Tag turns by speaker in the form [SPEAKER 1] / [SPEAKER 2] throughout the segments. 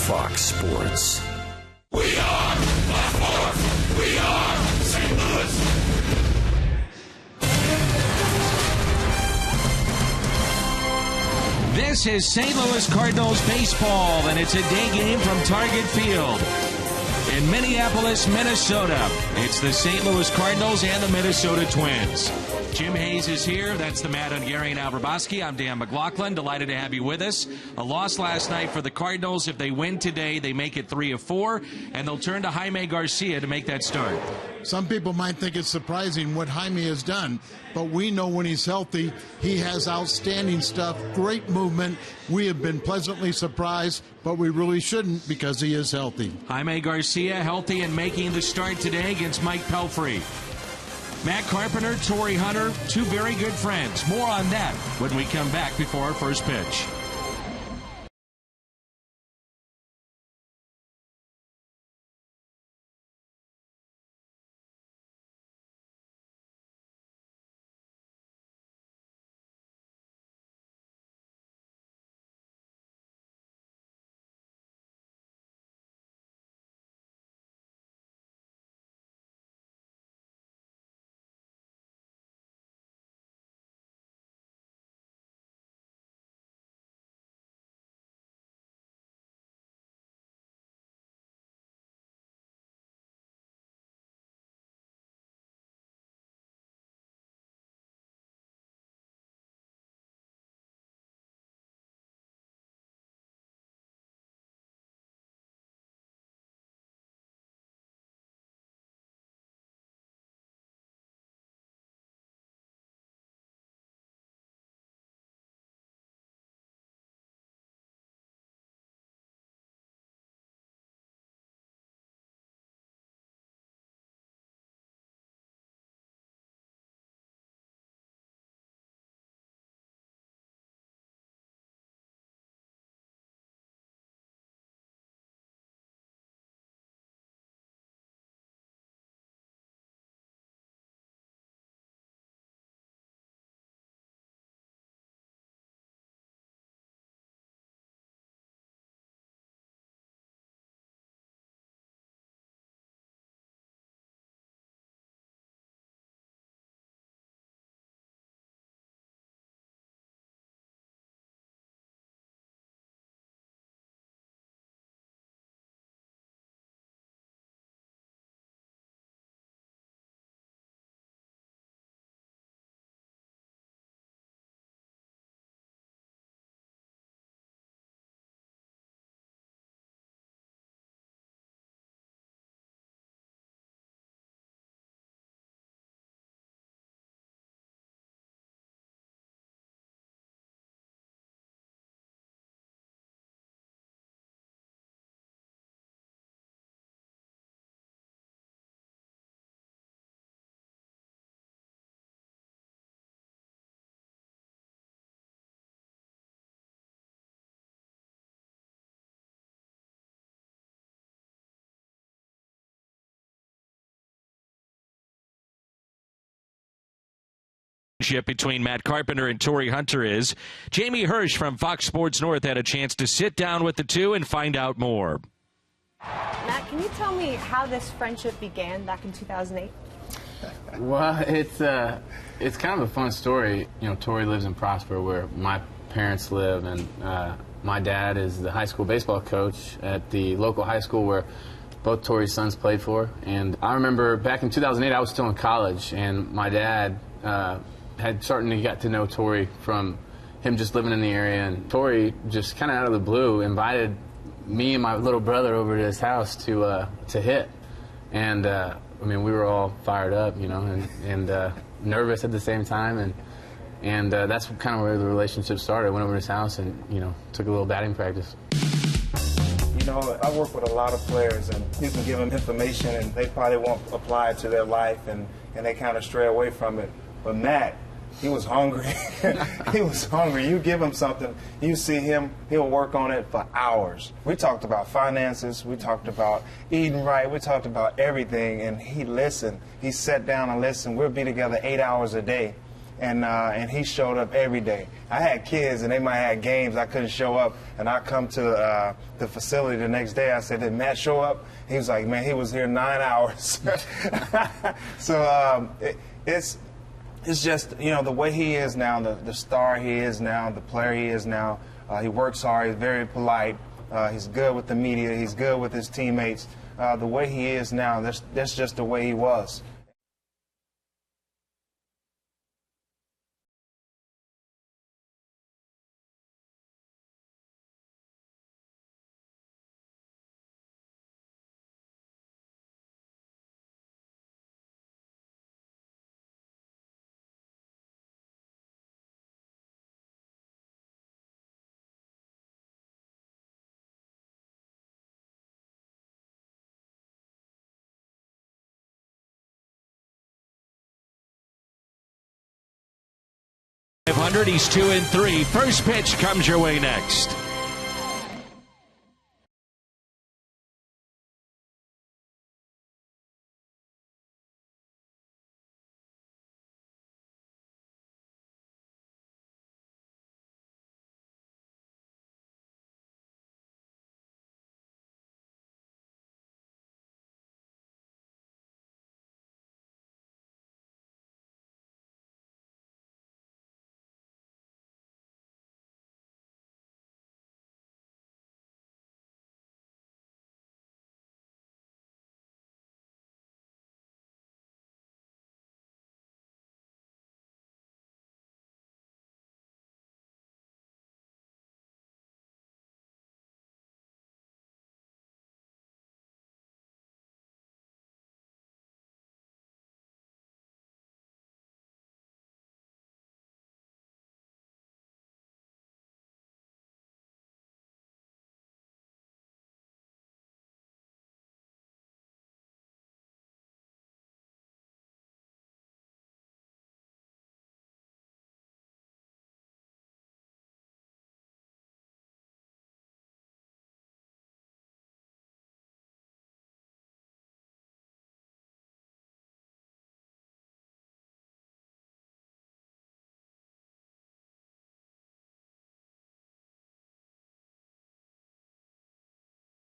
[SPEAKER 1] Fox Sports.
[SPEAKER 2] We are Fox Sports. We are St. Louis.
[SPEAKER 3] This is St. Louis Cardinals baseball, and it's a day game from Target Field in Minneapolis, Minnesota. It's the St. Louis Cardinals and the Minnesota Twins. Jim Hayes is here. That's the Matt Ungarian Alverboski. I'm Dan McLaughlin. Delighted to have you with us. A loss last night for the Cardinals. If they win today, they make it 3 of 4, and they'll turn to Haime Garcia to make that start.
[SPEAKER 4] Some people might think it's surprising what Haime has done, but we know when he's healthy, he has outstanding stuff, great movement. We have been pleasantly surprised, but we really shouldn't because he is healthy.
[SPEAKER 3] Haime Garcia healthy and making the start today against Mike Pelfrey. Matt Carpenter, Tori Hunter, two very good friends. More on that when we come back before our first pitch. Between Matt Carpenter and Tori Hunter is Jamie Hirsch from Fox Sports North had a chance to sit down with the two and find out more.
[SPEAKER 5] Matt, can you tell me how this friendship began back in 2008?
[SPEAKER 6] Well, it's kind of a fun story. You know, Tori lives in Prosper, where my parents live, and my dad is the high school baseball coach at the local high school where both Tori's sons played for. And I remember back in 2008, I was still in college, and my dad had starting to get to know Tori from him just living in the area, and Tori just kind of out of the blue invited me and my little brother over to his house to hit. And I mean, we were all fired up, you know, and nervous at the same time, and that's kind of where the relationship started. I went over to his house and, you know, took a little batting practice.
[SPEAKER 7] You know, I work with a lot of players, and you can give them information and they probably won't apply it to their life, and they kind of stray away from it. But Matt, he was hungry. He was hungry. You give him something, you see him, he'll work on it for hours. We talked about finances. We talked about eating right. We talked about everything, and he listened. He sat down and listened. We'll be together 8 hours a day. and he showed up every day. I had kids, and they might have games. I couldn't show up, and I come to the facility the next day. I said, "Did Matt show up?" He was like, "Man, he was here 9 hours." So it's just, the way he is now, the star he is now, the player he is now. He works hard. He's very polite. He's good with the media. He's good with his teammates. The way he is now, that's just the way he was.
[SPEAKER 3] He's 2-3. First pitch comes your way next.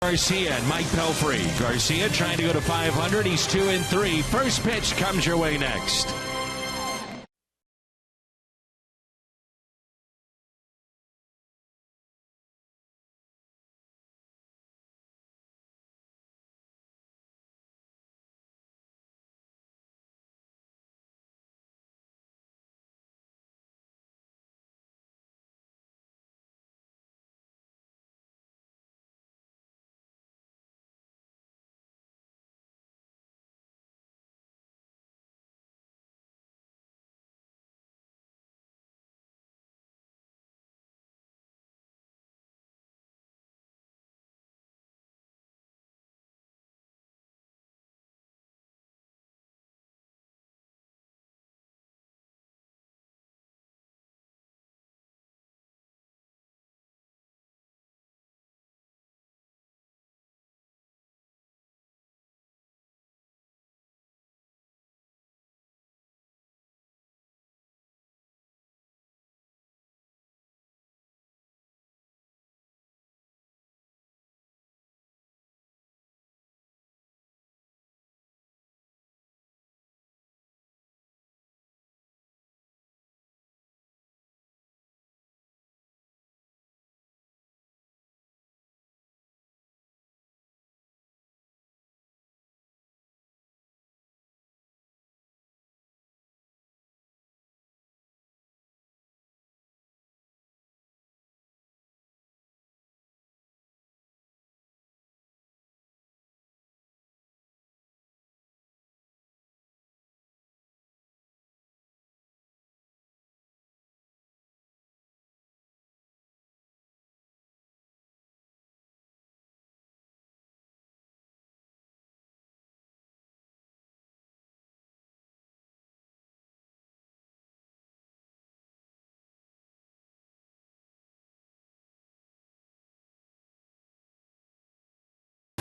[SPEAKER 3] Garcia and Mike Pelfrey. Garcia trying to go to 500. He's 2-3. First pitch comes your way next.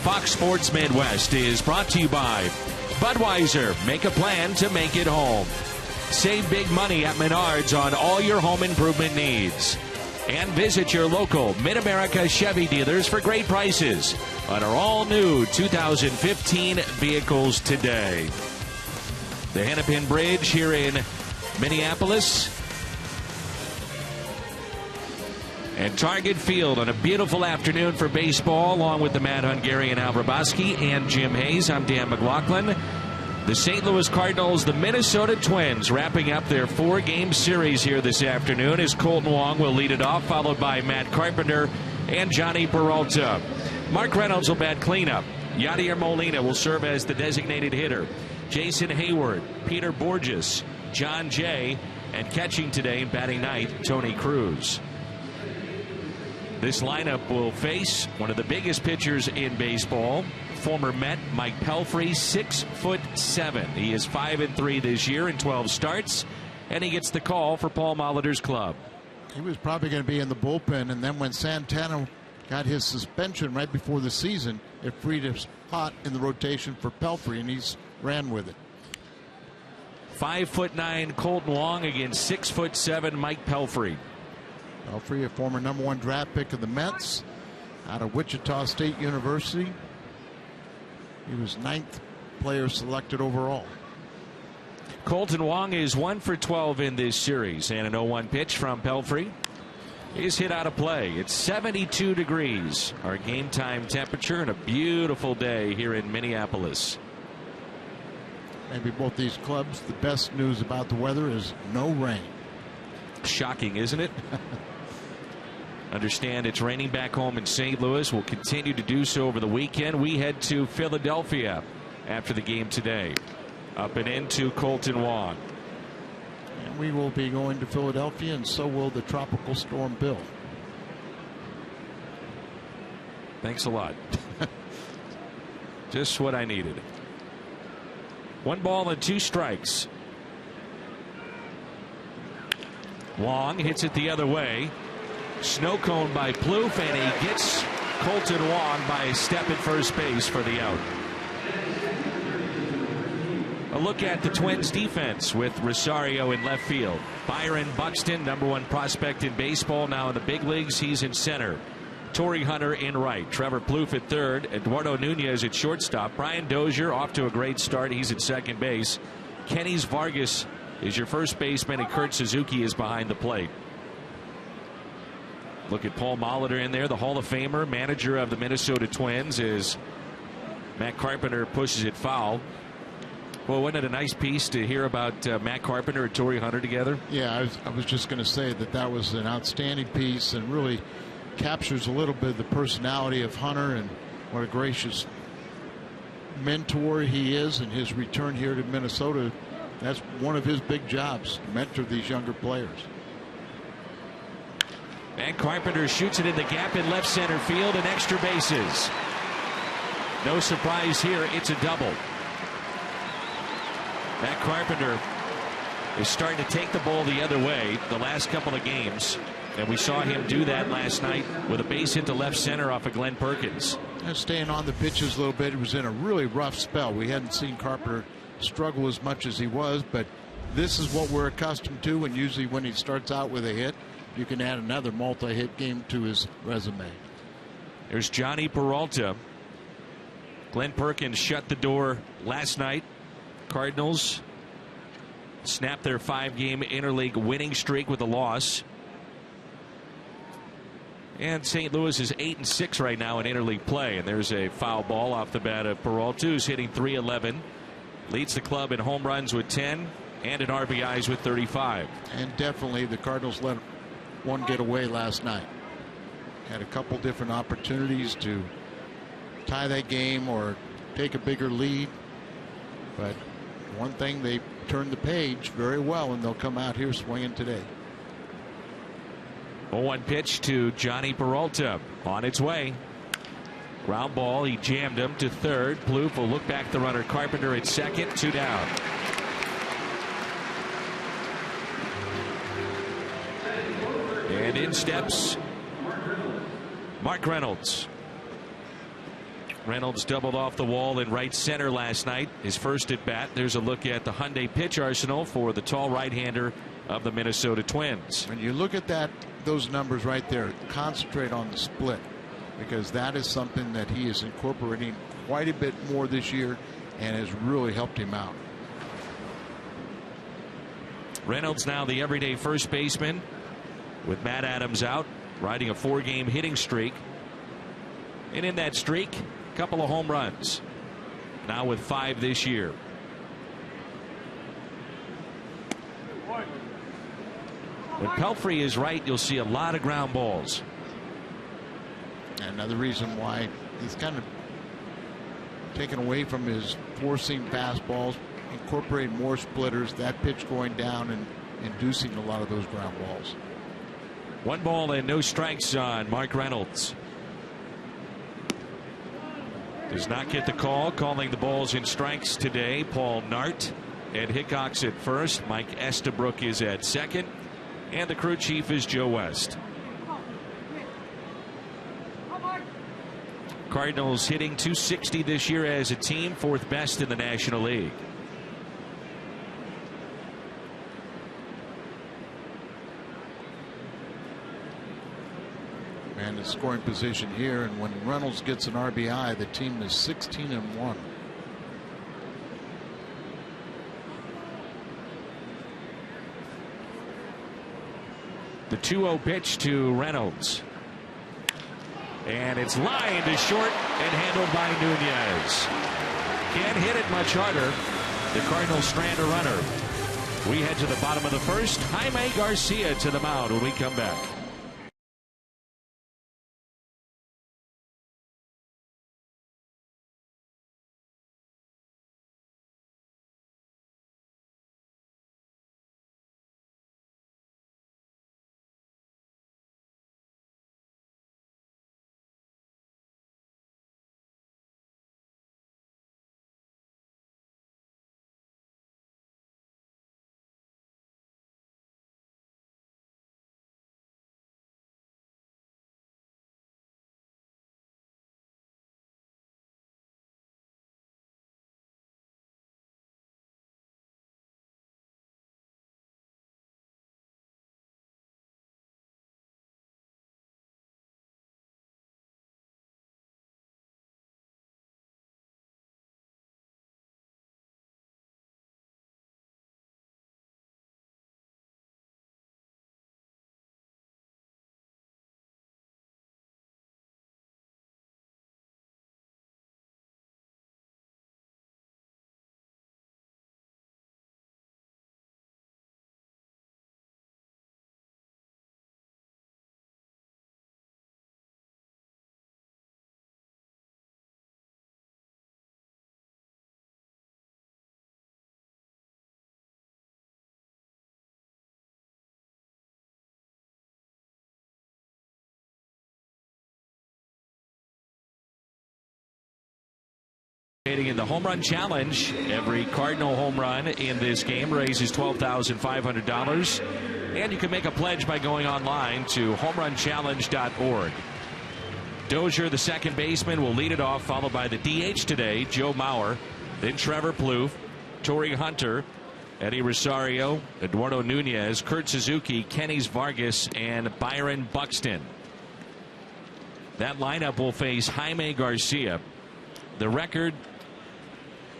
[SPEAKER 3] Fox Sports Midwest is brought to you by Budweiser. Make a plan to make it home. Save big money at Menards on all your home improvement needs. And visit your local Mid-America Chevy dealers for great prices on our all-new 2015 vehicles today. The Hennepin Bridge here in Minneapolis. And Target Field on a beautiful afternoon for baseball, along with the Mad Hungarian Al Raboski and Jim Hayes. I'm Dan McLaughlin. The St. Louis Cardinals, the Minnesota Twins, wrapping up their 4-game series here this afternoon as Colton Wong will lead it off, followed by Matt Carpenter and Johnny Peralta. Mark Reynolds will bat cleanup. Yadier Molina will serve as the designated hitter. Jason Hayward, Peter Borges, John Jay, and catching today and batting ninth, Tony Cruz. This lineup will face one of the biggest pitchers in baseball, former Met Mike Pelfrey, 6'7". He is 5-3 this year in 12 starts, and he gets the call for Paul Molitor's club.
[SPEAKER 4] He was probably going to be in the bullpen, and then when Santana got his suspension right before the season, it freed a spot in the rotation for Pelfrey, and he's ran with it.
[SPEAKER 3] 5'9" Colton Wong against 6'7" Mike Pelfrey.
[SPEAKER 4] Pelfrey, a former #1 draft pick of the Mets out of Wichita State University. He was 9th player selected overall.
[SPEAKER 3] Colton Wong is 1 for 12 in this series, and an 0-1 pitch from Pelfrey is hit out of play. It's 72 degrees, our game time temperature, and a beautiful day here in Minneapolis.
[SPEAKER 4] Maybe both these clubs, the best news about the weather is no rain.
[SPEAKER 3] Shocking, isn't it? Understand it's raining back home in St. Louis. Will continue to do so over the weekend. We head to Philadelphia after the game today. Up and into Colton Wong.
[SPEAKER 4] And we will be going to Philadelphia, and so will the Tropical Storm Bill.
[SPEAKER 3] Thanks a lot. Just what I needed. 1 ball and 2 strikes. Wong hits it the other way. Snow cone by Plouffe, and he gets Colton Wong by a step at first base for the out. A look at the Twins defense with Rosario in left field. Byron Buxton, #1 prospect in baseball, now in the big leagues. He's in center. Tori Hunter in right. Trevor Plouffe at third. Eduardo Nunez at shortstop. Brian Dozier off to a great start. He's at second base. Kenny's Vargas is your first baseman, and Kurt Suzuki is behind the plate. Look at Paul Molitor in there, the Hall of Famer, manager of the Minnesota Twins, as Matt Carpenter pushes it foul. Well, wasn't it a nice piece to hear about Matt Carpenter and Tori Hunter together?
[SPEAKER 4] Yeah, I was just going to say that was an outstanding piece and really captures a little bit of the personality of Hunter and what a gracious mentor he is in his return here to Minnesota. That's one of his big jobs, to mentor these younger players.
[SPEAKER 3] And Carpenter shoots it in the gap in left center field and extra bases. No surprise here, it's a double. Matt Carpenter is starting to take the ball the other way the last couple of games, and we saw him do that last night with a base hit to left center off of Glenn Perkins.
[SPEAKER 4] And staying on the pitches a little bit, he was in a really rough spell. We hadn't seen Carpenter struggle as much as he was, but this is what we're accustomed to, and usually when he starts out with a hit, you can add another multi-hit game to his resume.
[SPEAKER 3] There's Johnny Peralta. Glenn Perkins shut the door last night. Cardinals snapped their 5-game interleague winning streak with a loss. And St. Louis is 8-6 right now in interleague play. And there's a foul ball off the bat of Peralta, who's hitting .311. Leads the club in home runs with 10 and in RBIs with 35.
[SPEAKER 4] And definitely the Cardinals let one get away last night. Had a couple different opportunities to tie that game or take a bigger lead, but one thing, they turned the page very well, and they'll come out here swinging today.
[SPEAKER 3] 0-1 pitch to Johnny Peralta on its way. Ground ball, he jammed him to third. Plouffe will look back the runner. Carpenter at second, 2 down. And in steps Mark Reynolds. Reynolds doubled off the wall in right center last night, his first at bat. There's a look at the Hyundai pitch arsenal for the tall right-hander of the Minnesota Twins.
[SPEAKER 4] When you look at those numbers right there, concentrate on the split, because that is something that he is incorporating quite a bit more this year and has really helped him out.
[SPEAKER 3] Reynolds now the everyday first baseman with Matt Adams out, riding a 4-game hitting streak. And in that streak, a couple of home runs. Now with 5 this year. When Pelfrey is right, you'll see a lot of ground balls.
[SPEAKER 4] Another reason why he's kind of taken away from his forcing fastballs, incorporating more splitters, that pitch going down and inducing a lot of those ground balls.
[SPEAKER 3] 1 ball and no strikes on Mark Reynolds. Does not get the call. Calling the balls and strikes today, Paul Nart. Ed Hickox at first. Mike Estabrook is at second. And the crew chief is Joe West. Cardinals hitting .260 this year as a team, 4th best in the National League.
[SPEAKER 4] And the scoring position here, and when Reynolds gets an RBI, the team is 16-1.
[SPEAKER 3] The 2-0 pitch to Reynolds. And it's lined to short and handled by Nunez. Can't hit it much harder. The Cardinals strand a runner. We head to the bottom of the first. Haime Garcia to the mound when we come back. In the home run challenge, every Cardinal home run in this game raises $12,500, and you can make a pledge by going online to homerunchallenge.org. Dozier, the second baseman, will lead it off, followed by the DH today, Joe Mauer, then Trevor Plouffe, Tori Hunter, Eddie Rosario, Eduardo Nunez, Kurt Suzuki, Kenny's Vargas, and Byron Buxton. That lineup will face Haime Garcia. The record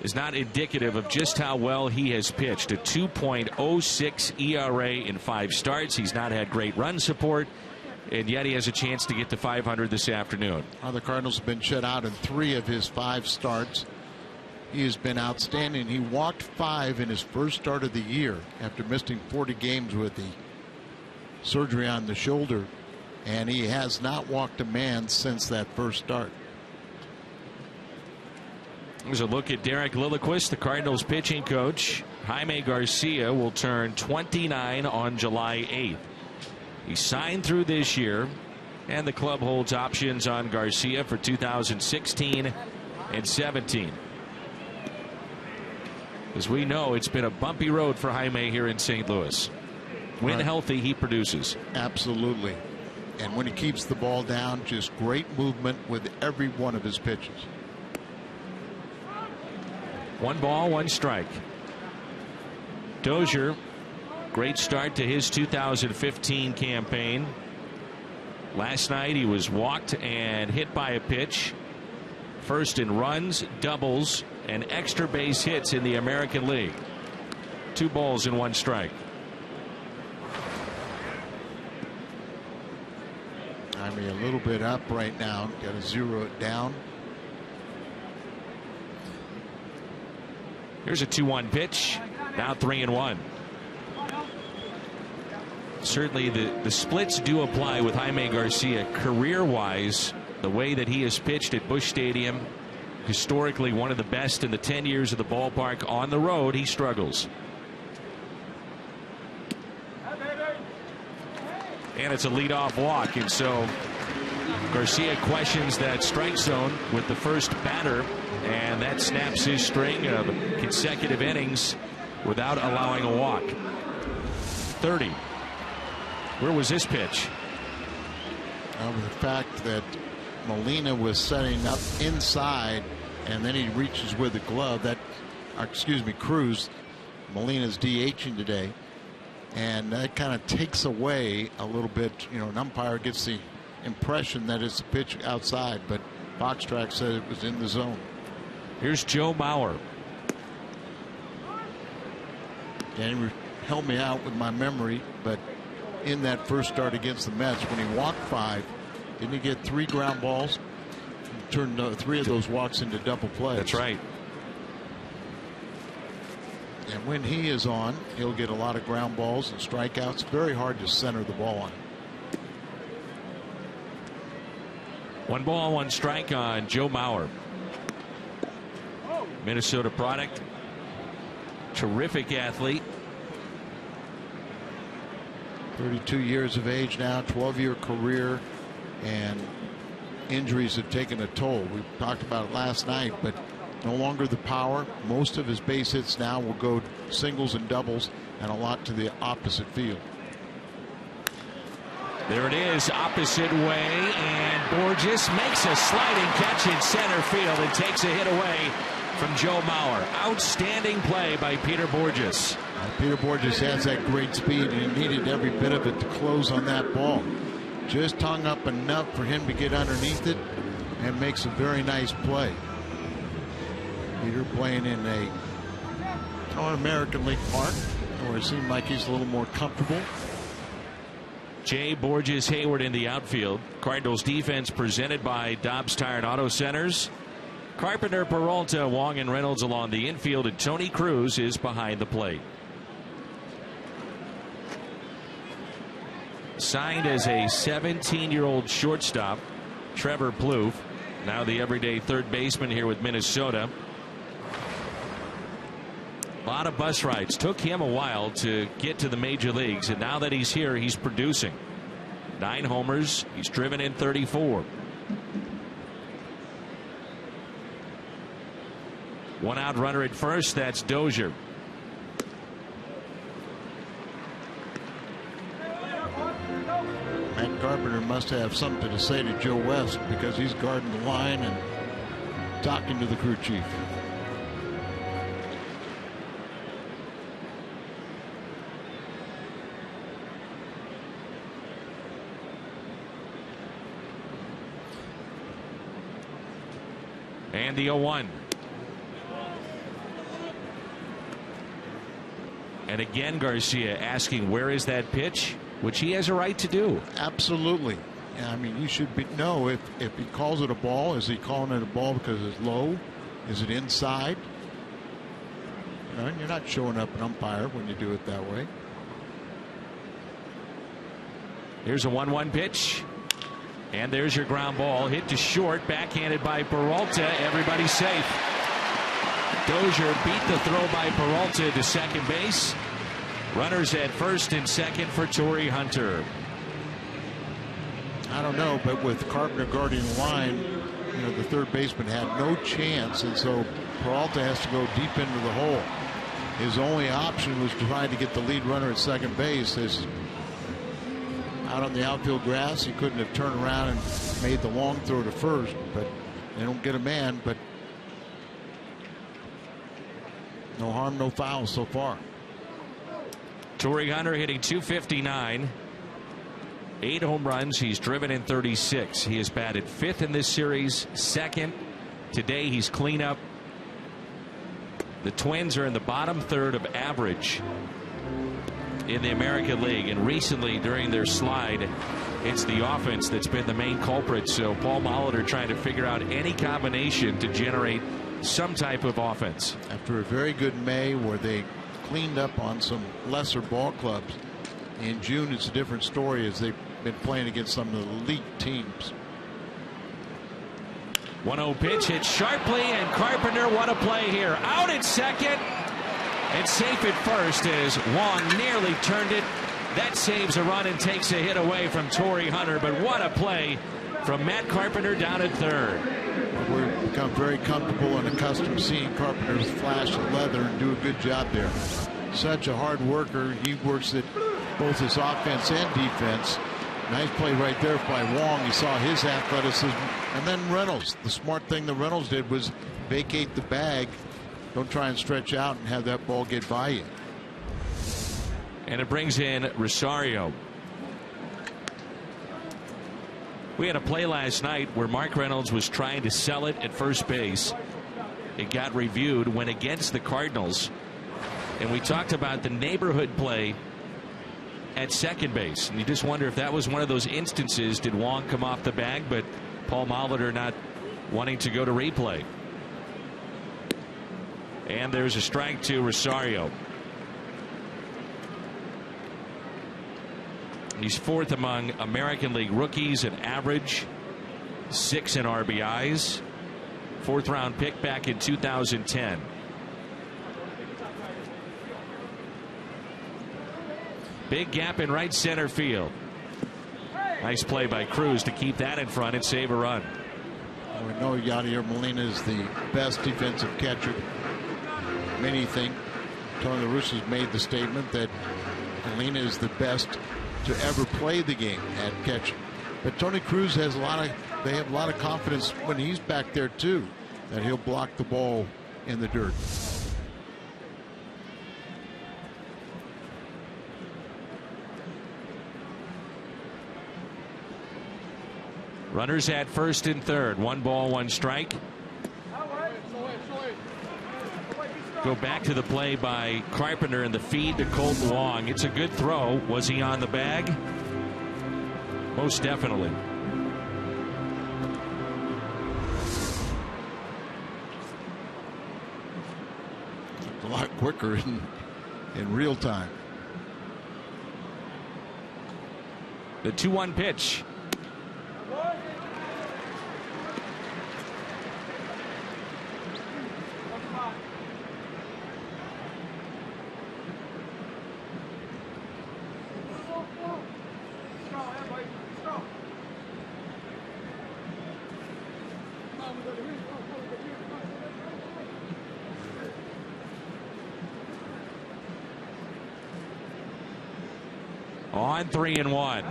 [SPEAKER 3] is not indicative of just how well he has pitched. A 2.06 ERA in 5 starts. He's not had great run support, and yet he has a chance to get to 500 this afternoon.
[SPEAKER 4] The Cardinals have been shut out in 3 of his 5 starts. He has been outstanding. He walked 5 in his first start of the year after missing 40 games with the surgery on the shoulder, and he has not walked a man since that first start.
[SPEAKER 3] Here's a look at Derek Lilliquist, the Cardinals pitching coach. Haime Garcia will turn 29 on July 8th. He signed through this year, and the club holds options on Garcia for 2016 and 17. As we know, it's been a bumpy road for Haime here in St. Louis. When healthy, he produces.
[SPEAKER 4] Absolutely. And when he keeps the ball down, just great movement with every one of his pitches.
[SPEAKER 3] 1 ball, 1 strike. Dozier, great start to his 2015 campaign. Last night he was walked and hit by a pitch. First in runs, doubles, and extra base hits in the American League. 2 balls and 1 strike.
[SPEAKER 4] I mean, a little bit up right now. Got to zero it down.
[SPEAKER 3] Here's a 2-1 pitch. Now 3-1. Certainly the splits do apply with Haime Garcia. Career-wise, the way that he has pitched at Busch Stadium, historically one of the best in the 10 years of the ballpark. On the road, he struggles. And it's a leadoff walk, and so Garcia questions that strike zone with the first batter, and that snaps his string of consecutive innings without allowing a walk. 30. Where was this pitch?
[SPEAKER 4] The fact that Molina was setting up inside, and then he reaches with the glove. Cruz. Molina's DHing today, and that kind of takes away a little bit. An umpire gets the impression that it's a pitch outside, but box track said it was in the zone.
[SPEAKER 3] Here's Joe Mauer.
[SPEAKER 4] And he helped me out with my memory, but in that first start against the Mets, when he walked 5, didn't he get 3 ground balls? He turned 3 of those walks into double plays.
[SPEAKER 3] That's right.
[SPEAKER 4] And when he is on, he'll get a lot of ground balls and strikeouts. Very hard to center the ball on.
[SPEAKER 3] 1 ball, 1 strike on Joe Mauer. Minnesota product. Terrific athlete.
[SPEAKER 4] 32 years of age now, 12-year career, and injuries have taken a toll. We talked about it last night, but no longer the power. Most of his base hits now will go singles and doubles, and a lot to the opposite field.
[SPEAKER 3] There it is, opposite way, and Borges makes a sliding catch in center field and takes a hit away from Joe Mauer. Outstanding play by Peter Borges.
[SPEAKER 4] Peter Borges has that great speed, and he needed every bit of it to close on that ball. Just hung up enough for him to get underneath it and makes a very nice play. Peter playing in an American League park where it seemed like he's a little more comfortable.
[SPEAKER 3] Jay, Borges, Hayward in the outfield. Cardinals defense presented by Dobbs Tire and Auto Centers. Carpenter, Peralta, Wong, and Reynolds along the infield, and Tony Cruz is behind the plate. Signed as a 17-year-old shortstop, Trevor Plouffe, now the everyday third baseman here with Minnesota. A lot of bus rides. Took him a while to get to the major leagues, and now that he's here, he's producing. 9 homers. He's driven in 34. 1 out runner at first. That's Dozier.
[SPEAKER 4] Matt Carpenter must have something to say to Joe West, because he's guarding the line and talking to the crew chief.
[SPEAKER 3] And the 0-1. And again, Garcia asking where is that pitch, which he has a right to do.
[SPEAKER 4] Absolutely. I mean, you should know if he calls it a ball, is he calling it a ball because it's low? Is it inside? You're not showing up an umpire when you do it that way.
[SPEAKER 3] Here's a 1-1 pitch. And there's your ground ball, hit to short, backhanded by Peralta. Everybody's safe. Dozier beat the throw by Peralta to second base. Runners at first and second for Tori Hunter.
[SPEAKER 4] I don't know, but with Carpenter guarding the line, the third baseman had no chance, and so Peralta has to go deep into the hole. His only option was to try to get the lead runner at second base. Out on the outfield grass, he couldn't have turned around and made the long throw to first, but they don't get a man. But No harm, no foul so far.
[SPEAKER 3] Tori Hunter hitting .259. 8 home runs. He's driven in 36. He has batted 5th in this series, 2nd. Today he's cleanup. The Twins are in the bottom third of average in the American League, and recently during their slide, it's the offense that's been the main culprit. So Paul Molitor trying to figure out any combination to generate some type of offense.
[SPEAKER 4] After a very good May where they cleaned up on some lesser ball clubs, in June it's a different story as they've been playing against some of the elite teams.
[SPEAKER 3] 1-0 pitch hit sharply, and Carpenter, what a play here. Out at second and safe at first as Wong nearly turned it. That saves a run and takes a hit away from Tori Hunter, but what a play from Matt Carpenter down at third.
[SPEAKER 4] We've become very comfortable and accustomed to seeing Carpenter flash the leather and do a good job there. Such a hard worker. He works at both his offense and defense. Nice play right there by Wong. You saw his athleticism. And then Reynolds. The smart thing that Reynolds did was vacate the bag. Don't try and stretch out and have that ball get by you.
[SPEAKER 3] And it brings in Rosario. We had a play last night where Mark Reynolds was trying to sell it at first base. It got reviewed, went against the Cardinals. And we talked about the neighborhood play at second base. And you just wonder if that was one of those instances. Did Wong come off the bag, but Paul Molitor not wanting to go to replay. And there's a strike to Rosario. He's 4th among American League rookies in average, 6 in RBIs, 4th round pick back in 2010. Big gap in right center field. Nice play by Cruz to keep that in front and save a run.
[SPEAKER 4] We know Yadier Molina is the best defensive catcher. Many think Tony La Russa's made the statement that Molina is the best to ever play the game at catcher. But Tony Cruz has they have a lot of confidence when he's back there too, that he'll block the ball in the dirt.
[SPEAKER 3] Runners at first and third. 1 ball, 1 strike. Go back to the play by Carpenter and the feed to Colton Wong. It's a good throw. Was he on the bag? Most definitely.
[SPEAKER 4] A lot quicker in real time.
[SPEAKER 3] The 2-1 pitch. On 3-1.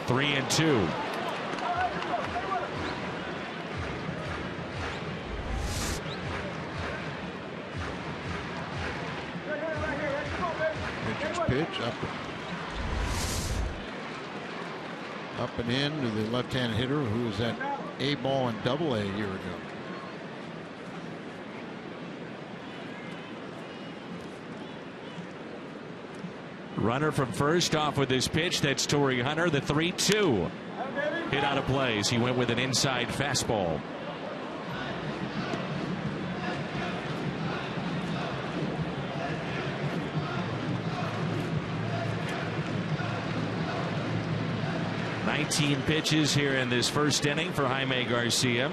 [SPEAKER 3] 3-2.
[SPEAKER 4] Pitch up and in to the left-hand hitter who was at A ball and double A year ago.
[SPEAKER 3] Runner from first off with his pitch. That's Tori Hunter. The 3-2 hit out of plays. He went with an inside fastball. Pitches here in this first inning for Haime Garcia.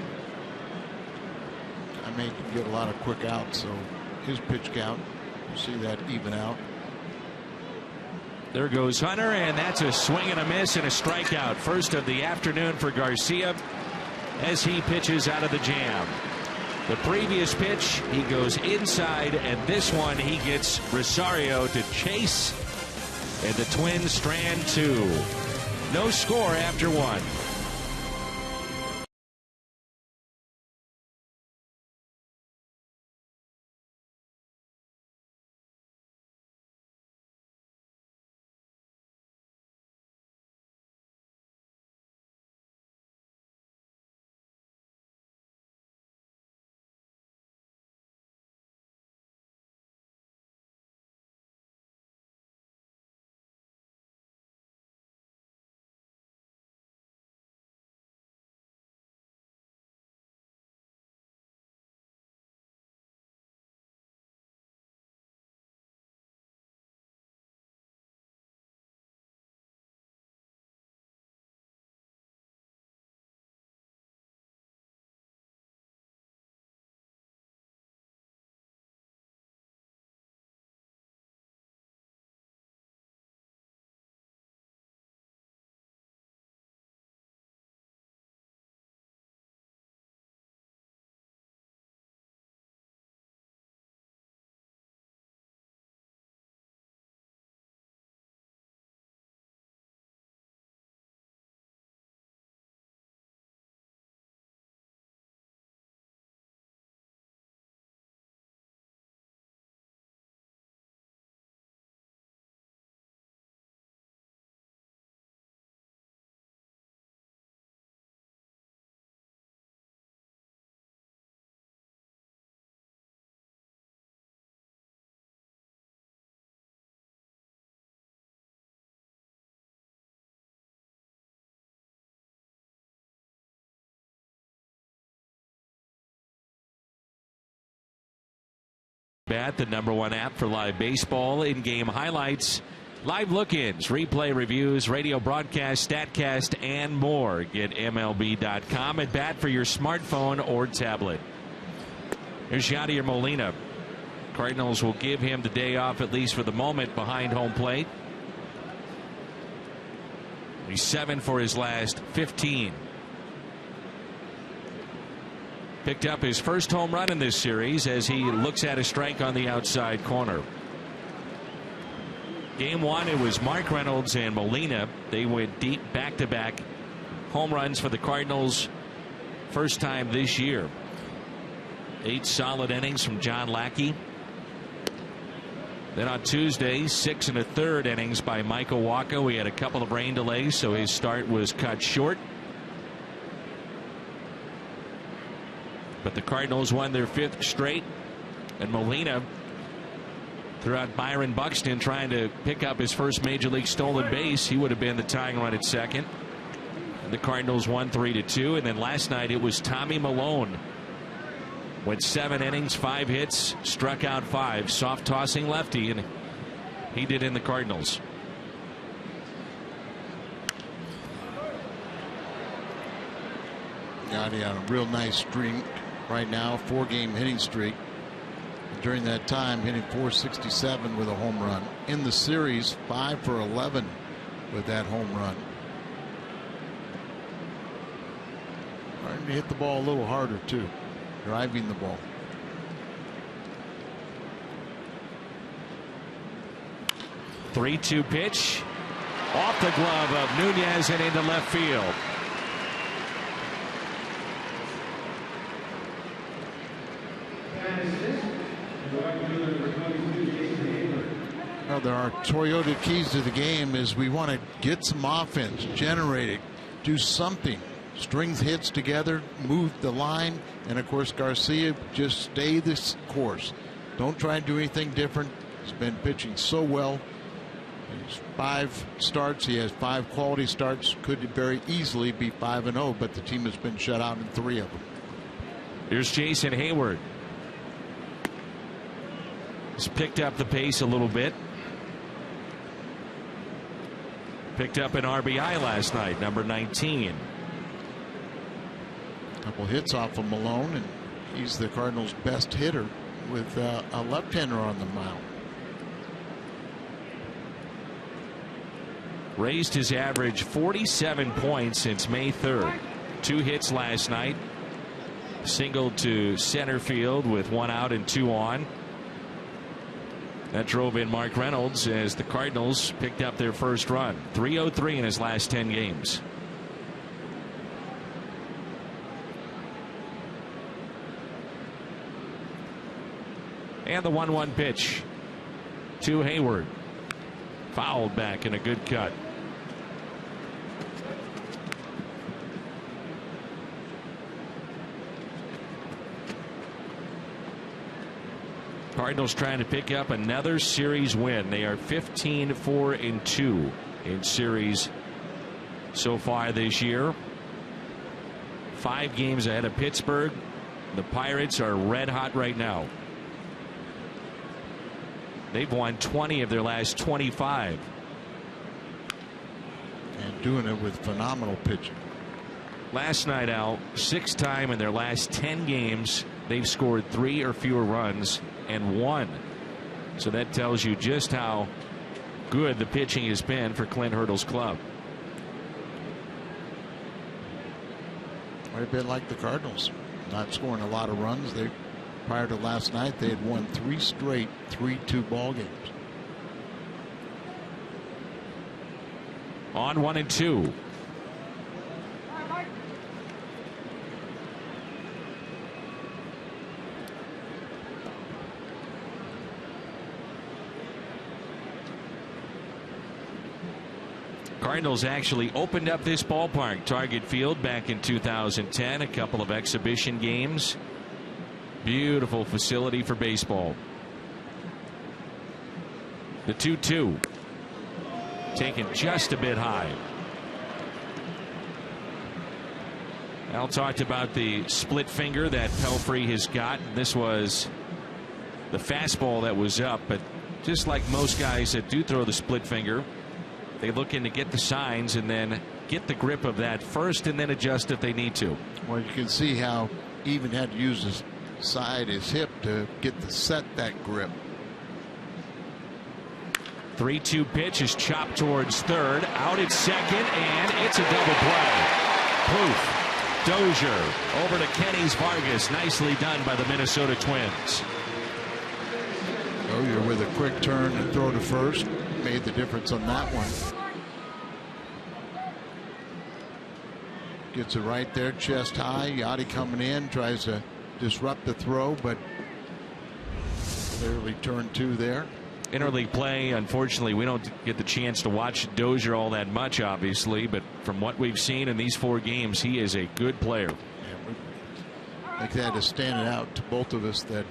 [SPEAKER 4] I may get a lot of quick outs, so his pitch count, you see that even out.
[SPEAKER 3] There goes Hunter, and that's a swing and a miss and a strikeout. First of the afternoon for Garcia as he pitches out of the jam. The previous pitch, he goes inside, and this one he gets Rosario to chase, and the Twins strand 2. No score after 1. Bat, the #1 app for live baseball, in-game highlights, live look-ins, replay reviews, radio broadcast, StatCast, and more. Get MLB.com at bat for your smartphone or tablet. Here's Yadier Molina. Cardinals will give him the day off, at least for the moment, behind home plate. He's 7 for his last 15. Picked up his first home run in this series as he looks at a strike on the outside corner. Game 1, it was Mark Reynolds and Molina. They went deep back-to-back home runs for the Cardinals. First time this year. 8 solid innings from John Lackey. Then on Tuesday, 6 1/3 innings by Michael Wacha. We had a couple of rain delays, so his start was cut short. But the Cardinals won their 5th straight, and Molina threw out Byron Buxton trying to pick up his first major league stolen base. He would have been the tying run at second. And the Cardinals won 3-2. And then last night it was Tommy Malone. Went 7 innings, 5 hits, struck out 5. Soft tossing lefty, and he did in the Cardinals.
[SPEAKER 4] Yachty on a real nice streak right now, 4-game hitting streak. During that time, hitting .467 with a home run. In the series, 5 for 11 with that home run. Trying to hit the ball a little harder too, driving the ball.
[SPEAKER 3] Three-two pitch off the glove of Nunez and into left field.
[SPEAKER 4] Well, there are Toyota keys to the game. Is we want to get some offense, generate it, do something, string hits together, move the line, and of course Garcia, just stay this course. Don't try and do anything different. He's been pitching so well. He's 5 starts. He has 5 quality starts. Could very easily be 5-0, but the team has been shut out in 3 of them.
[SPEAKER 3] Here's Jason Hayward. He's picked up the pace a little bit. Picked up an RBI last night, number 19.
[SPEAKER 4] Couple hits off of Malone, and he's the Cardinals' best hitter with a left-hander on the mound.
[SPEAKER 3] Raised his average 47 points since May 3rd. 2 hits last night. Singled to center field with 1 out and 2 on. That drove in Mark Reynolds as the Cardinals picked up their first run. 303 in his last 10 games. And the 1-1 pitch to Hayward. Fouled back in a good cut. Cardinals trying to pick up another series win. They are 15-4-2 in series so far this year. 5 games ahead of Pittsburgh. The Pirates are red hot right now. They've won 20 of their last 25.
[SPEAKER 4] And doing it with phenomenal pitching.
[SPEAKER 3] Last night, Al, 6th time in their last 10 games they've scored 3 or fewer runs and won. So that tells you just how good the pitching has been for Clint Hurdle's club.
[SPEAKER 4] Quite a bit like the Cardinals, not scoring a lot of runs. They, prior to last night, they had won 3 straight 3-2 ball games.
[SPEAKER 3] On 1-2. Cardinals actually opened up this ballpark, Target Field, back in 2010. A couple of exhibition games. Beautiful facility for baseball. The 2-2. Taken just a bit high. Al talked about the split finger that Pelfrey has got. This was the fastball that was up. But just like most guys that do throw the split finger, they look in to get the signs and then get the grip of that first and then adjust if they need to.
[SPEAKER 4] Well, you can see how he even had to use his side, his hip, to get the set that grip.
[SPEAKER 3] 3-2 pitch is chopped towards third, out at second, and it's a double play. Poof. Dozier over to Kenny's Vargas. Nicely done by the Minnesota Twins.
[SPEAKER 4] Dozier with a quick turn and throw to first made the difference on that one. Gets it right there, chest high. Yachty coming in, tries to disrupt the throw, but clearly turn two there.
[SPEAKER 3] Interleague play, unfortunately, we don't get the chance to watch Dozier all that much, obviously, but from what we've seen in these 4 games, he is a good player.
[SPEAKER 4] I think that is standing out to both of us, that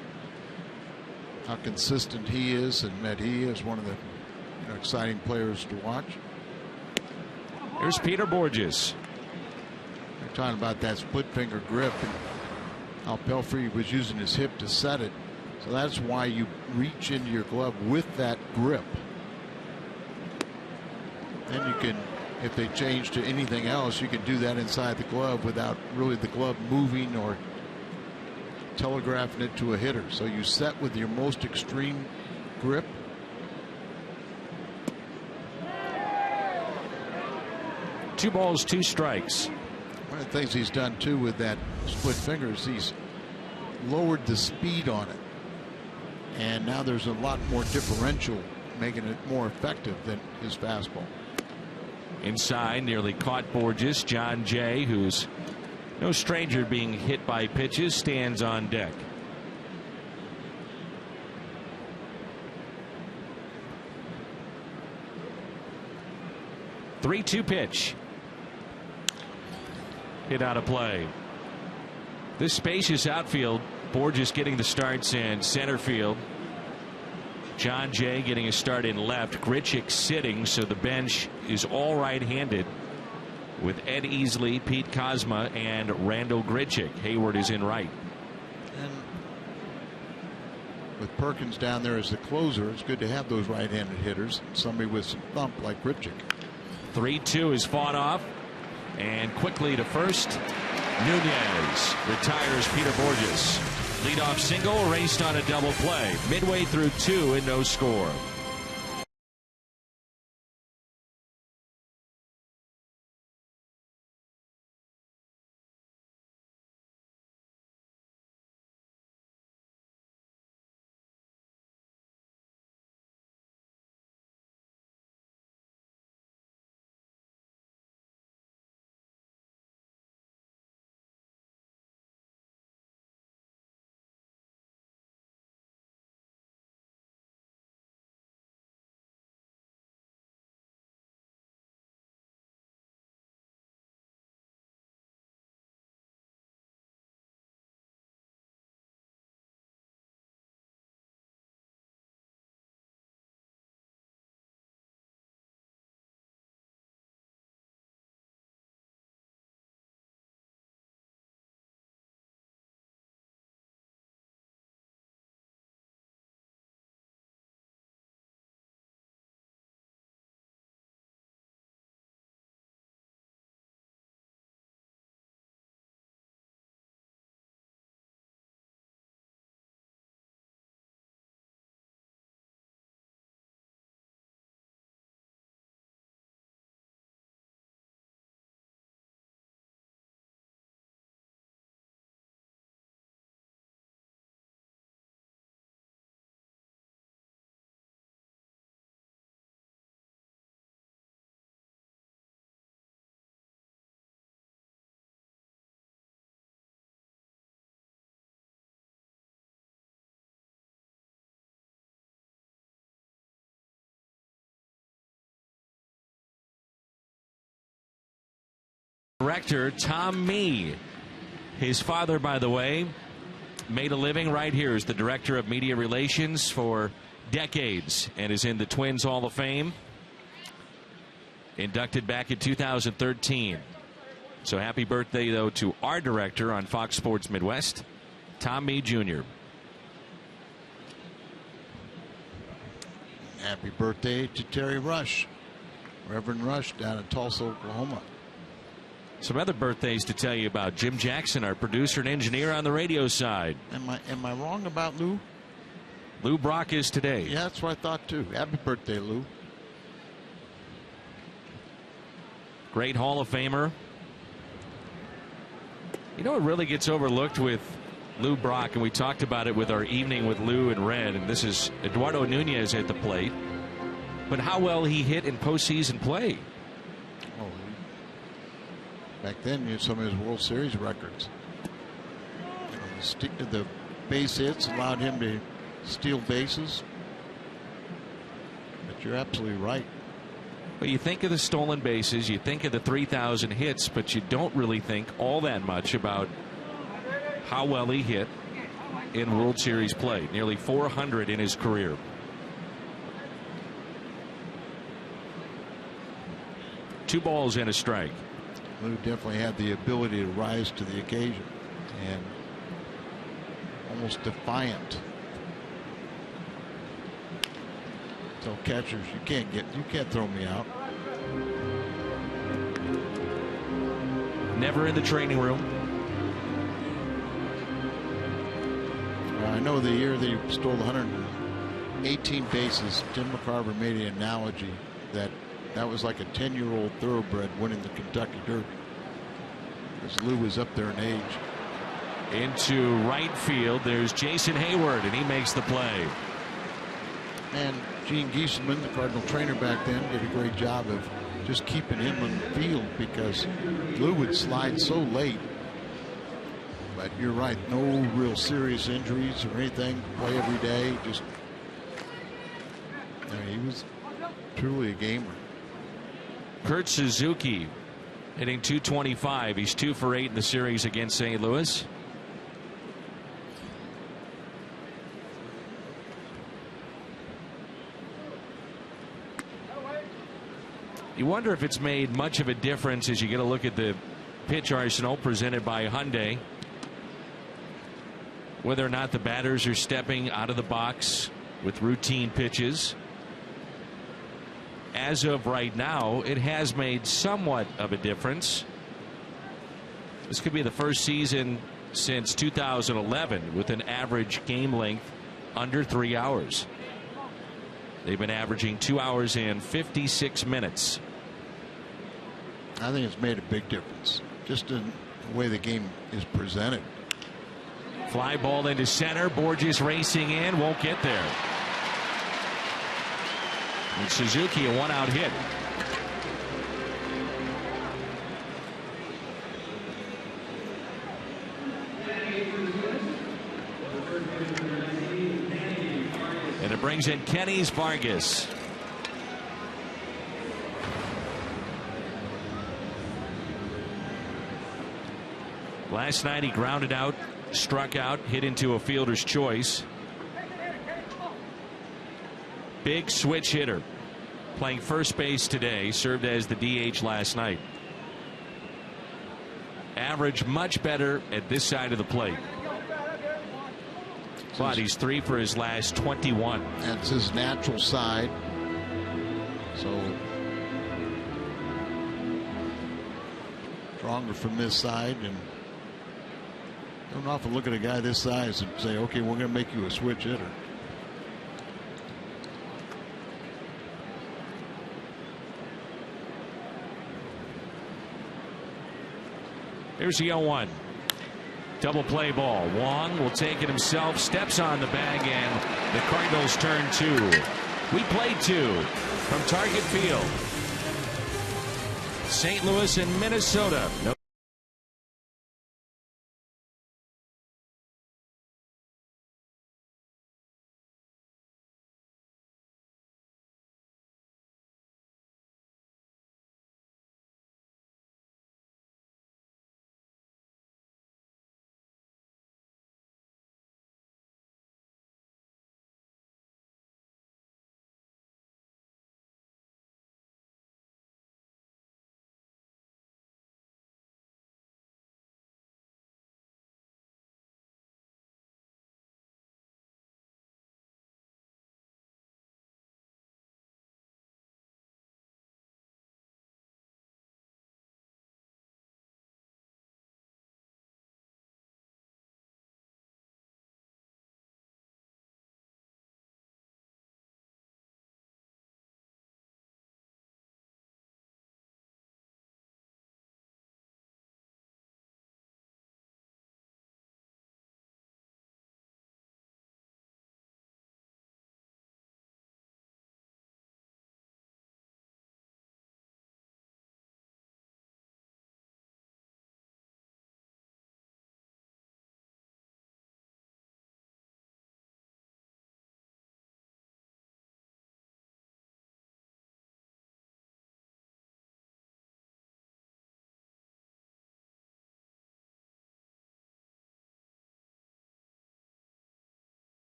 [SPEAKER 4] how consistent he is, and that he is one of the exciting players to watch.
[SPEAKER 3] Here's Peter Borges.
[SPEAKER 4] They're talking about that split finger grip and how Pelfrey was using his hip to set it. So that's why you reach into your glove with that grip. Then you can, if they change to anything else, you can do that inside the glove without really the glove moving or telegraphing it to a hitter. So you set with your most extreme grip.
[SPEAKER 3] Two balls, 2 strikes.
[SPEAKER 4] One of the things he's done too with that split finger is he's lowered the speed on it. And now there's a lot more differential, making it more effective than his fastball.
[SPEAKER 3] Inside, nearly caught Borges. John Jay, who's no stranger being hit by pitches, stands on deck. The 3-2 pitch. Hit out of play. This spacious outfield, Borges getting the starts in center field. John Jay getting a start in left. Grichuk sitting, so the bench is all right-handed with Ed Easley, Pete Kozma, and Randall Grichuk. Hayward is in right.
[SPEAKER 4] And with Perkins down there as the closer, it's good to have those right-handed hitters. Somebody with some thump like Grichuk.
[SPEAKER 3] 3-2 is fought off, and quickly to first. Nunez retires Peter Borges. Leadoff single, raced on a double play. Midway through 2 and no score. Director Tom Mee. His father, by the way, made a living right here as the director of media relations for decades and is in the Twins Hall of Fame. Inducted back in 2013. So happy birthday, though, to our director on Fox Sports Midwest, Tom Mee Jr.
[SPEAKER 4] Happy birthday to Terry Rush, Reverend Rush down in Tulsa, Oklahoma.
[SPEAKER 3] Some other birthdays to tell you about. Jim Jackson, our producer and engineer on the radio side.
[SPEAKER 4] Am I wrong about Lou?
[SPEAKER 3] Lou Brock is today.
[SPEAKER 4] Yeah, that's what I thought too. Happy birthday, Lou.
[SPEAKER 3] Great Hall of Famer. You know what really gets overlooked with Lou Brock, and we talked about it with our evening with Lou and Red, and this is Eduardo Nunez at the plate, but how well he hit in postseason play.
[SPEAKER 4] Oh, back then, you had some of his World Series records. The base hits allowed him to steal bases. But you're absolutely right.
[SPEAKER 3] Well, you think of the stolen bases, you think of the 3,000 hits, but you don't really think all that much about how well he hit in World Series play. Nearly 400 in his career. Two balls and a strike.
[SPEAKER 4] Lou definitely had the ability to rise to the occasion and almost defiant. Tell catchers, you can't throw me out.
[SPEAKER 3] Never in the training room.
[SPEAKER 4] I know the year that he stole 118 bases, Tim McCarver made an analogy that was like a 10-year-old thoroughbred winning the Kentucky Derby. Because Lou was up there in age.
[SPEAKER 3] Into right field, there's Jason Hayward, and he makes the play.
[SPEAKER 4] And Gene Gieselman, the Cardinal trainer back then, did a great job of just keeping him on the field because Lou would slide so late. But you're right, no real serious injuries or anything. Play every day. Just, he was truly a gamer.
[SPEAKER 3] Kurt Suzuki hitting .225. He's 2 for 8 in the series against St. Louis. You wonder if it's made much of a difference as you get a look at the pitch arsenal presented by Hyundai. Whether or not the batters are stepping out of the box with routine pitches. As of right now, it has made somewhat of a difference. This could be the first season since 2011 with an average game length under 3 hours. They've been averaging 2 hours and 56 minutes.
[SPEAKER 4] I think it's made a big difference just in the way the game is presented.
[SPEAKER 3] Fly ball into center. Borges racing in, won't get there. And Suzuki, a one-out hit. And it brings in Kenny's Vargas. Last night he grounded out, struck out, hit into a fielder's choice. Big switch hitter. Playing first base today, served as the DH last night. Average much better at this side of the plate. But he's 3 for his last 21.
[SPEAKER 4] That's his natural side. So stronger from this side, and don't often look at a guy this size and say, okay, we're going to make you a switch hitter.
[SPEAKER 3] Here's the 0-1. Double play ball. Wong will take it himself, steps on the bag, and the Cardinals turn 2. We played 2 from Target Field. St. Louis and Minnesota. No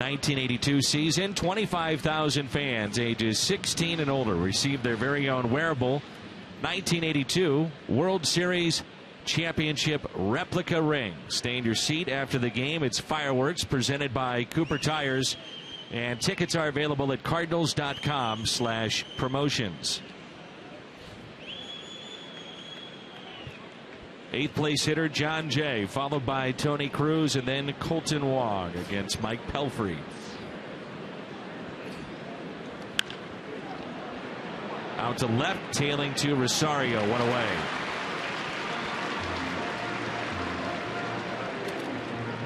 [SPEAKER 3] 1982 season, 25,000 fans ages 16 and older received their very own wearable 1982 World Series Championship replica ring. Stay in your seat after the game. It's fireworks presented by Cooper Tires, and tickets are available at cardinals.com/promotions. 8th place hitter John Jay, followed by Tony Cruz, and then Colton Wong against Mike Pelfrey. Out to left, tailing to Rosario, one away.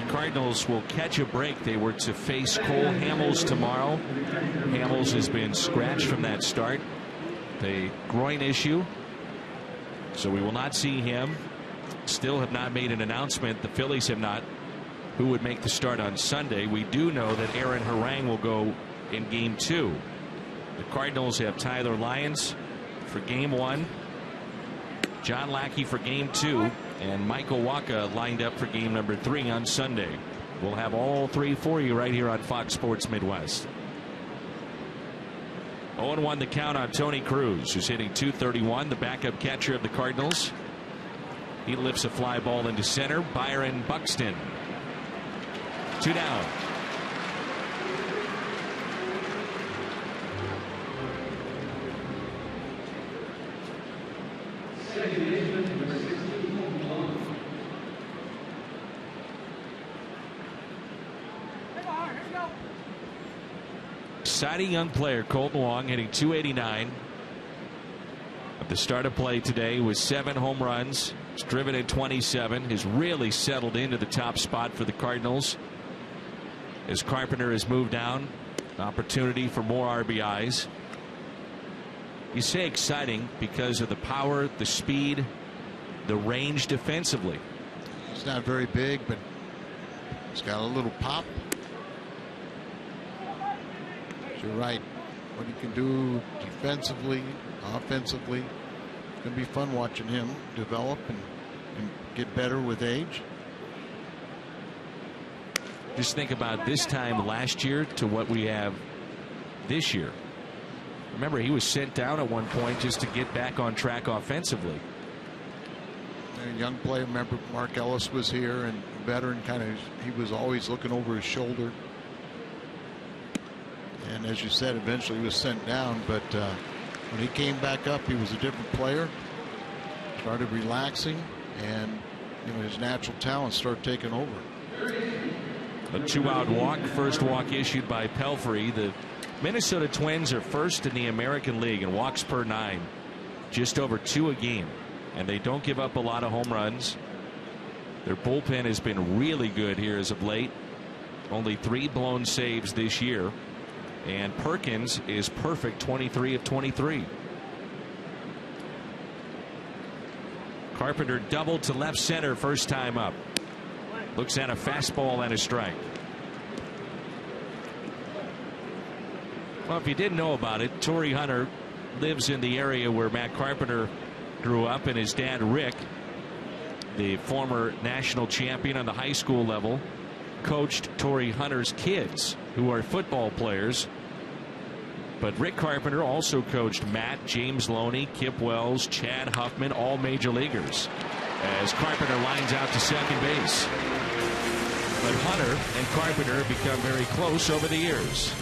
[SPEAKER 3] The Cardinals will catch a break. They were to face Cole Hamels tomorrow. Hamels has been scratched from that start. The groin issue, so we will not see him. Still have not made an announcement. The Phillies have not, who would make the start on Sunday. We do know that Aaron Harang will go in Game 2. The Cardinals have Tyler Lyons for Game 1, John Lackey for Game 2, and Michael Wacha lined up for Game number 3 on Sunday. We'll have all three for you right here on Fox Sports Midwest. 0-1 the count on Tony Cruz, who's hitting .231, the backup catcher of the Cardinals. He lifts a fly ball into center. Byron Buxton. 2 down. Exciting young player, Colton Wong, hitting .289. At the start of play today with 7 home runs. He's driven in 27. Has really settled into the top spot for the Cardinals. As Carpenter has moved down, opportunity for more RBIs. You say exciting because of the power, the speed, the range defensively.
[SPEAKER 4] He's not very big, but he's got a little pop. You're right. What he can do defensively, offensively. It's going to be fun watching him develop and get better with age.
[SPEAKER 3] Just think about this time last year to what we have this year. Remember, he was sent down at one point just to get back on track offensively.
[SPEAKER 4] A young player, remember Mark Ellis was here, and veteran he was always looking over his shoulder. And as you said, eventually he was sent down, but when he came back up, he was a different player. Started relaxing, and his natural talent started taking over.
[SPEAKER 3] A 2-out walk, first walk issued by Pelfrey. The Minnesota Twins are first in the American League in walks per 9, just over 2 a game, and they don't give up a lot of home runs. Their bullpen has been really good here as of late. Only 3 blown saves this year. And Perkins is perfect, 23 of 23. Carpenter doubled to left center first time up. Looks at a fastball and a strike. Well, if you didn't know about it, Tori Hunter lives in the area where Matt Carpenter grew up, and his dad Rick, the former national champion on the high school level, coached Tori Hunter's kids, who are football players. But Rick Carpenter also coached Matt, James Loney, Kip Wells, Chad Huffman, all major leaguers, as Carpenter lines out to second base. But Hunter and Carpenter have become very close over the years.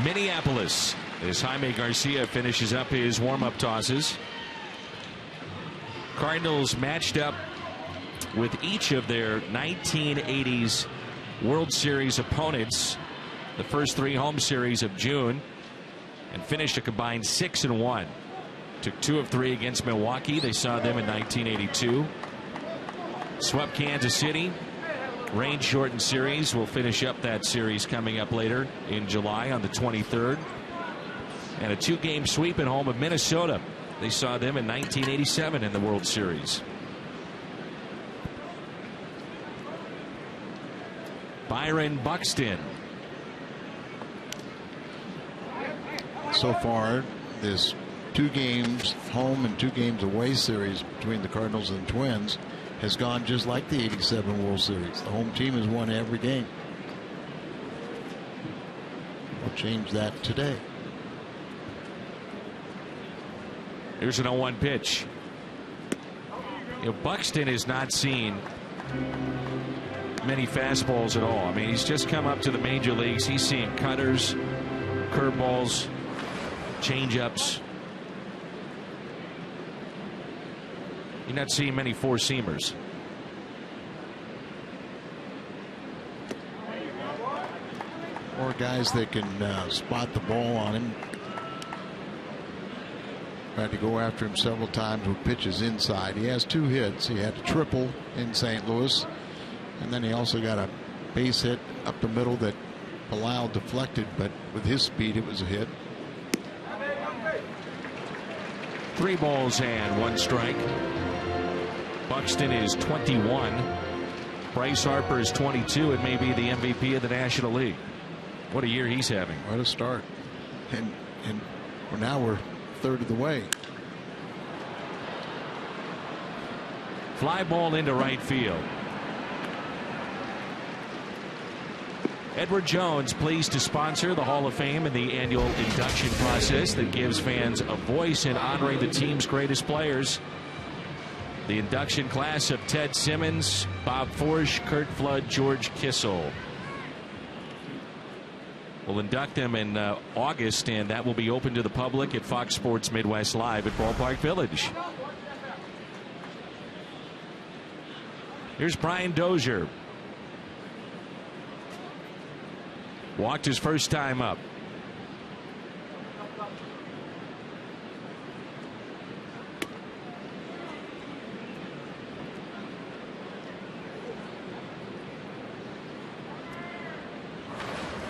[SPEAKER 3] Minneapolis, as Haime Garcia finishes up his warm-up tosses. Cardinals matched up with each of their 1980s World Series opponents the first 3 home series of June and finished a combined 6-1. Took 2 of 3 against Milwaukee. They saw them in 1982. Swept Kansas City. Rain shortened series. Will finish up that series coming up later in July on the 23rd. And a 2-game sweep at home of Minnesota. They saw them in 1987 in the World Series. Byron Buxton.
[SPEAKER 4] So far, this 2 games home and 2 games away series between the Cardinals and the Twins has gone just like the '87 World Series. The home team has won every game. We'll change that today.
[SPEAKER 3] Here's an 0-1 pitch. You know, Buxton has not seen many fastballs at all. I mean, he's just come up to the major leagues. He's seeing cutters, curveballs, changeups. You're not seeing many 4-seamers.
[SPEAKER 4] Or guys that can spot the ball on him. Tried to go after him several times with pitches inside. He has 2 hits. He had a triple in St. Louis. And then he also got a base hit up the middle that Bilal deflected, but with his speed it was a hit.
[SPEAKER 3] 3 balls and 1 strike. Buxton is 21. Bryce Harper is 22 and may be the MVP of the National League. What a year he's having.
[SPEAKER 4] What a start. And now we're 1/3 of the way.
[SPEAKER 3] Fly ball into right field. Edward Jones pleased to sponsor the Hall of Fame and the annual induction process that gives fans a voice in honoring the team's greatest players. The induction class of Ted Simmons, Bob Forsch, Kurt Flood, George Kissel. We'll induct them in August, and that will be open to the public at Fox Sports Midwest Live at Ballpark Village. Here's Brian Dozier. Walked his first time up.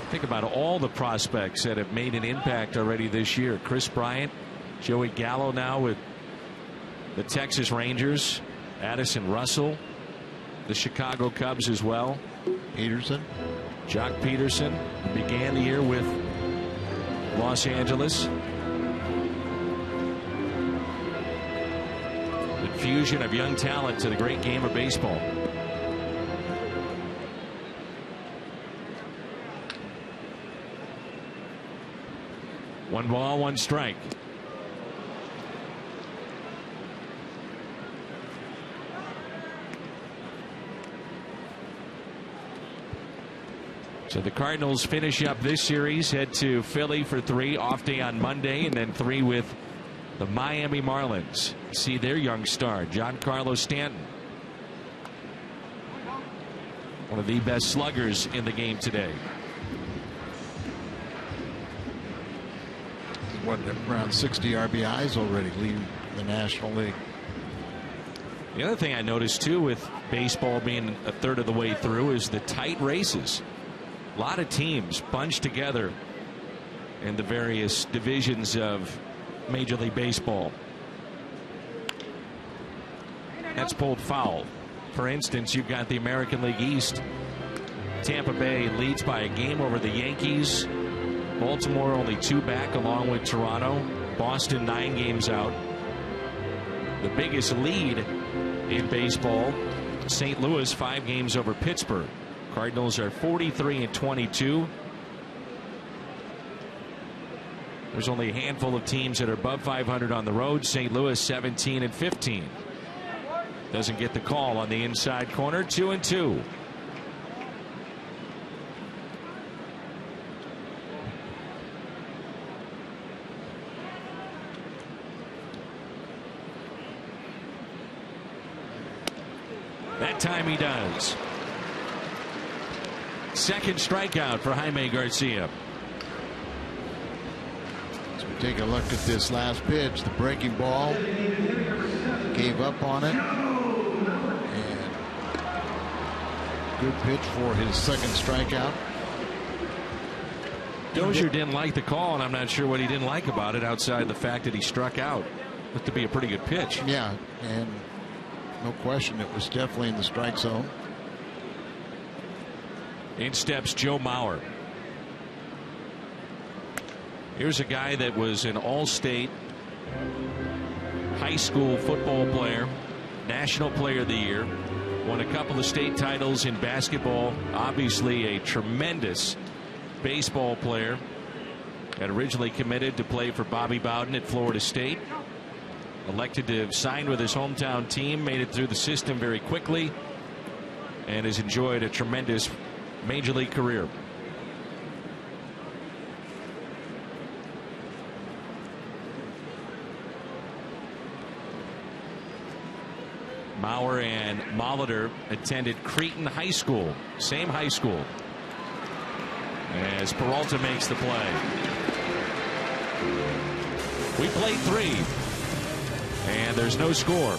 [SPEAKER 3] Think about all the prospects that have made an impact already this year. Chris Bryant, Joey Gallo now with the Texas Rangers, Addison Russell, the Chicago Cubs as well.
[SPEAKER 4] Peterson.
[SPEAKER 3] Jock Peterson began the year with Los Angeles. The fusion of young talent to the great game of baseball. One ball, 1 strike. So the Cardinals finish up this series, head to Philly for 3, off day on Monday, and then 3 with the Miami Marlins. See their young star, Giancarlo Stanton. One of the best sluggers in the game today.
[SPEAKER 4] What, around 60 RBIs already leading the National League.
[SPEAKER 3] The other thing I noticed too, with baseball being 1/3 of the way through, is the tight races. A lot of teams bunched together in the various divisions of Major League Baseball. That's pulled foul. For instance, you've got the American League East. Tampa Bay leads by a game over the Yankees. Baltimore only 2 back along with Toronto. Boston 9 games out. The biggest lead in baseball, St. Louis 5 games over Pittsburgh. Cardinals are 43-22. There's only a handful of teams that are above 500 on the road. St. Louis 17-15. Doesn't get the call on the inside corner. 2-2. That time he does. Second strikeout for Haime Garcia.
[SPEAKER 4] As we take a look at this last pitch, the breaking ball, gave up on it, and good pitch for his second strikeout.
[SPEAKER 3] Dozier didn't like the call, and I'm not sure what he didn't like about it outside the fact that he struck out. Looked to be a pretty good pitch.
[SPEAKER 4] Yeah, and no question it was definitely in the strike zone.
[SPEAKER 3] In steps Joe Mauer. Here's a guy that was an all-state high school football player, National Player of the Year, won a couple of state titles in basketball, obviously a tremendous baseball player, had originally committed to play for Bobby Bowden at Florida State, elected to sign with his hometown team, made it through the system very quickly, and has enjoyed a tremendous major league career. Mauer and Molitor attended Cretin High School, same high school, as Peralta makes the play. We played 3, and there's no score.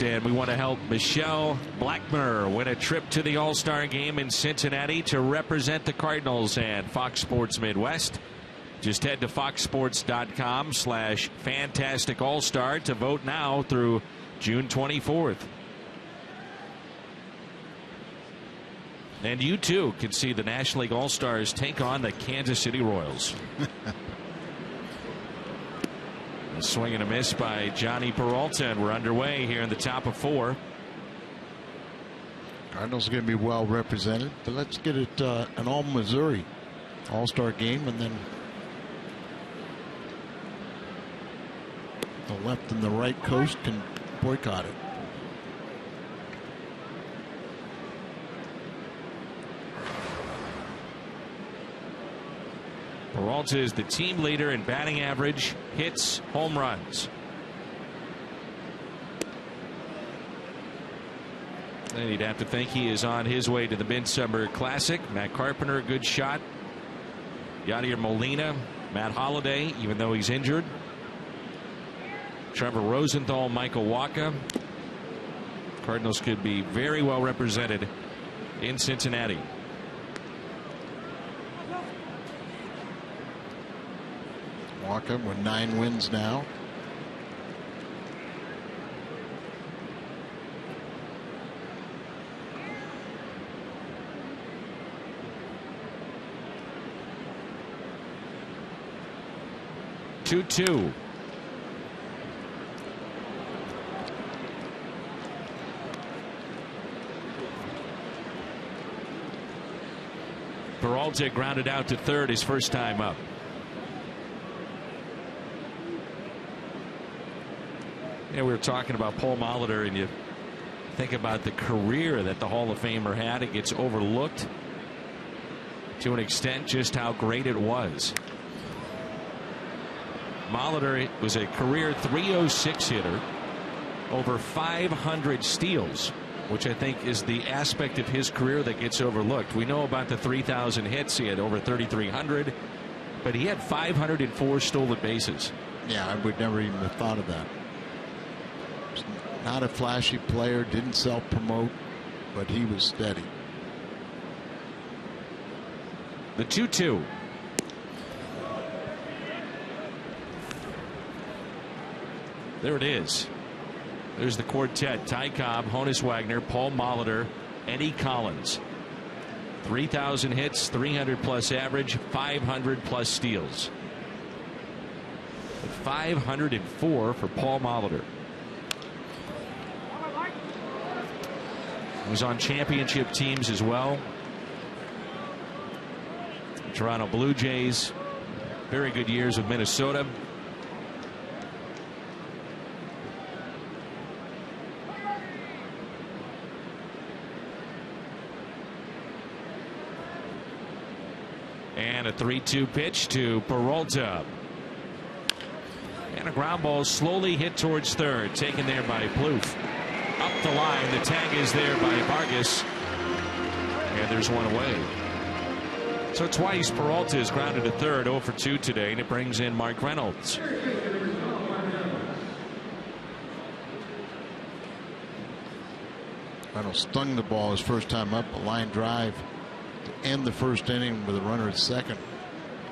[SPEAKER 3] And we want to help Michelle Blackmer win a trip to the All-Star game in Cincinnati to represent the Cardinals and Fox Sports Midwest. Just head to foxsports.com/fantasticallstar to vote now through June 24th. And you too can see the National League All-Stars take on the Kansas City Royals. A swing and a miss by Johnny Peralta, and we're underway here in the top of 4.
[SPEAKER 4] Cardinals are going to be well represented, but let's get it an all-Missouri All-Star game, and then the left and the right coast can boycott it.
[SPEAKER 3] Peralta is the team leader in batting average, hits, home runs. And you'd have to think he is on his way to the Midsummer Classic. Matt Carpenter, a good shot. Yadier Molina, Matt Holliday, even though he's injured. Trevor Rosenthal, Michael Wacha. Cardinals could be very well represented in Cincinnati.
[SPEAKER 4] Wacha with 9 wins now.
[SPEAKER 3] 2-2. Peralta grounded out to third his first time up. Yeah, we were talking about Paul Molitor, and you think about the career that the Hall of Famer had. It gets overlooked to an extent just how great it was. Molitor was a career .306 hitter, over 500 steals, which I think is the aspect of his career that gets overlooked. We know about the 3,000 hits. He had over 3,300, but he had 504 stolen bases.
[SPEAKER 4] Yeah, I would never even have thought of that. Not a flashy player, didn't self-promote, but he was steady.
[SPEAKER 3] The 2-2. There it is. There's the quartet: Ty Cobb, Honus Wagner, Paul Molitor, Eddie Collins. 3,000 hits, 300+ average, 500+ steals. But 504 for Paul Molitor. He was on championship teams as well. Toronto Blue Jays, very good years with Minnesota. And a 3-2 pitch to Peralta. And a ground ball slowly hit towards third, taken there by Plouffe. Up the line, the tag is there by Vargas. And there's one away. So twice Peralta is grounded to third, 0 for 2 today, and it brings in Mark Reynolds.
[SPEAKER 4] Reynolds stung the ball his first time up, a line drive to end the first inning with a runner at second,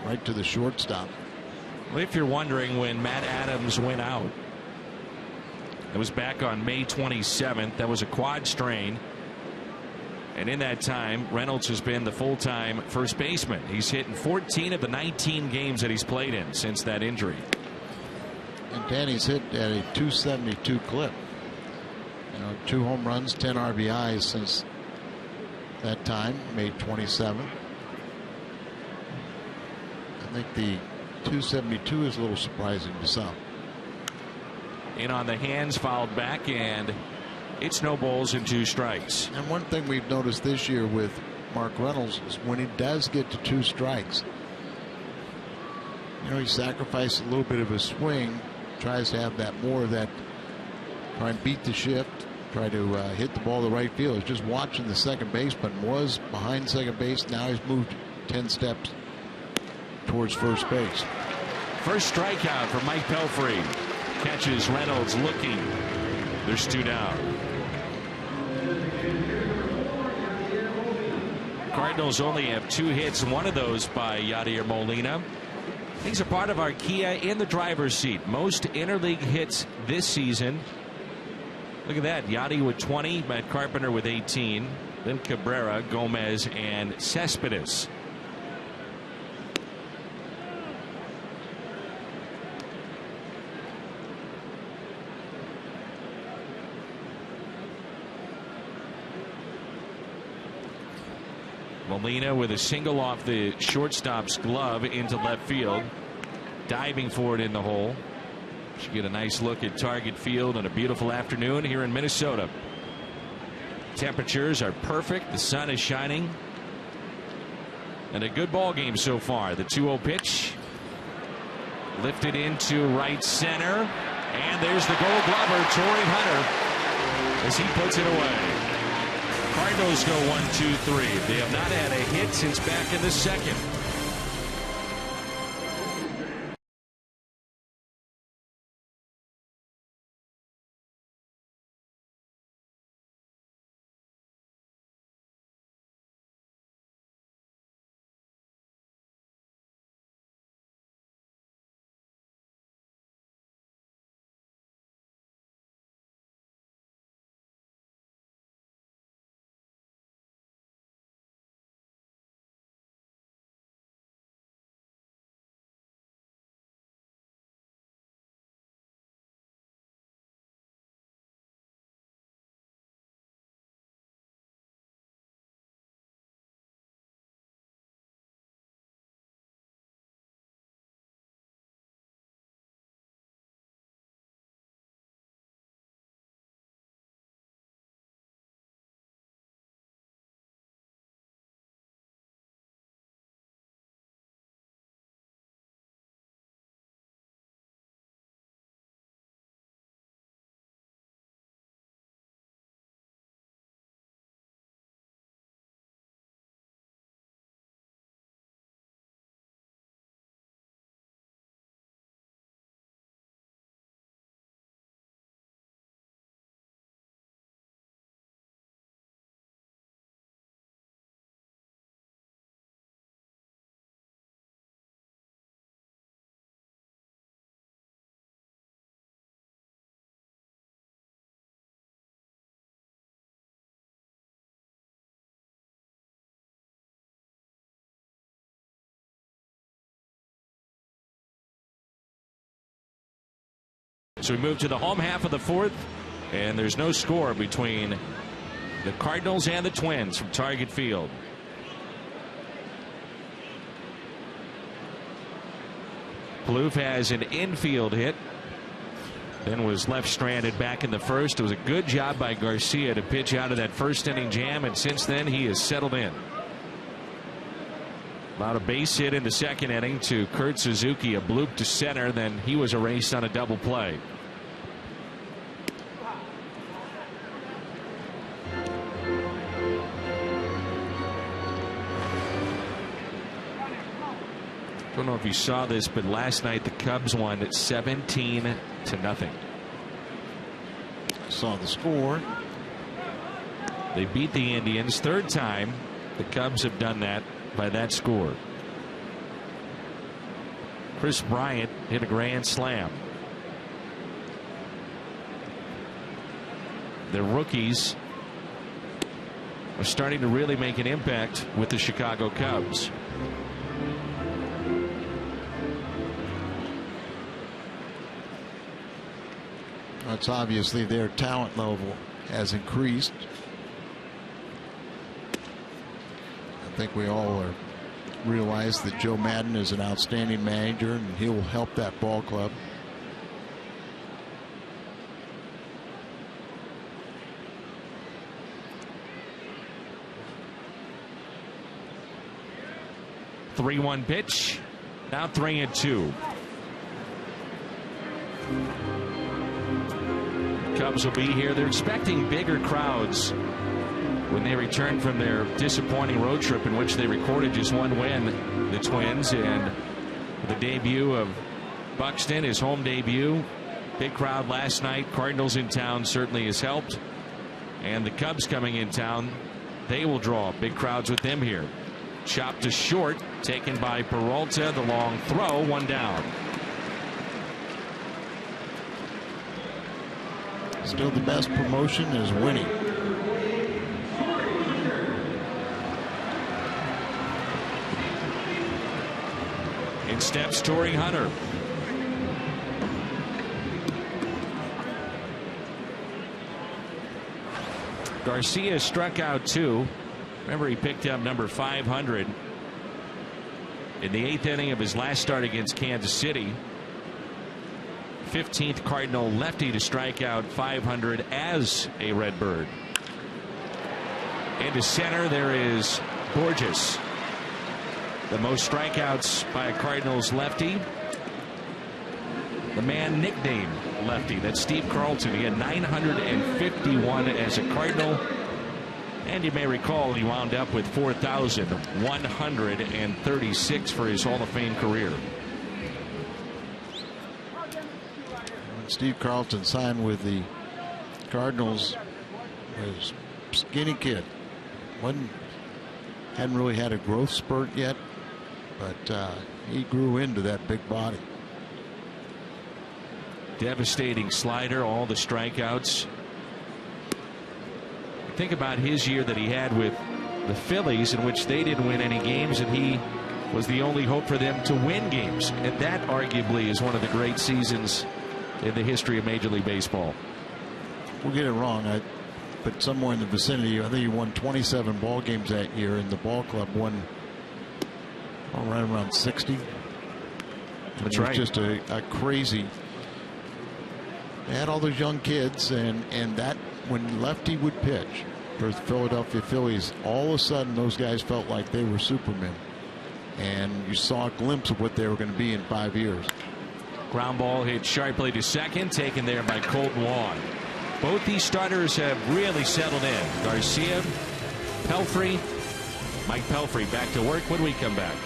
[SPEAKER 4] right to the shortstop.
[SPEAKER 3] Well, if you're wondering when Matt Adams went out, it was back on May 27th. That was a quad strain. And in that time, Reynolds has been the full-time first baseman. He's hit in 14 of the 19 games that he's played in since that injury.
[SPEAKER 4] And Danny's hit at a .272 clip. 2 home runs, 10 RBIs since that time, May 27th. I think the .272 is a little surprising to some.
[SPEAKER 3] In on the hands, fouled back, and it's no balls and 2 strikes.
[SPEAKER 4] And one thing we've noticed this year with Mark Reynolds is when he does get to 2 strikes, he sacrifices a little bit of his swing, tries to have that more of that, try and beat the shift, try to hit the ball to right field. He's just watching the second baseman, was behind second base, now he's moved 10 steps towards first base.
[SPEAKER 3] First strikeout for Mike Pelfrey. Catches Reynolds looking. There's 2 down. Cardinals only have 2 hits, one of those by Yadier Molina. He's a part of our Kia in the driver's seat. Most interleague hits this season. Look at that. Yadi with 20, Matt Carpenter with 18, then Cabrera, Gomez, and Cespedes. Molina with a single off the shortstop's glove into left field, diving for it in the hole. Should get a nice look at target field on a beautiful afternoon here in Minnesota. Temperatures are perfect. The sun is shining. And a good ball game so far. The 2-0 pitch. Lifted into right center. And there's the Gold Glover, Tori Hunter, as he puts it away. Cardinals go 1-2-3. They have not had a hit since back in the second. So we move to the home half of the fourth, and there's no score between the Cardinals and the Twins from Target Field. Plouffe has an infield hit, then was left stranded back in the first. It was a good job by Garcia to pitch out of that first inning jam, and since then he has settled in. About a base hit in the second inning to Kurt Suzuki, a bloop to center, then he was erased on a double play. Don't know if you saw this, but last night the Cubs won at 17-0.
[SPEAKER 4] I saw the score.
[SPEAKER 3] They beat the Indians. Third time the Cubs have done that by that score. Chris Bryant hit a grand slam. The rookies are starting to really make an impact with the Chicago Cubs.
[SPEAKER 4] It's obviously their talent level has increased. I think we all realize that Joe Madden is an outstanding manager, and he will help that ball club.
[SPEAKER 3] The 3-1 pitch. Now 3-2. Cubs will be here. They're expecting bigger crowds when they return from their disappointing road trip in which they recorded just one win, the Twins, and the debut of Buxton, his home debut. Big crowd last night. Cardinals in town certainly has helped, and the Cubs coming in town, they will draw big crowds with them here. Chopped to short, taken by Peralta. The long throw, one down.
[SPEAKER 4] Still, the best promotion is winning.
[SPEAKER 3] In steps Tori Hunter. Garcia struck out 2. Remember, he picked up number 500 in the 8th inning of his last start against Kansas City. 15th Cardinal lefty to strike out 500 as a Redbird. Into center there is Borges. The most strikeouts by a Cardinals lefty. The man nicknamed lefty, that's Steve Carlton. He had 951 as a Cardinal. And you may recall he wound up with 4,136 for his Hall of Fame career.
[SPEAKER 4] When Steve Carlton signed with the Cardinals, was a skinny kid. Hadn't really had a growth spurt yet, but he grew into that big body.
[SPEAKER 3] Devastating slider, all the strikeouts. Think about his year that he had with the Phillies, in which they didn't win any games, and he was the only hope for them to win games. And that arguably is one of the great seasons in the history of Major League Baseball.
[SPEAKER 4] We'll get it wrong, but somewhere in the vicinity, I think he won 27 ball games that year, and the ball club won right around 60.
[SPEAKER 3] That's
[SPEAKER 4] it was
[SPEAKER 3] right.
[SPEAKER 4] Just a crazy. They had all those young kids, and that when lefty would pitch for the Philadelphia Phillies, all of a sudden those guys felt like they were Supermen, and you saw a glimpse of what they were going to be in 5 years.
[SPEAKER 3] Ground ball hit sharply to second, taken there by Colton Wong. Both these starters have really settled in. Garcia, Pelfrey, Mike Pelfrey back to work when we come back.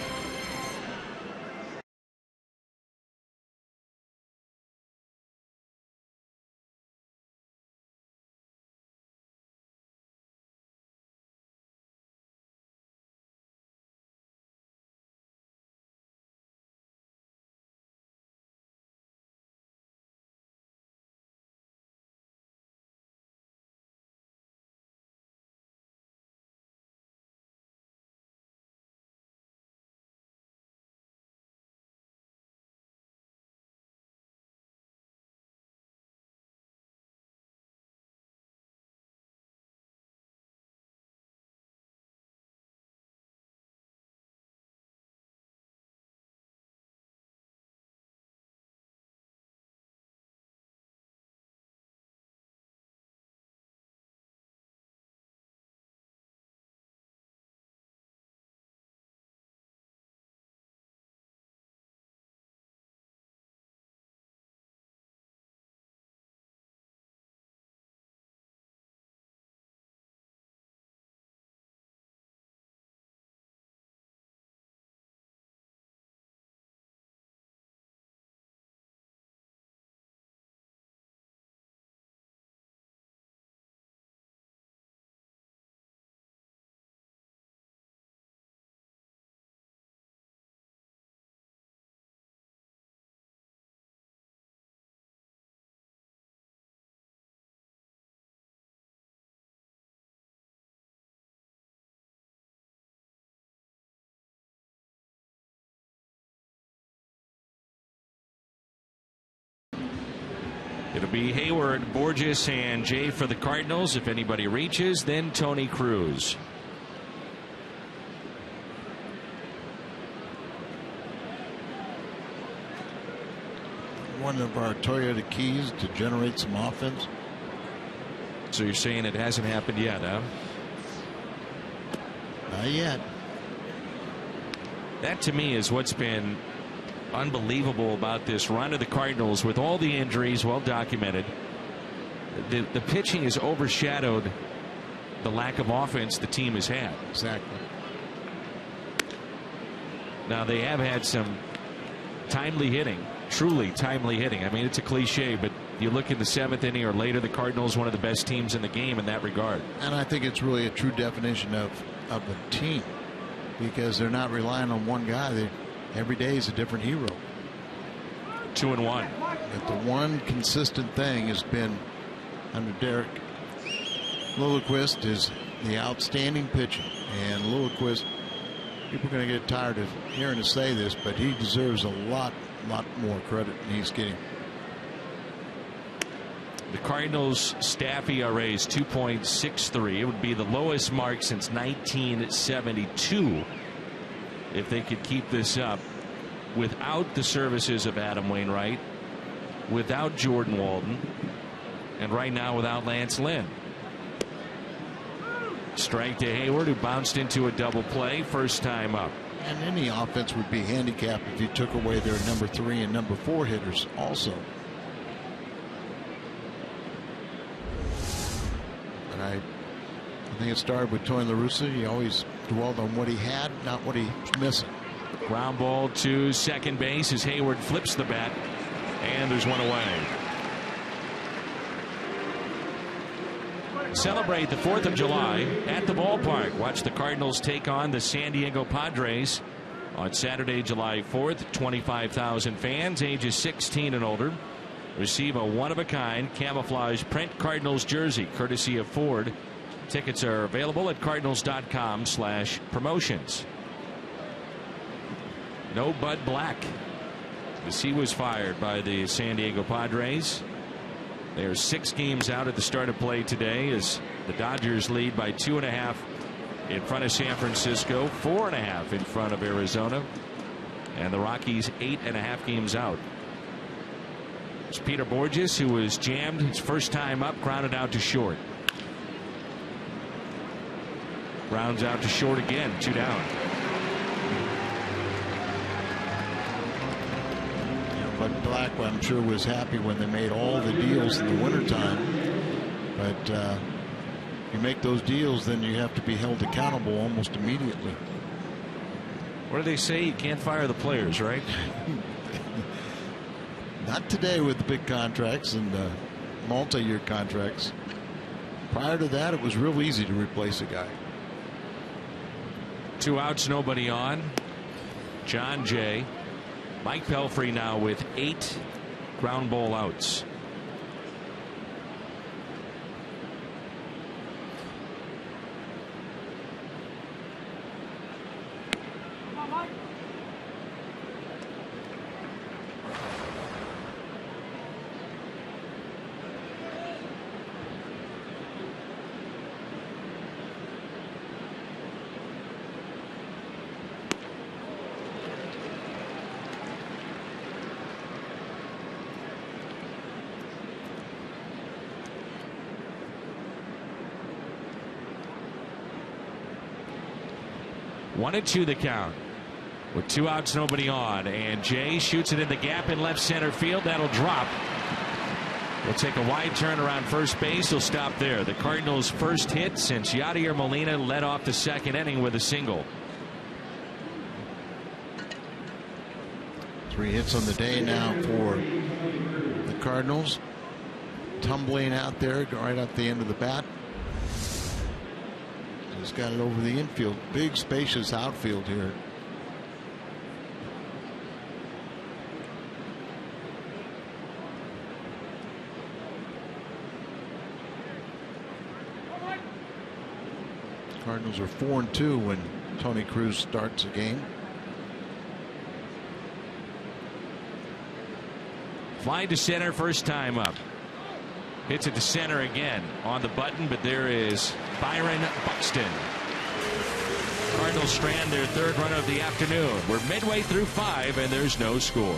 [SPEAKER 3] It'll be Hayward, Borges, and Jay for the Cardinals. If anybody reaches, then Tony Cruz.
[SPEAKER 4] One of our Toyota keys to generate some offense.
[SPEAKER 3] So you're saying it hasn't happened yet, huh?
[SPEAKER 4] Not yet.
[SPEAKER 3] That to me is what's been unbelievable about this run of the Cardinals, with all the injuries well documented. The pitching has overshadowed the lack of offense the team has had.
[SPEAKER 4] Exactly.
[SPEAKER 3] Now they have had some timely hitting, truly timely hitting. I mean, it's a cliche, but you look in the 7th inning or later, the Cardinals, one of the best teams in the game in that regard.
[SPEAKER 4] And I think it's really a true definition of a team, because they're not relying on one guy. Every day is a different hero.
[SPEAKER 3] 2-1.
[SPEAKER 4] But the one consistent thing has been under Derek Lilliquist is the outstanding pitching. And Lilliquist, people are going to get tired of hearing us say this, but he deserves a lot more credit than he's getting.
[SPEAKER 3] The Cardinals' staff ERA is 2.63. It would be the lowest mark since 1972 if they could keep this up without the services of Adam Wainwright, without Jordan Walden, and right now without Lance Lynn. Strike to Hayward, who bounced into a double play, first time up.
[SPEAKER 4] And any offense would be handicapped if you took away their number 3 and number 4 hitters also. But I think it started with Tony La Russa. He always dwelled on what he had, not what he's missing.
[SPEAKER 3] Ground ball to second base as Hayward flips the bat, and there's one away. Celebrate the 4th of July at the ballpark. Watch the Cardinals take on the San Diego Padres on Saturday, July 4th. 25,000 fans ages 16 and older receive a one-of-a-kind camouflage print Cardinals jersey courtesy of Ford. Tickets are available at cardinals.com/promotions. No Bud Black, as he was fired by the San Diego Padres. They are 6 games out at the start of play today as the Dodgers lead by 2.5 in front of San Francisco, 4.5 in front of Arizona, and the Rockies 8.5 games out. It's Peter Borges, who was jammed his first time up, grounded out to short. Grounds out to short again, 2 down.
[SPEAKER 4] But Black, I'm sure, was happy when they made all the deals in the wintertime. But if you make those deals, then you have to be held accountable almost immediately.
[SPEAKER 3] What do they say? You can't fire the players, right?
[SPEAKER 4] Not today with the big contracts and multi-year contracts. Prior to that, it was real easy to replace a guy.
[SPEAKER 3] 2 outs, nobody on. John Jay. Mike Pelfrey now with 8 ground ball outs. One and 2 the count with 2 outs, nobody on, and Jay shoots it in the gap in left center field. That'll drop. We'll take a wide turn around first base. He'll stop there. The Cardinals' first hit since Yadier Molina led off the second inning with a single.
[SPEAKER 4] 3 hits on the day now for the Cardinals. Tumbling out there right at the end of the bat. Just got it over the infield. Big spacious outfield here. Cardinals are 4-2 when Tony Cruz starts a game.
[SPEAKER 3] Fly to center, first time up. Hits it to center again on the button, but there is Byron Buxton. Cardinals strand their third run of the afternoon. We're midway through 5, and there's no score.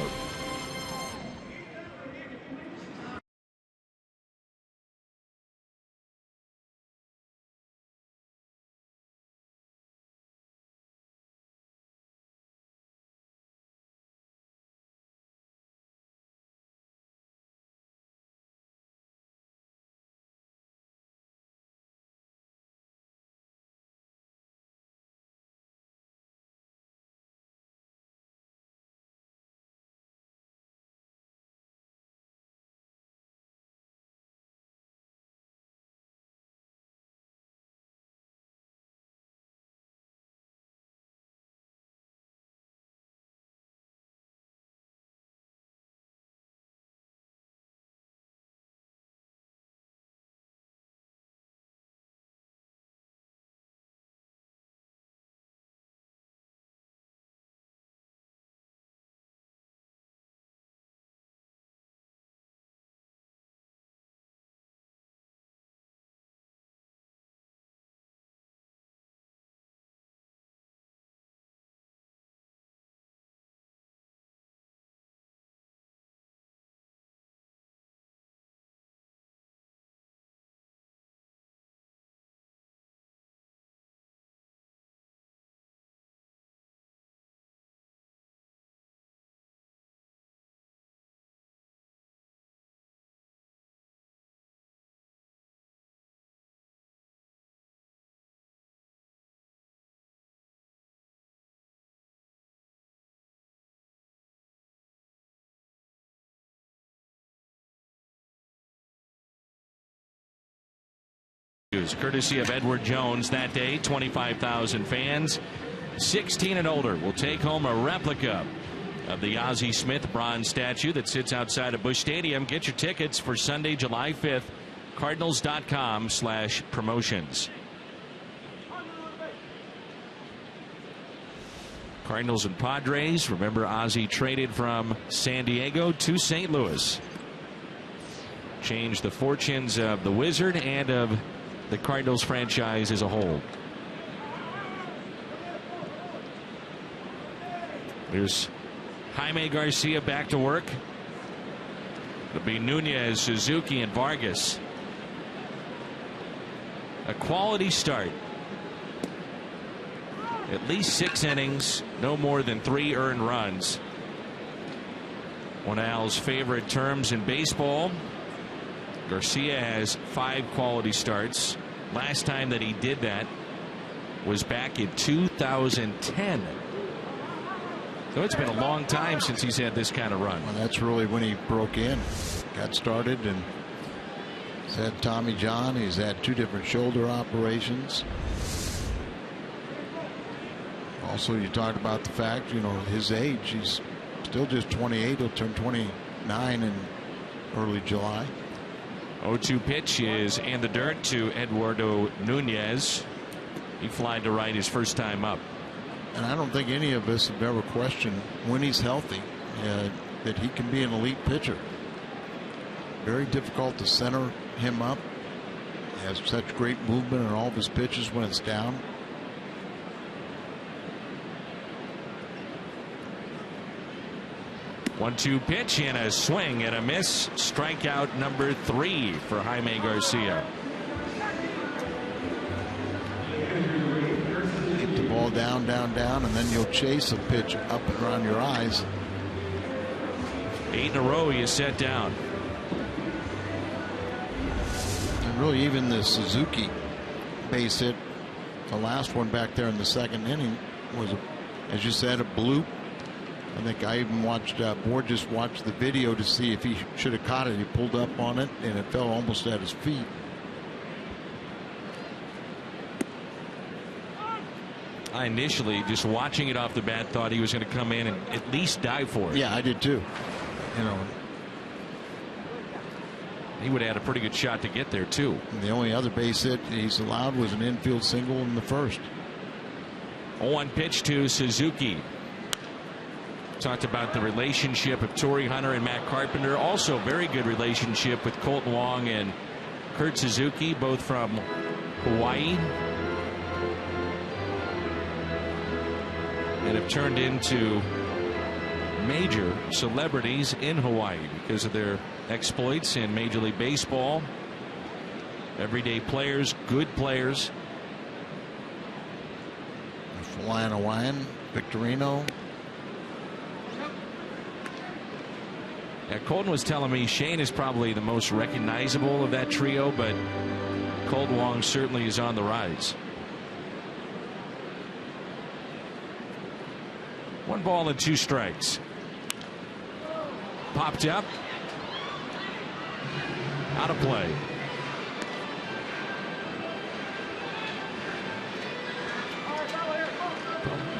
[SPEAKER 3] Courtesy of Edward Jones that day. 25,000 fans 16 and older will take home a replica of the Ozzie Smith bronze statue that sits outside of Busch Stadium. Get your tickets for Sunday, July 5th. Cardinals.com/promotions. Cardinals and Padres. Remember, Ozzie traded from San Diego to St. Louis. Changed the fortunes of the Wizard and of the Cardinals franchise as a whole. There's Haime Garcia back to work. It'll be Nunez, Suzuki, and Vargas. A quality start. At least 6 innings, no more than 3 earned runs. One of Al's favorite terms in baseball. Garcia has 5 quality starts. Last time that he did that was back in 2010. So it's been a long time since he's had this kind of run.
[SPEAKER 4] Well, that's really when he broke in, got started, and he's had Tommy John. He's had 2 different shoulder operations. Also, you talked about the fact, his age. He's still just 28. He'll turn 29 in early July.
[SPEAKER 3] 0-2 pitch is in the dirt to Eduardo Nunez. He flied to right his first time up.
[SPEAKER 4] And I don't think any of us have ever questioned when he's healthy that he can be an elite pitcher. Very difficult to center him up. He has such great movement in all of his pitches when it's down.
[SPEAKER 3] One-two pitch and a swing and a miss. Strikeout number 3 for Haime Garcia.
[SPEAKER 4] Get the ball down, down, down, and then you'll chase a pitch up and around your eyes.
[SPEAKER 3] 8 in a row he is set down.
[SPEAKER 4] And really, even the Suzuki base hit, the last one back there in the 2nd inning, was, as you said, a bloop. I think I even watched Borges watched the video to see if he should have caught it. He pulled up on it and it fell almost at his feet.
[SPEAKER 3] I initially, just watching it off the bat, thought he was going to come in and at least dive for it.
[SPEAKER 4] Yeah, I did too.
[SPEAKER 3] He would have had a pretty good shot to get there too.
[SPEAKER 4] And the only other base hit he's allowed was an infield single in the 1st.
[SPEAKER 3] 0-1 pitch to Suzuki. Talked about the relationship of Tori Hunter and Matt Carpenter. Also very good relationship with Colton Wong and Kurt Suzuki, both from Hawaii. And have turned into major celebrities in Hawaii because of their exploits in Major League Baseball. Everyday players, good players.
[SPEAKER 4] Flying Hawaiian, Victorino.
[SPEAKER 3] Yeah, Colton was telling me Shane is probably the most recognizable of that trio, but Colton Wong certainly is on the rise. 1 ball and 2 strikes. Popped up. Out of play.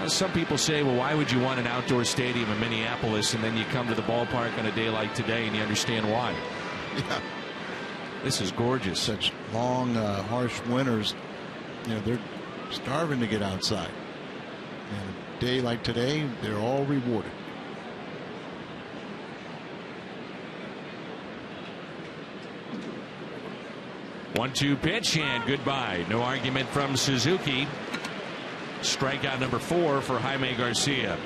[SPEAKER 3] Some people say, well, why would you want an outdoor stadium in Minneapolis, and then you come to the ballpark on a day like today and you understand why.
[SPEAKER 4] Yeah.
[SPEAKER 3] This is gorgeous.
[SPEAKER 4] Such long, harsh winters. You know, they're starving to get outside. And a day like today, they're all rewarded.
[SPEAKER 3] One-two pitch and goodbye. No argument from Suzuki. Strikeout number 4 for Haime Garcia.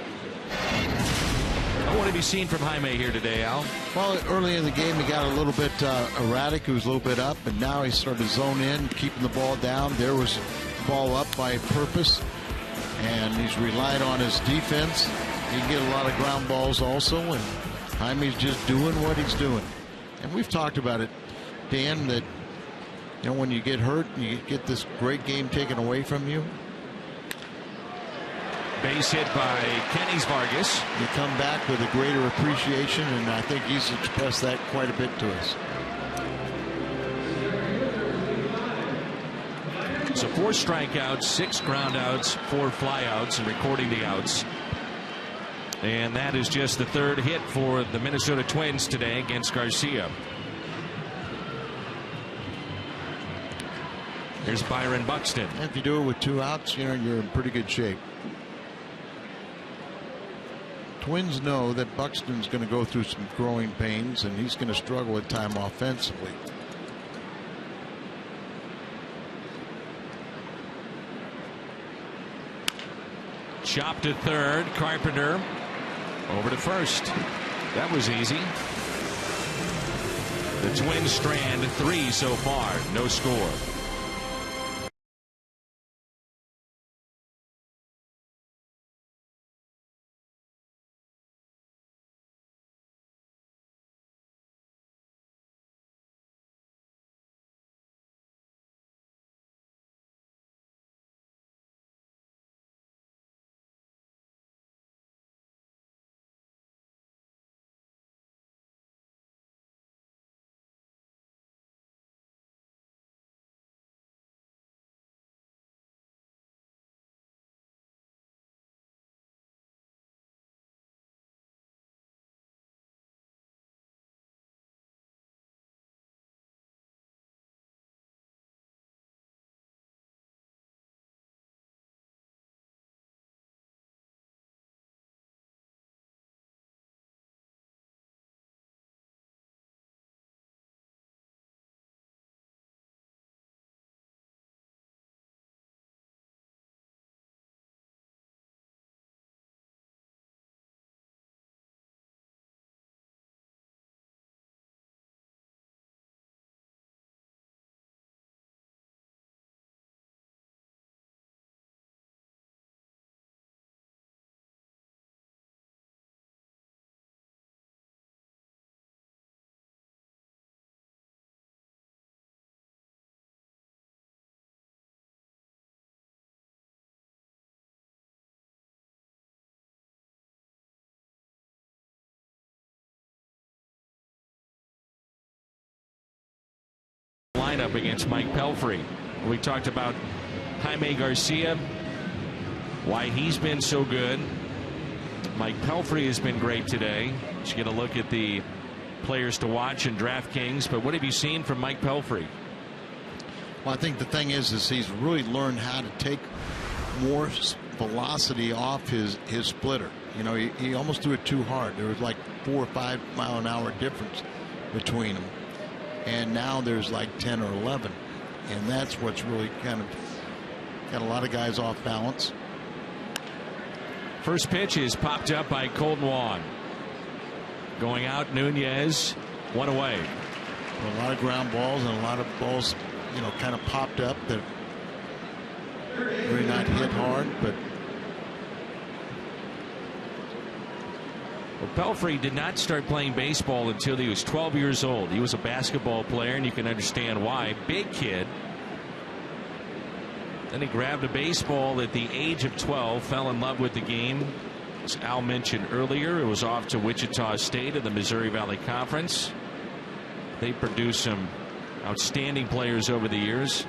[SPEAKER 3] What have you seen from Haime here today, Al?
[SPEAKER 4] Well, early in the game, he got a little bit erratic. He was a little bit up, and now he started to zone in, keeping the ball down. There was the ball up by purpose, and he's relied on his defense. He can get a lot of ground balls also, and Jaime's just doing what he's doing. And we've talked about it, Dan, that you know when you get hurt, you get this great game taken away from you.
[SPEAKER 3] Base hit by Kenny's Vargas.
[SPEAKER 4] You come back with a greater appreciation, and I think he's expressed that quite a bit to us.
[SPEAKER 3] So 4 strikeouts, 6 groundouts, 4 flyouts, and recording the outs. And that is just the 3rd hit for the Minnesota Twins today against Garcia. Here's Byron Buxton.
[SPEAKER 4] If you do it with 2 outs, you know you're in pretty good shape. Twins know that Buxton's going to go through some growing pains, and he's going to struggle at time offensively.
[SPEAKER 3] Chop to 3rd. Carpenter over to 1st. That was easy. The Twins strand 3 so far. No score. Lineup against Mike Pelfrey. We talked about Haime Garcia, why he's been so good. Mike Pelfrey has been great today. You get a look at the players to watch in DraftKings, but what have you seen from Mike Pelfrey?
[SPEAKER 4] Well, I think the thing is he's really learned how to take more velocity off his splitter. You know, he almost threw it too hard. There was like 4 or 5 mile an hour difference between them, and now there's like 10 or 11, and that's what's really kind of got a lot of guys off balance.
[SPEAKER 3] First pitch is popped up by Colton Wong. Going out, Nunez, 1 away.
[SPEAKER 4] A lot of ground balls and a lot of balls, you know, kind of popped up that really not hit hard, but.
[SPEAKER 3] Well, Pelfrey did not start playing baseball until he was 12 years old. He was a basketball player, and you can understand why. Big kid. Then he grabbed a baseball at the age of 12, fell in love with the game. As Al mentioned earlier, it was off to Wichita State in the Missouri Valley Conference. They produced some outstanding players over the years.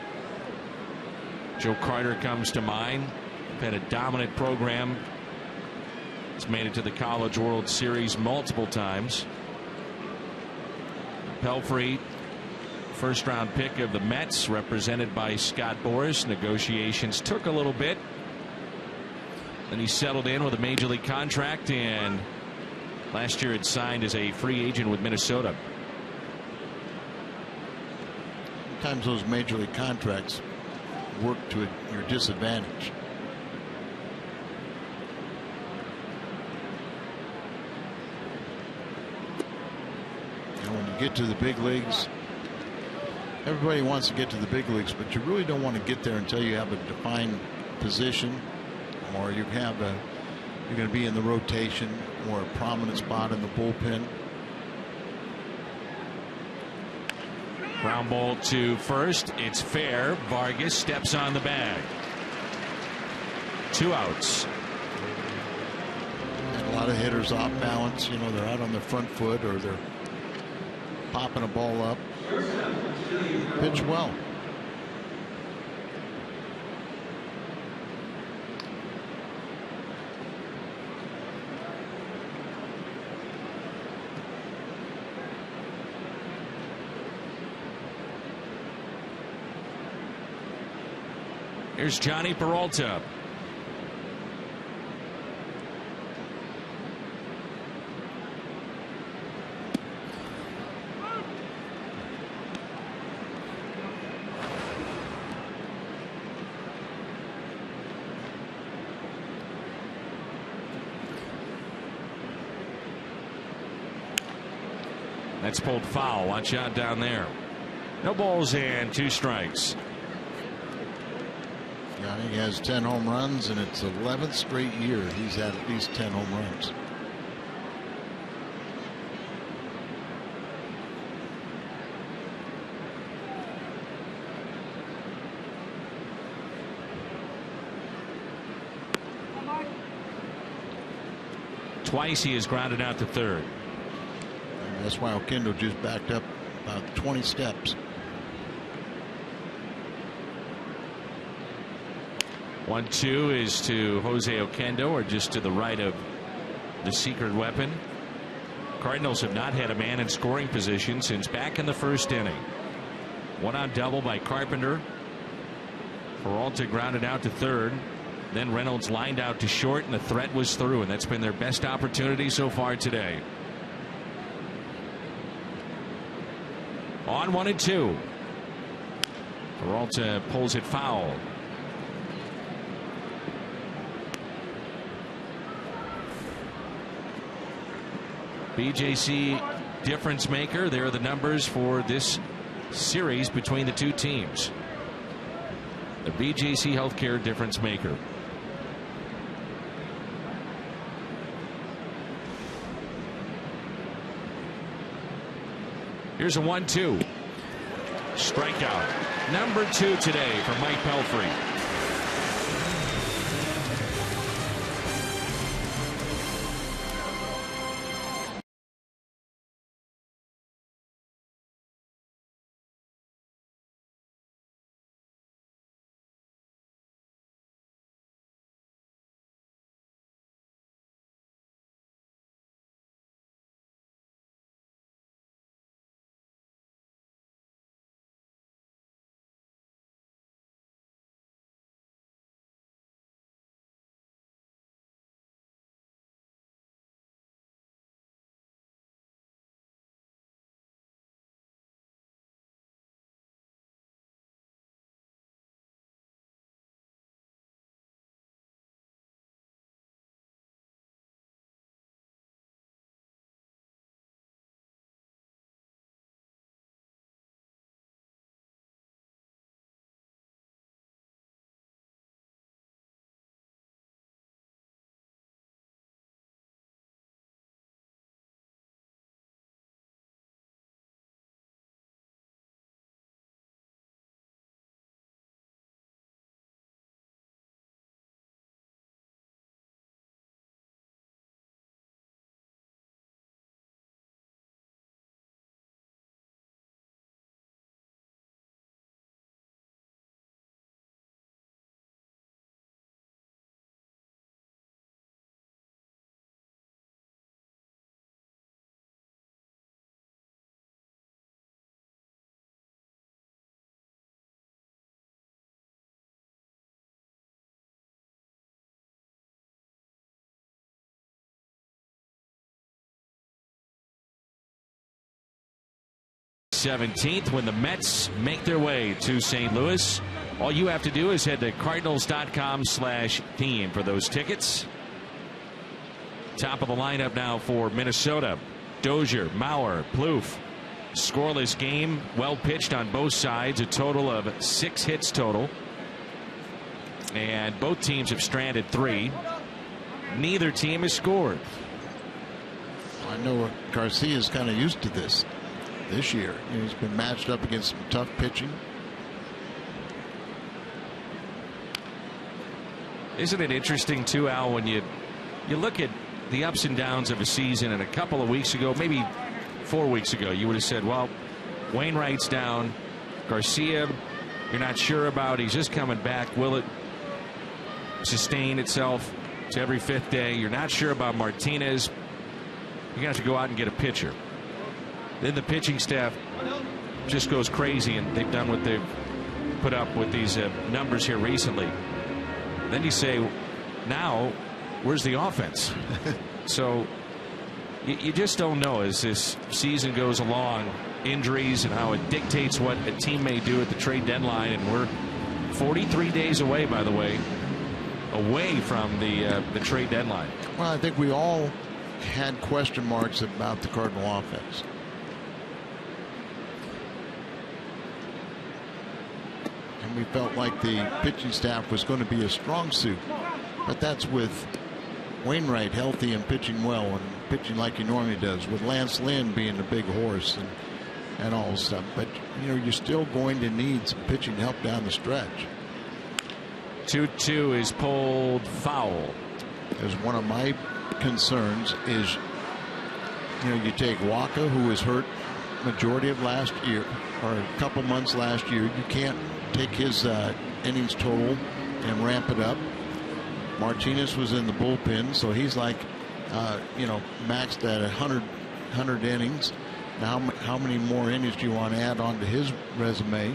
[SPEAKER 3] Joe Carter comes to mind. They've had a dominant program. It's made it to the College World Series multiple times. Pelfrey, first round pick of the Mets, represented by Scott Boras. Negotiations took a little bit. Then he settled in with a major league contract, and last year had signed as a free agent with Minnesota.
[SPEAKER 4] Sometimes those major league contracts work to your disadvantage. And when you get to the big leagues, everybody wants to get to the big leagues, but you really don't want to get there until you have a defined position, or you're going to be in the rotation or a prominent spot in the bullpen.
[SPEAKER 3] Ground ball to first. It's fair. Vargas steps on the bag. 2 outs.
[SPEAKER 4] And a lot of hitters off balance. You know, they're out on their front foot, or they're popping a ball up. Pitch well.
[SPEAKER 3] Here's Johnny Peralta. That's pulled foul. Watch out down there. No balls and 2 strikes.
[SPEAKER 4] He has 10 home runs, and it's 11th straight year he's had at least 10 home runs.
[SPEAKER 3] Twice he has grounded out to third.
[SPEAKER 4] And that's why Oquendo just backed up about 20 steps.
[SPEAKER 3] 1-2 is to Jose Oquendo, or just to the right of the secret weapon. Cardinals have not had a man in scoring position since back in the first inning. 1-out double by Carpenter. Peralta grounded out to third. Then Reynolds lined out to short, and the threat was through, and that's been their best opportunity so far today. On 1-2. Peralta pulls it foul. BJC difference maker. There are the numbers for this series between the two teams. The BJC Healthcare difference maker. Here's a 1-2. Strikeout. Number 2 today for Mike Pelfrey. 17th when the Mets make their way to St. Louis. All you have to do is head to cardinals.com/team for those tickets. Top of the lineup now for Minnesota. Dozier, Mauer, Plouffe. Scoreless game, well pitched on both sides, a total of 6 hits total. And both teams have stranded 3. Neither team has scored.
[SPEAKER 4] I know Garcia's kind of used to this year. He's been matched up against some tough pitching.
[SPEAKER 3] Isn't it interesting too, Al, when you look at the ups and downs of a season, and a couple of weeks ago, maybe 4 weeks ago, you would have said, well, Wainwright's down, Garcia you're not sure about, he's just coming back, will it sustain itself to every 5th day? You're not sure about Martinez. You're gonna have to go out and get a pitcher. Then the pitching staff just goes crazy, and they've done what they've put up with these numbers here recently. Then you say, now where's the offense? So you just don't know as this season goes along, injuries and how it dictates what a team may do at the trade deadline. And we're 43 days away, by the way, away from the trade deadline.
[SPEAKER 4] Well, I think we all had question marks about the Cardinal offense. And we felt like the pitching staff was going to be a strong suit. But that's with Wainwright healthy and pitching well and pitching like he normally does, with Lance Lynn being the big horse and all stuff. But, you know, you're still going to need some pitching help down the stretch.
[SPEAKER 3] 2-2 is pulled foul.
[SPEAKER 4] As one of my concerns is, you know, you take Waka, who was hurt majority of last year or a couple months last year. You can't take his innings total and ramp it up. Martinez was in the bullpen, so he's like, you know, maxed at 100 innings. Now, how many more innings do you want to add on to his resume?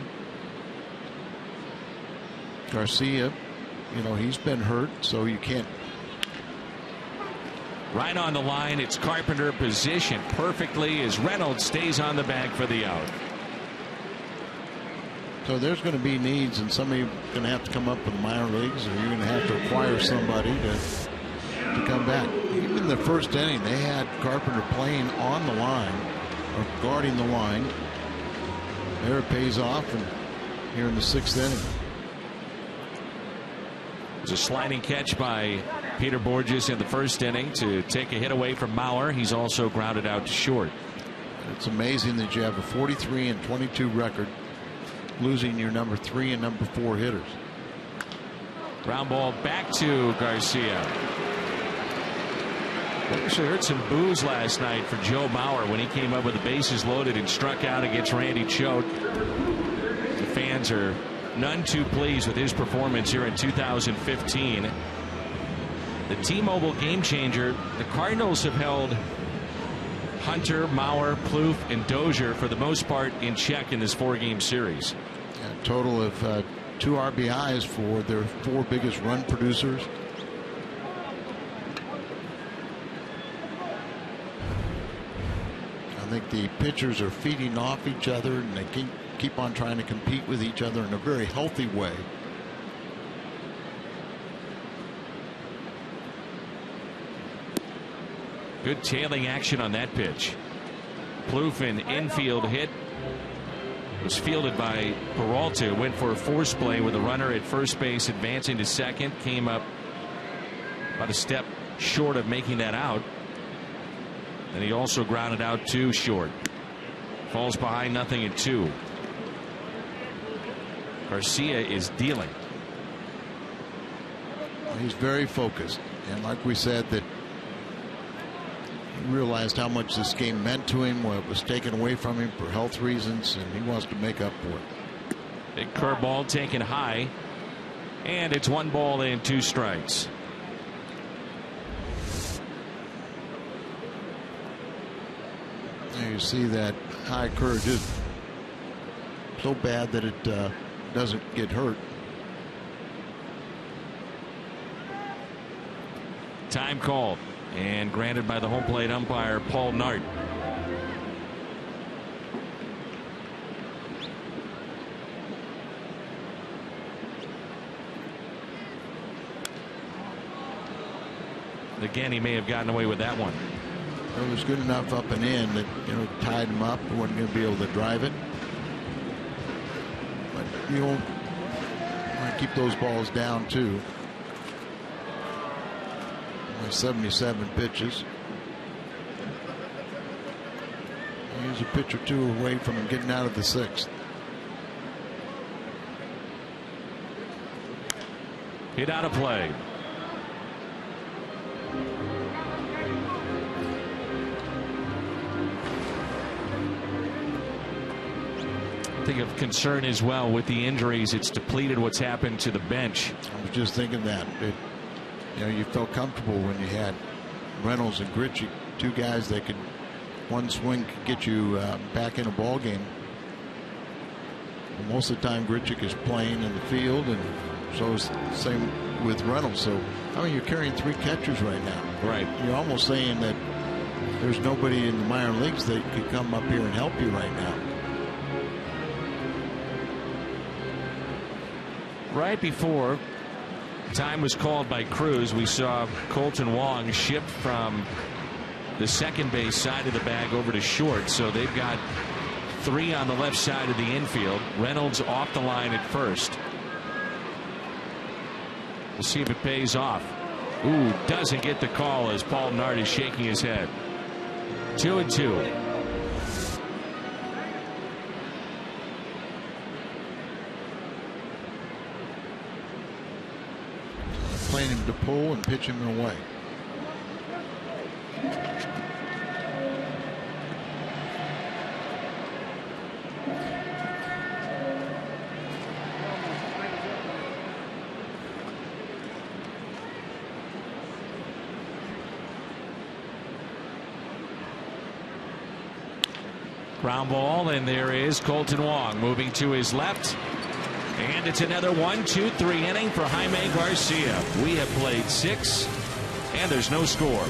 [SPEAKER 4] Garcia, you know, he's been hurt, so you can't.
[SPEAKER 3] Right on the line, it's Carpenter positioned perfectly as Reynolds stays on the bag for the out.
[SPEAKER 4] So there's going to be needs, and somebody's going to have to come up in the minor leagues, or you're going to have to acquire somebody to come back. Even the first inning, they had Carpenter playing on the line or guarding the line. There it pays off, and here in the 6th inning.
[SPEAKER 3] It's a sliding catch by Peter Borges in the first inning to take a hit away from Mauer. He's also grounded out to short.
[SPEAKER 4] It's amazing that you have a 43-22 record, losing your number 3 and number 4 hitters.
[SPEAKER 3] Ground ball back to Garcia. I actually heard some boos last night for Joe Mauer when he came up with the bases loaded and struck out against Randy Choate. The fans are none too pleased with his performance here in 2015. The T-Mobile game changer, the Cardinals have held Hunter, Mauer, Plouffe, and Dozier for the most part in check in this 4-game series.
[SPEAKER 4] A total of 2 RBIs for their 4 biggest run producers. I think the pitchers are feeding off each other, and they keep on trying to compete with each other in a very healthy way.
[SPEAKER 3] Good tailing action on that pitch. Plouffe, an infield hit, was fielded by Peralta. Went for a force play with a runner at first base advancing to second. Came up about a step short of making that out. And he also grounded out 2 short. Falls behind 0-2. Garcia is dealing.
[SPEAKER 4] He's very focused, and like we said, that he realized how much this game meant to him, what was taken away from him for health reasons, and he wants to make up for it.
[SPEAKER 3] Big curveball taken high, and it's 1 ball and 2 strikes.
[SPEAKER 4] You see that high curve is so bad that it doesn't get hurt.
[SPEAKER 3] Time called and granted by the home plate umpire Paul Nart. Again, he may have gotten away with that one.
[SPEAKER 4] It was good enough up and in that, tied him up. Wasn't going to be able to drive it. But you want to keep those balls down too. Only 77 pitches. He's a pitch or two away from him getting out of the 6th.
[SPEAKER 3] Hit out of play. I think of concern as well with the injuries. It's depleted what's happened to the bench.
[SPEAKER 4] I was just thinking that. You felt comfortable when you had Reynolds and Grichuk, two guys that could, one swing could get you back in a ball game. But most of the time Grichuk is playing in the field, and so is the same with Reynolds. So I mean, you're carrying 3 catchers right now.
[SPEAKER 3] Right.
[SPEAKER 4] You're almost saying that there's nobody in the minor leagues that could come up here and help you right now.
[SPEAKER 3] Right before time was called by Cruz, we saw Colton Wong shift from the second base side of the bag over to short. So they've got 3 on the left side of the infield. Reynolds off the line at first. We'll see if it pays off. Ooh, doesn't get the call as Paul Nard is shaking his head. 2-2.
[SPEAKER 4] Playing him to pull and pitch him away.
[SPEAKER 3] Ground ball, and there is Colton Wong moving to his left. And it's another 1-2-3 inning for Haime Garcia. We have played 6, and there's no score.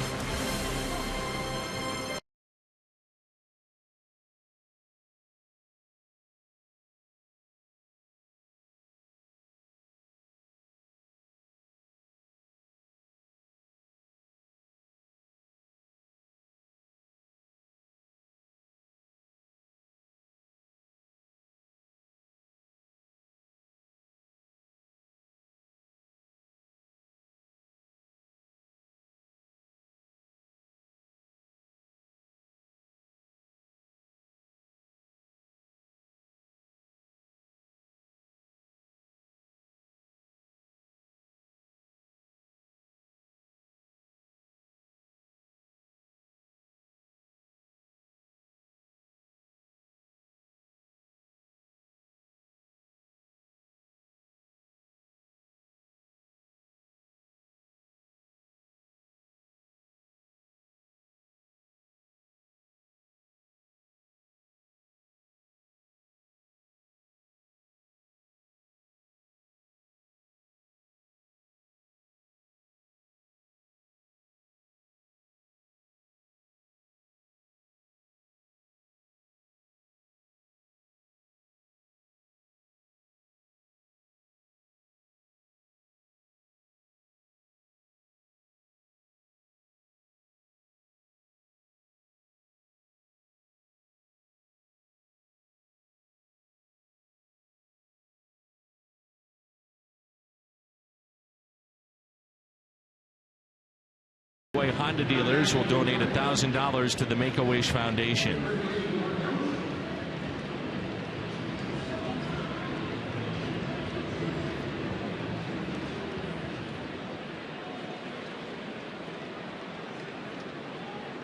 [SPEAKER 3] Honda dealers will donate $1,000 to the Make-A-Wish Foundation.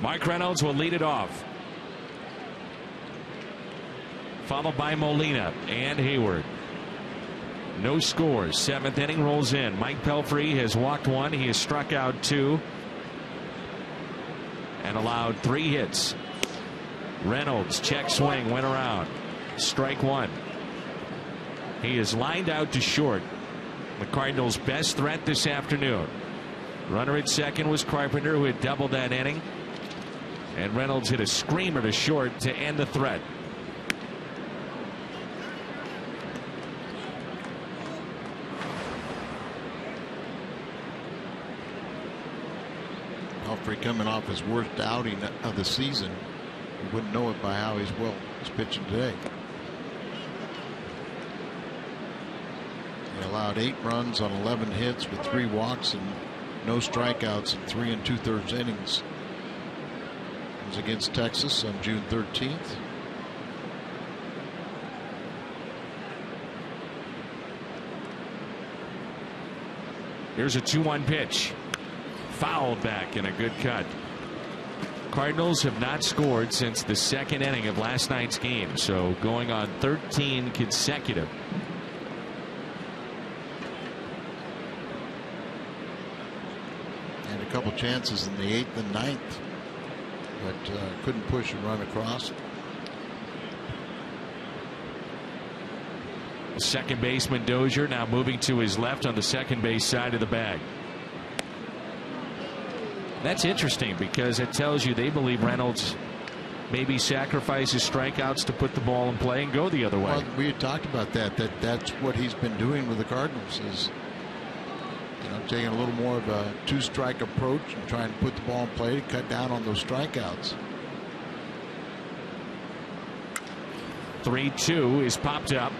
[SPEAKER 3] Mike Reynolds will lead it off, followed by Molina and Hayward. No scores. 7th inning rolls in. Mike Pelfrey has walked 1. He has struck out 2 and allowed 3 hits. Reynolds, check swing, went around. Strike 1. He is lined out to short. The Cardinals' best threat this afternoon. Runner at second was Carpenter, who had doubled that inning. And Reynolds hit a screamer to short to end the threat.
[SPEAKER 4] Pelfrey coming off his worst outing of the season. You wouldn't know it by how he's pitching today. He allowed 8 runs on 11 hits with 3 walks and no strikeouts in 3 2/3 innings. It was against Texas on June 13th.
[SPEAKER 3] Here's a 2-1 pitch. Fouled back in a good cut. Cardinals have not scored since the 2nd inning of last night's game, so going on 13 consecutive.
[SPEAKER 4] Had a couple chances in the 8th and 9th, but couldn't push and run across.
[SPEAKER 3] Second baseman Dozier now moving to his left on the second base side of the bag. That's interesting because it tells you they believe Reynolds maybe sacrifices strikeouts to put the ball in play and go the other way.
[SPEAKER 4] Well, we had talked about that's what he's been doing with the Cardinals, is taking a little more of a 2-strike approach and trying to put the ball in play to cut down on those strikeouts.
[SPEAKER 3] 3-2 is popped up.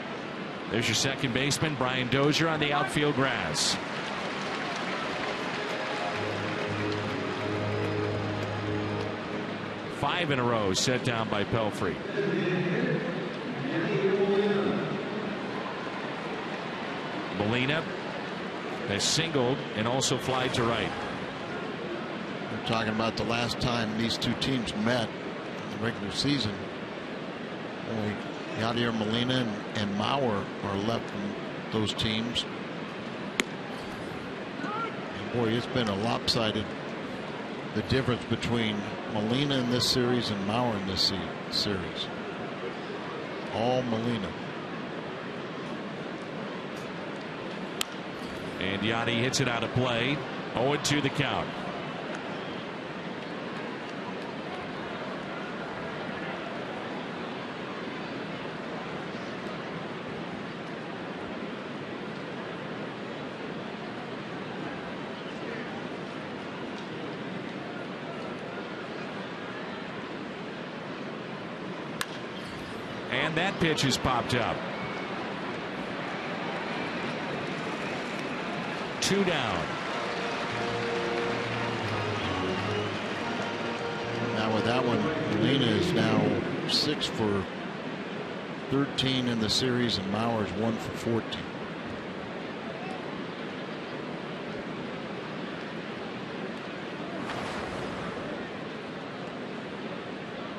[SPEAKER 3] There's your second baseman, Brian Dozier, on the outfield grass. Five in a row set down by Pelfrey. Molina has singled and also flied to right.
[SPEAKER 4] We're talking about the last time these two teams met in the regular season. Only Yadier Molina and Mauer are left from those teams. And boy, it's been a lopsided, the difference between Molina in this series and Mauer in this series. All Molina.
[SPEAKER 3] And Yadi hits it out of play. 0-2 the count. And that pitch is popped up. 2 down.
[SPEAKER 4] Now with that one, Molina is now 6 for 13 in the series, and Mauer is 1 for 14.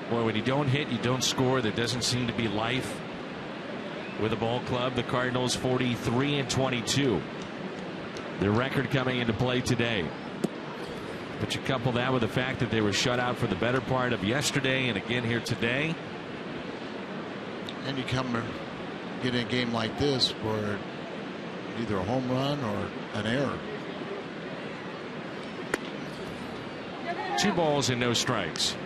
[SPEAKER 3] Boy, when you don't hit, you don't score. There doesn't seem to be life with a ball club. The Cardinals 43-22. Their record coming into play today. But you couple that with the fact that they were shut out for the better part of yesterday and again here today.
[SPEAKER 4] And you get in a game like this where either a home run or an error.
[SPEAKER 3] 2 balls and no strikes.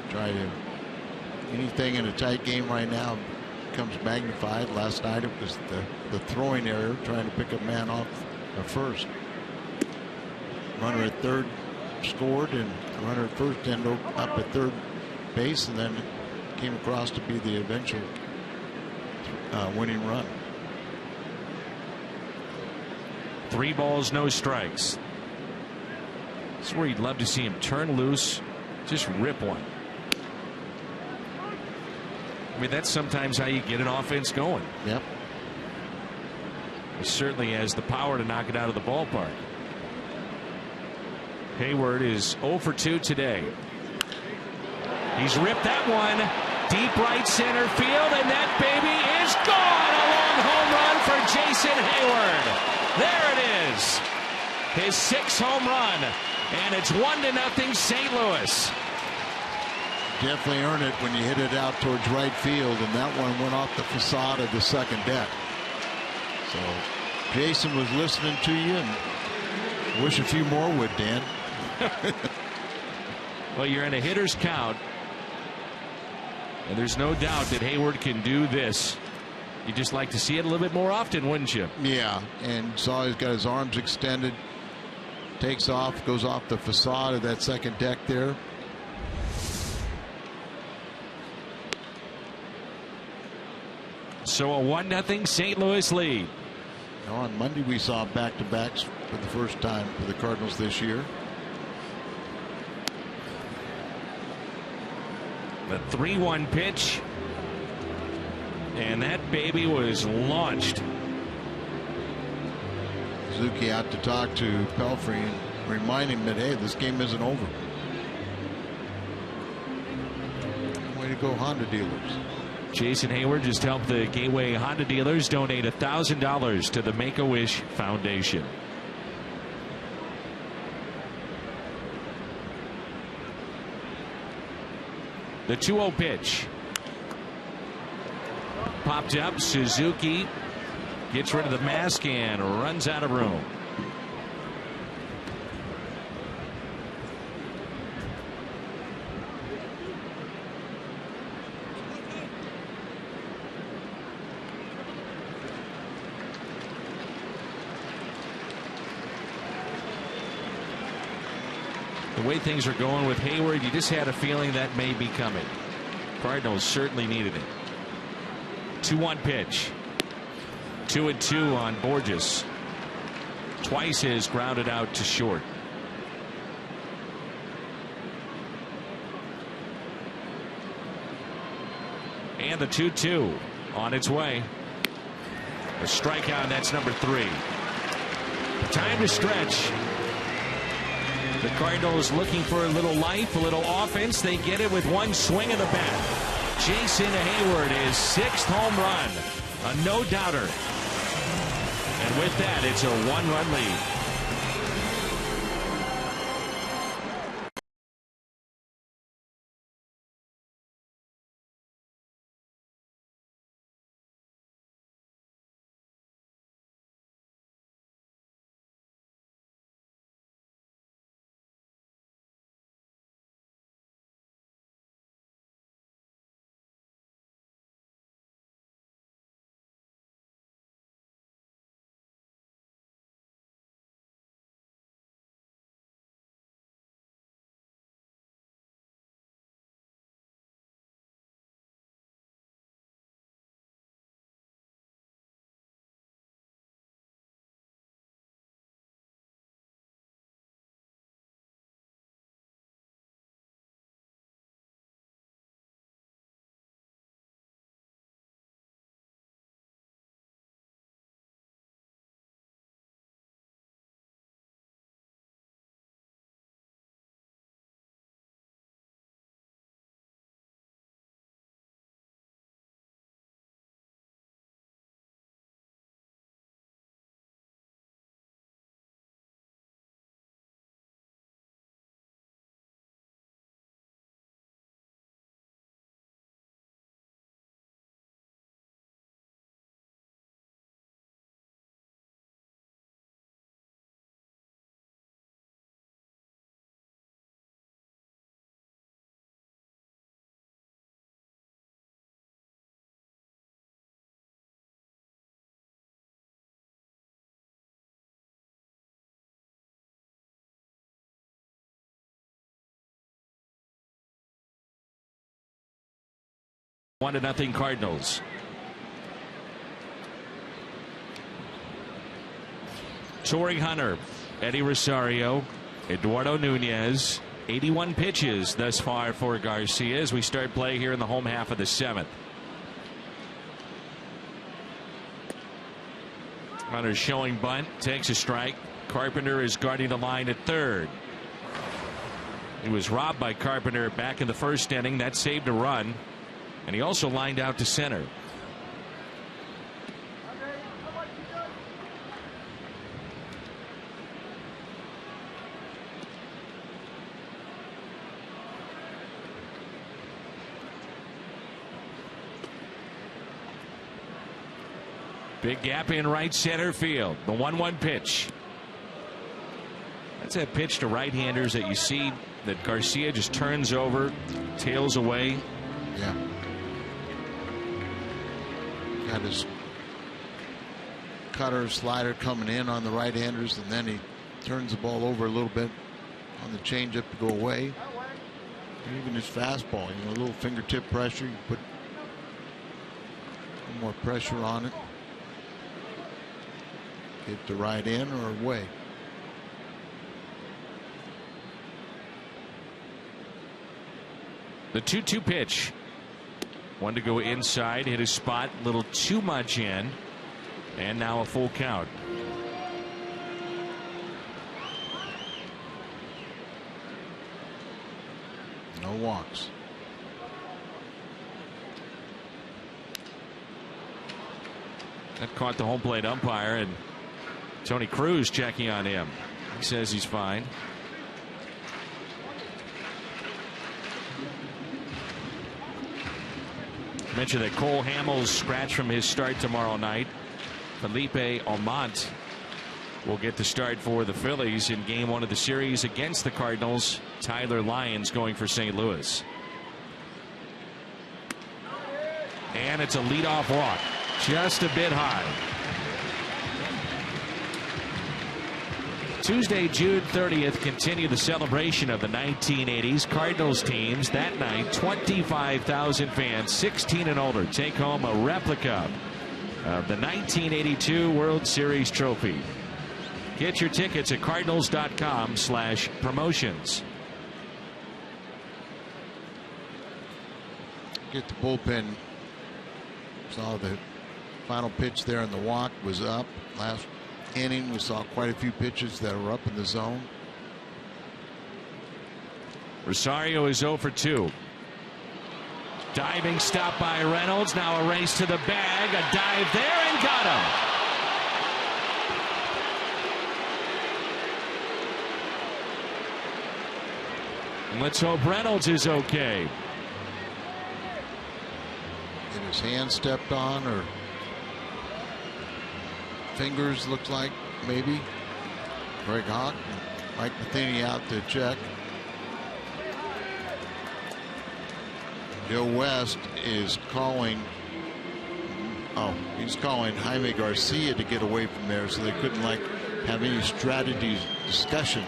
[SPEAKER 4] Try to, anything in a tight game right now becomes magnified. Last night it was the throwing error, trying to pick a man off at first. Runner at third scored, and the runner at first ended up at third base, and then came across to be the eventual winning run.
[SPEAKER 3] 3 balls, no strikes. This is where you'd love to see him turn loose, just rip one. I mean, that's sometimes how you get an offense going.
[SPEAKER 4] Yep.
[SPEAKER 3] He certainly has the power to knock it out of the ballpark. Hayward is 0 for 2 today. He's ripped that one deep right center field, and that baby is gone. A long home run for Jason Hayward. There it is. His 6th home run, and it's 1-0 St. Louis.
[SPEAKER 4] Definitely earn it when you hit it out towards right field, and that one went off the facade of the second deck. So Jason was listening to you, and wish a few more would, Dan.
[SPEAKER 3] Well, you're in a hitter's count, and there's no doubt that Hayward can do this. You'd just like to see it a little bit more often, wouldn't you?
[SPEAKER 4] Yeah, and saw he's got his arms extended. Takes off, goes off the facade of that second deck there.
[SPEAKER 3] So a 1-0 St. Louis lead.
[SPEAKER 4] Now on Monday we saw back-to-backs for the first time for the Cardinals this year.
[SPEAKER 3] The 3-1 pitch. And that baby was launched.
[SPEAKER 4] Suzuki out to talk to Pelfrey and remind him that, hey, this game isn't over. Way to go, Honda dealers.
[SPEAKER 3] Jason Hayward just helped the Gateway Honda dealers donate $1,000 to the Make-A-Wish Foundation. The 2-0 pitch. Popped up. Suzuki gets rid of the mask and runs out of room. The way things are going with Hayward, you just had a feeling that may be coming. Cardinals certainly needed it. 2-1 pitch. 2-2 on Borges. Twice has grounded out to short. And the 2-2 on its way. A strikeout, and that's number 3. Time to stretch. The Cardinals looking for a little life, a little offense. They get it with one swing of the bat. Jason Hayward, his 6th home run. A no-doubter. And with that, it's a 1-run lead. One to nothing Cardinals. Tori Hunter, Eddie Rosario, Eduardo Nunez. 81 pitches thus far for Garcia as we start play here in the home half of the 7th. Hunter showing bunt, takes a strike. Carpenter is guarding the line at third. He was robbed by Carpenter back in the first inning. That saved a run. And he also lined out to center. Big gap in right center field. The 1-1 pitch. That's that pitch to right-handers that you see that Garcia just turns over, tails away.
[SPEAKER 4] Yeah. Got his cutter, slider coming in on the right-handers, and then he turns the ball over a little bit on the changeup to go away. And even his fastball, a little fingertip pressure, you put a little more pressure on it. Get to right in or away.
[SPEAKER 3] The 2-2 pitch. One to go inside, hit his spot a little too much in, and now a full count.
[SPEAKER 4] No walks.
[SPEAKER 3] That caught the home plate umpire, and Tony Cruz checking on him. He says he's fine. Mentioned that Cole Hamels scratched from his start tomorrow night. Felipe Almonte will get the start for the Phillies in game 1 of the series against the Cardinals. Tyler Lyons going for St. Louis. And it's a leadoff walk. Just a bit high. Tuesday, June 30th, continue the celebration of the 1980s Cardinals teams. That night, 25,000 fans, 16 and older, take home a replica of the 1982 World Series trophy. Get your tickets at cardinals.com/promotions.
[SPEAKER 4] Get the bullpen. Saw the final pitch there, and the walk was up. Last inning, we saw quite a few pitches that were up in the zone.
[SPEAKER 3] Rosario is 0 for 2. Diving stop by Reynolds. Now a race to the bag. A dive there and got him. And let's hope Reynolds is okay.
[SPEAKER 4] And his hand stepped on, or fingers looked like, maybe. Greg Hawk, Mike Matheny out to check. Joe West is calling. Oh, he's calling Haime Garcia to get away from there, so they couldn't have any strategy discussion.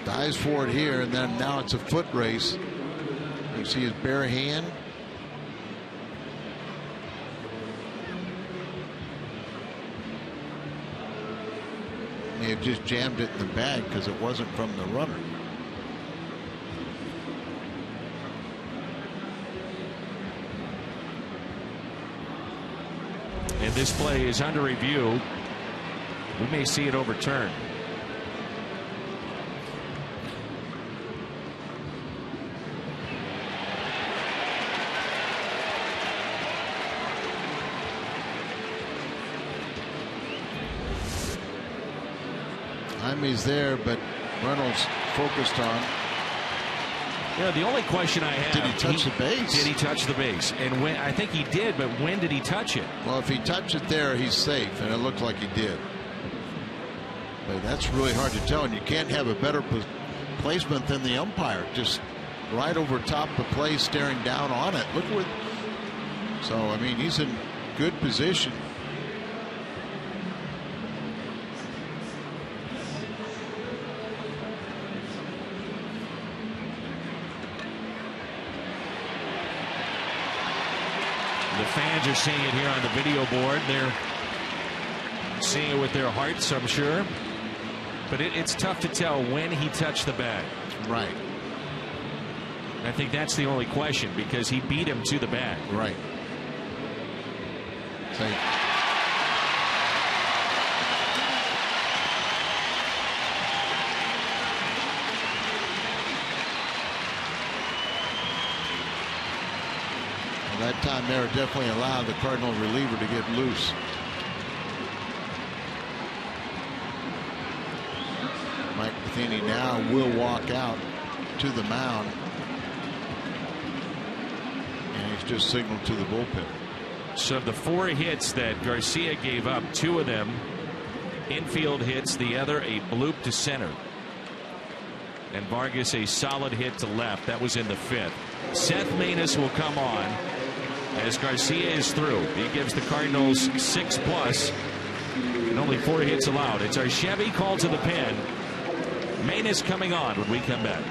[SPEAKER 4] Dives for it here, and then now it's a foot race. You see his bare hand. May have just jammed it in the bag because it wasn't from the runner.
[SPEAKER 3] And this play is under review. We may see it overturned.
[SPEAKER 4] Jaime's there, but Reynolds focused on.
[SPEAKER 3] Yeah, the only question I have,
[SPEAKER 4] did he touch the base?
[SPEAKER 3] Did he touch the base? And when, I think he did, but when did he touch it?
[SPEAKER 4] Well, if he touched it there, he's safe, and it looked like he did. But that's really hard to tell, and you can't have a better placement than the umpire. Just right over top the play, staring down on it. Look what. So, I mean, he's in good position.
[SPEAKER 3] The fans are seeing it here on the video board. They're seeing it with their hearts, I'm sure. But it's tough to tell when he touched the bag.
[SPEAKER 4] Right.
[SPEAKER 3] I think that's the only question, because he beat him to the bag.
[SPEAKER 4] Right. So, that time there definitely allowed the Cardinal reliever to get loose. Mike Matheny now will walk out to the mound, and he's just signaled to the bullpen.
[SPEAKER 3] So of the 4 hits that Garcia gave up, 2 of them infield hits, the other a bloop to center. And Vargas a solid hit to left. That was in the 5th. Seth Maness will come on as Garcia is through. He gives the Cardinals 6+ and only 4 hits allowed. It's our Chevy call to the pen. Main is coming on when we come back.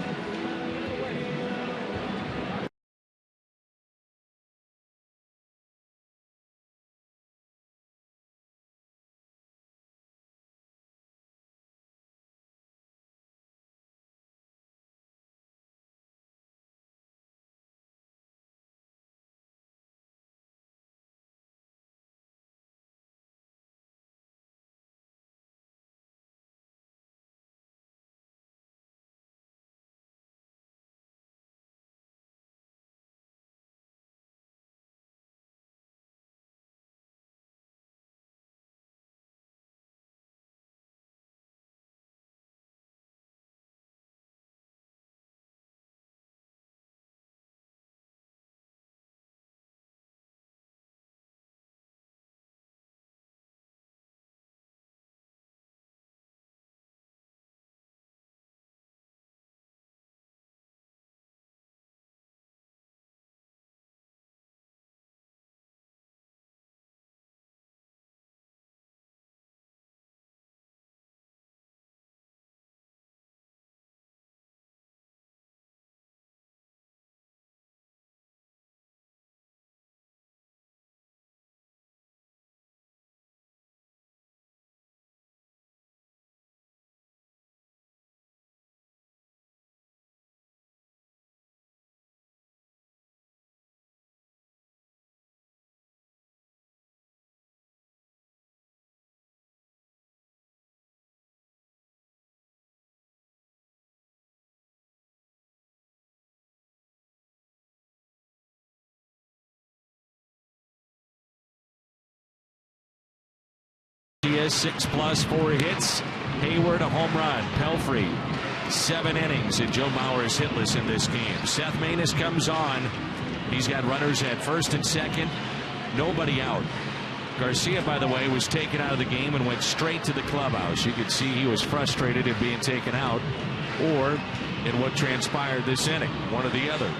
[SPEAKER 3] He has 6+, 4 hits. Hayward a home run. Pelfrey 7 innings, and Joe Mauer is hitless in this game. Seth Maness comes on. He's got runners at first and second. Nobody out. Garcia, by the way, was taken out of the game and went straight to the clubhouse. You could see he was frustrated at being taken out, or in what transpired this inning, one or the other.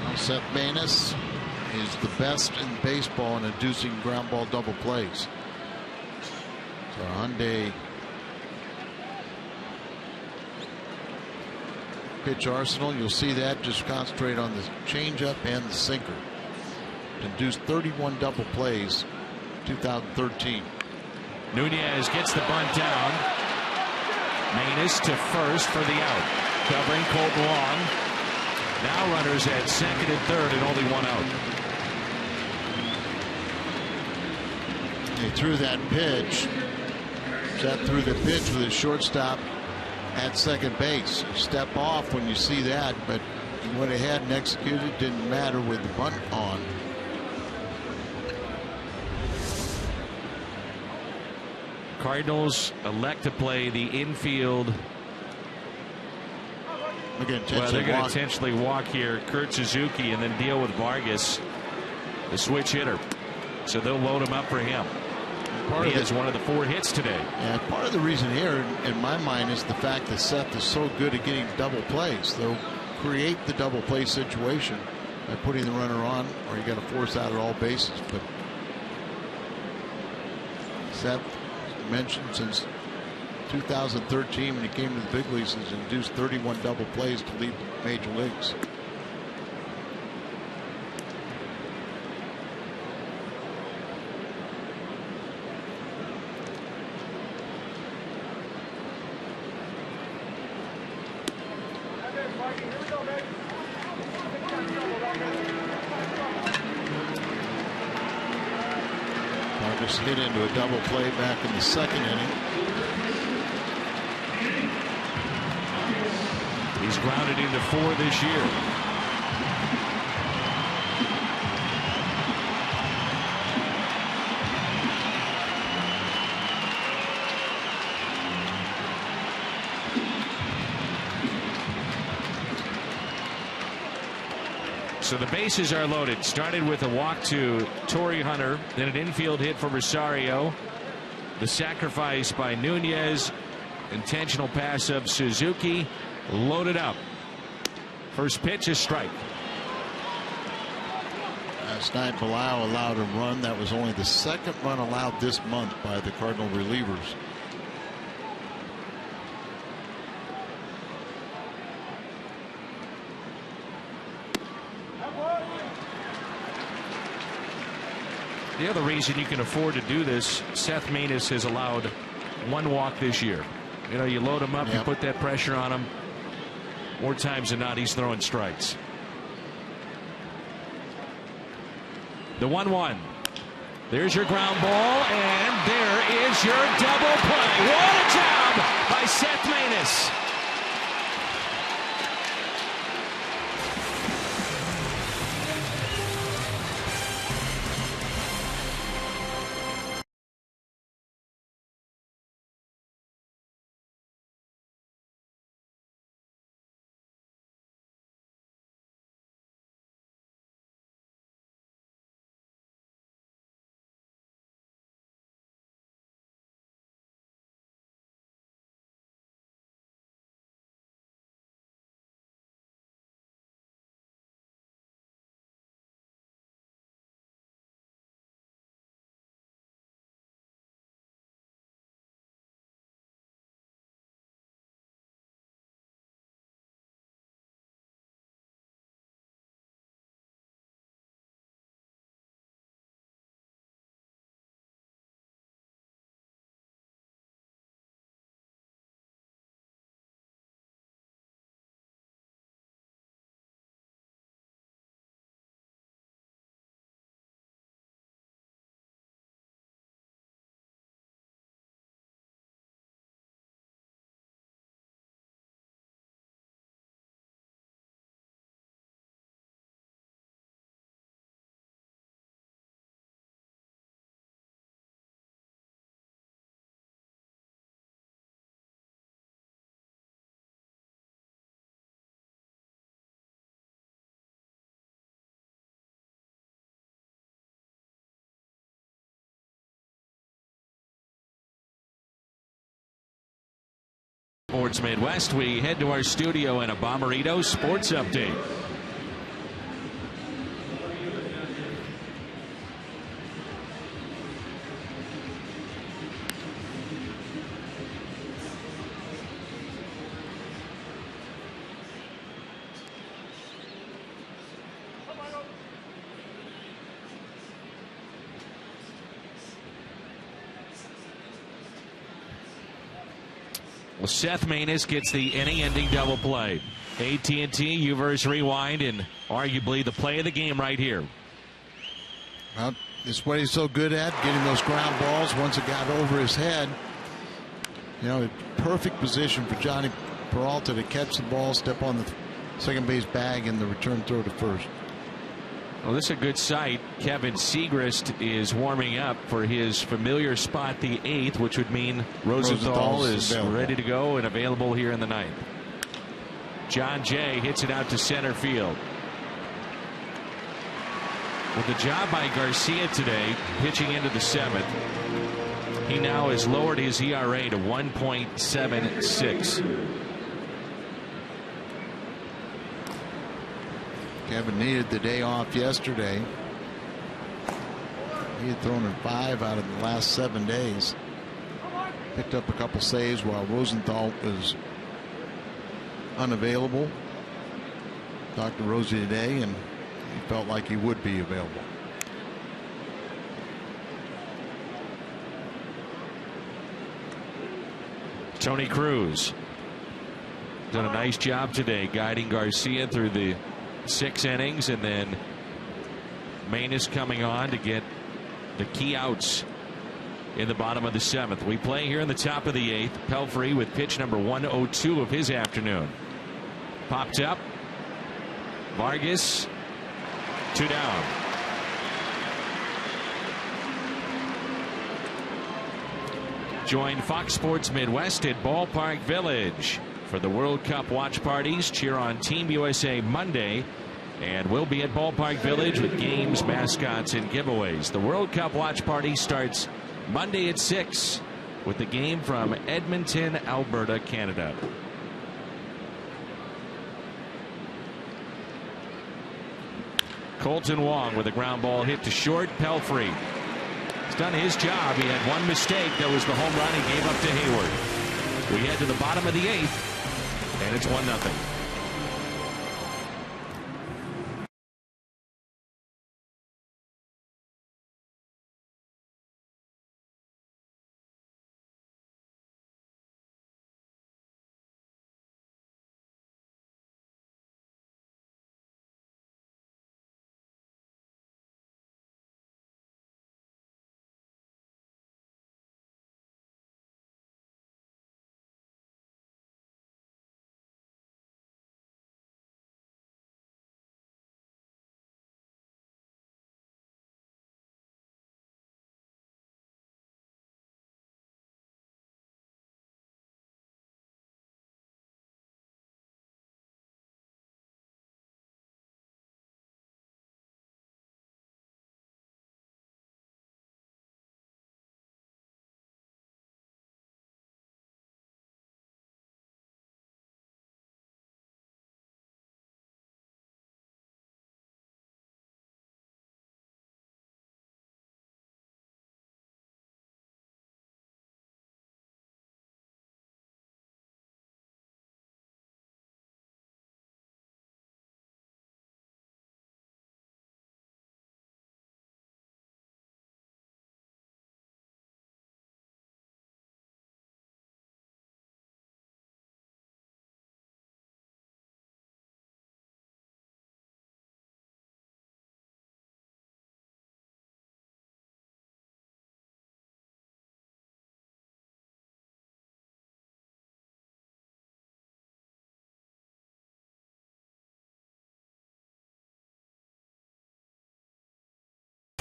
[SPEAKER 4] Well, Seth Maness is the best in baseball in inducing ground ball double plays. So Hyundai pitch arsenal, you'll see that. Just concentrate on the changeup and the sinker. Induced 31 double plays 2013.
[SPEAKER 3] Nunez gets the bunt down. Maness to first for the out. Covering Colton Long. Now runners at second and third and only one out.
[SPEAKER 4] He threw that pitch. Seth threw the pitch with his shortstop at second base. Step off when you see that, but he went ahead and executed. Didn't matter with the bunt on.
[SPEAKER 3] Cardinals elect to play the infield.
[SPEAKER 4] Well, they're
[SPEAKER 3] going to intentionally walk here Kurt Suzuki and then deal with Vargas, the switch hitter. So they'll load him up for him. He has one of the 4 hits today.
[SPEAKER 4] Yeah, part of the reason here, in my mind, is the fact that Seth is so good at getting double plays. They'll create the double play situation by putting the runner on, or you got to force out at all bases. But Seth, as mentioned, since 2013 when he came to the big leagues, has induced 31 double plays to lead the major leagues. Vargas hit into a double play back in the second inning.
[SPEAKER 3] He's grounded into 4 this year. So the bases are loaded. Started with a walk to Tori Hunter, then an infield hit for Rosario. The sacrifice by Nunez. Intentional pass of Suzuki. Loaded up. First pitch is strike.
[SPEAKER 4] Last night, Bilal allowed a run. That was only the second run allowed this month by the Cardinal relievers.
[SPEAKER 3] The other reason you can afford to do this, Seth Maness has allowed 1 walk this year. You know, you load him up, you put that pressure on him. More times than not, he's throwing strikes. The 1-1. There's your ground ball, and there is your double play. What a job by Seth Maness. Sports Midwest, we head to our studio in a Bomberito Sports Update. Well, Seth Maness gets the inning-ending double play. AT&T Uverse Rewind, and arguably the play of the game right here.
[SPEAKER 4] Well, it's what he's so good at, getting those ground balls once it got over his head. You know, perfect position for Johnny Peralta to catch the ball, step on the second base bag, and the return throw to first.
[SPEAKER 3] Well, this is a good sight. Kevin Segrist is warming up for his familiar spot, the 8th, which would mean Rosenthal is ready to go and available here in the 9th. John Jay hits it out to center field. With the job by Garcia today, pitching into the 7th, he now has lowered his ERA to 1.76.
[SPEAKER 4] Kevin needed the day off yesterday. He had thrown in 5 out of the last 7 days. Picked up a couple saves while Rosenthal was unavailable. Talked to Rosie today, and he felt like he would be available.
[SPEAKER 3] Tony Cruz done a nice job today guiding Garcia through the 6 innings, and then Maness coming on to get the key outs in the bottom of the 7th. We play here in the top of the 8th. Pelfrey with pitch number 102 of his afternoon. Popped up. Vargas, 2 down. Join Fox Sports Midwest at Ballpark Village for the World Cup watch parties. Cheer on Team USA Monday, and we'll be at Ballpark Village with games, mascots, and giveaways. The World Cup watch party starts Monday at 6 with the game from Edmonton, Alberta, Canada. Colton Wong with a ground ball hit to short. Pelfrey. He's done his job. He had one mistake. That was the home run he gave up to Hayward. We head to the bottom of the 8th, and it's 1-0.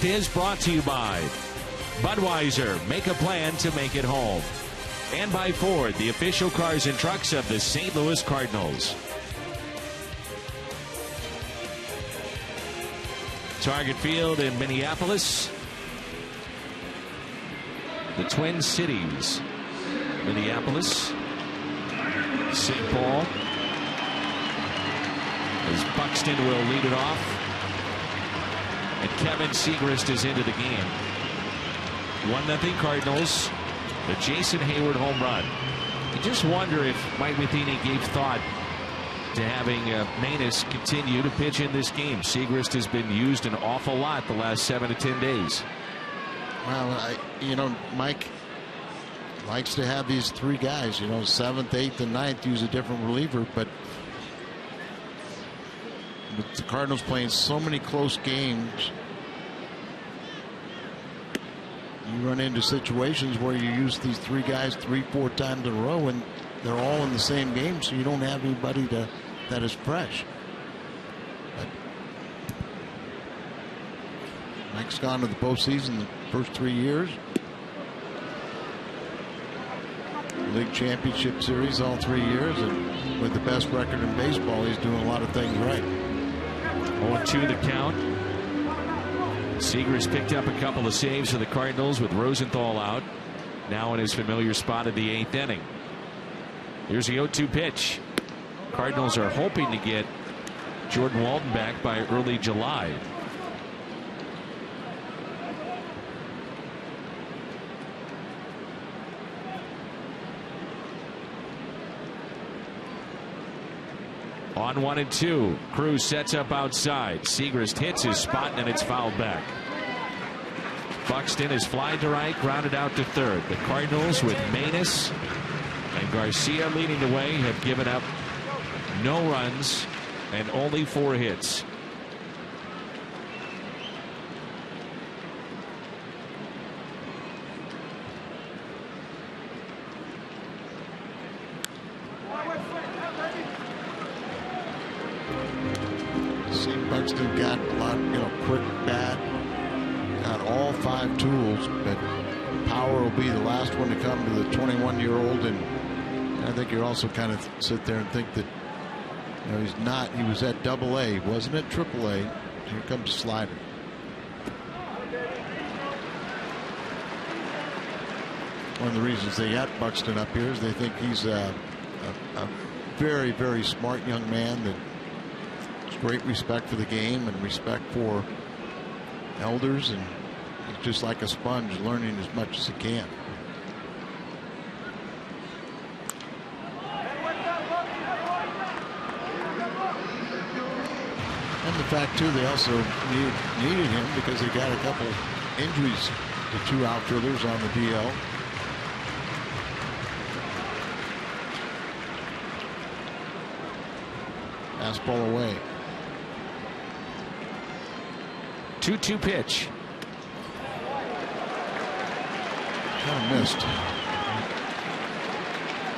[SPEAKER 3] Is brought to you by Budweiser. Make a plan to make it home. And by Ford, the official cars and trucks of the St. Louis Cardinals. Target Field in Minneapolis. The Twin Cities. Minneapolis. St. Paul. As Buxton will lead it off. And Kevin Segrist is into the game. 1-0 Cardinals. The Jason Hayward home run. You just wonder if Mike Matheny gave thought to having Manus continue to pitch in this game. Segrist has been used an awful lot the last 7 to 10 days.
[SPEAKER 4] Well, Mike likes to have these 3 guys. 7th, 8th, and 9th use a different reliever, but with the Cardinals playing so many close games, you run into situations where you use these 3 guys 3-4 times in a row, and they're all in the same game, so you don't have anybody that is fresh. But Mike's gone to the postseason the first 3 years. League Championship Series all 3 years, and with the best record in baseball, he's doing a lot of things right.
[SPEAKER 3] 0-2 the count. Segrist picked up a couple of saves for the Cardinals with Rosenthal out. Now in his familiar spot in the 8th inning. Here's the 0-2 pitch. Cardinals are hoping to get Jordan Walden back by early July. On 1-2, Cruz sets up outside. Segrist hits his spot, and it's fouled back. Buxton is flied to right, grounded out to third. The Cardinals, with Manus and Garcia leading the way, have given up no runs and only 4 hits.
[SPEAKER 4] Buxton got a lot, quick bat, got all 5 tools, but power will be the last one to come to the 21-year-old, and I think you also kind of sit there and think that he's not. He was at AA, wasn't at AAA. Here comes the slider. One of the reasons they got Buxton up here is they think he's a very, very smart young man that great respect for the game and respect for elders, and he's just like a sponge, learning as much as he can. And the fact too, they also needed him because they got a couple injuries to 2 outfielders on the DL. Fastball away.
[SPEAKER 3] 2-2 pitch.
[SPEAKER 4] Kind of missed.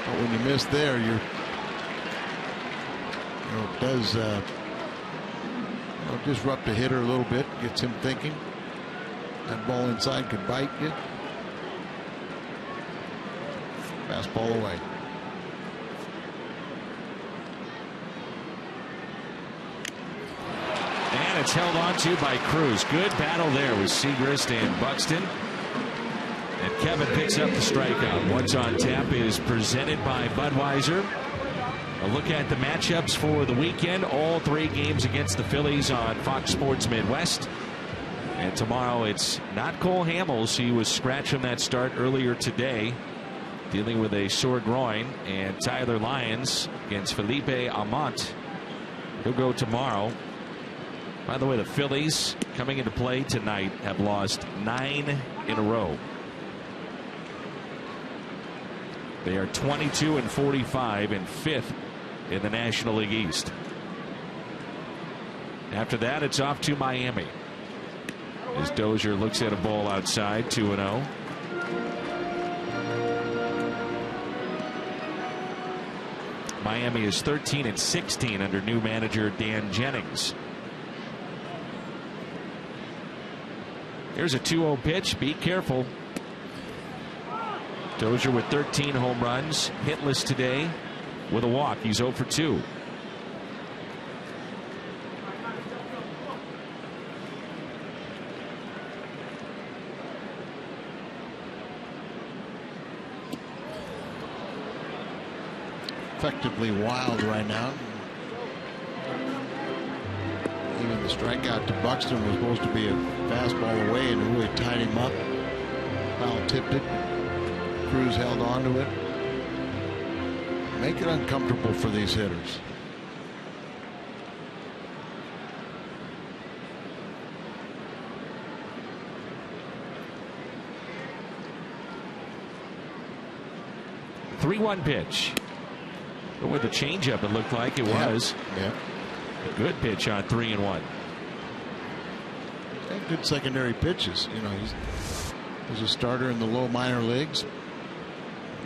[SPEAKER 4] But when you miss there, it does disrupt the hitter a little bit, gets him thinking. That ball inside could bite you. Fastball away.
[SPEAKER 3] And it's held on to by Cruz. Good battle there with Segrist and Buxton. And Kevin picks up the strikeout. What's on Tap is presented by Budweiser. A look at the matchups for the weekend. All 3 games against the Phillies on Fox Sports Midwest. And tomorrow it's not Cole Hamels. He was scratched from that start earlier today, dealing with a sore groin. And Tyler Lyons against Felipe Almonte. He'll go tomorrow. By the way, the Phillies coming into play tonight have lost 9 in a row. They are 22-45 and 5th in the National League East. After that, it's off to Miami as Dozier looks at a ball outside. 2-0. Miami is 13-16 under new manager Dan Jennings. Here's a 2-0 pitch. Be careful. Dozier with 13 home runs, hitless today with a walk. He's 0 for 2.
[SPEAKER 4] Effectively wild right now. Even the strikeout to Buxton was supposed to be a fastball away, and really tied him up. Foul tipped it. Cruz held on to it. Make it uncomfortable for these hitters.
[SPEAKER 3] The 3-1 pitch. But with the changeup, it looked like it was.
[SPEAKER 4] Yeah.
[SPEAKER 3] A good pitch on 3-1.
[SPEAKER 4] Good secondary pitches. You know, he's a starter in the low minor leagues.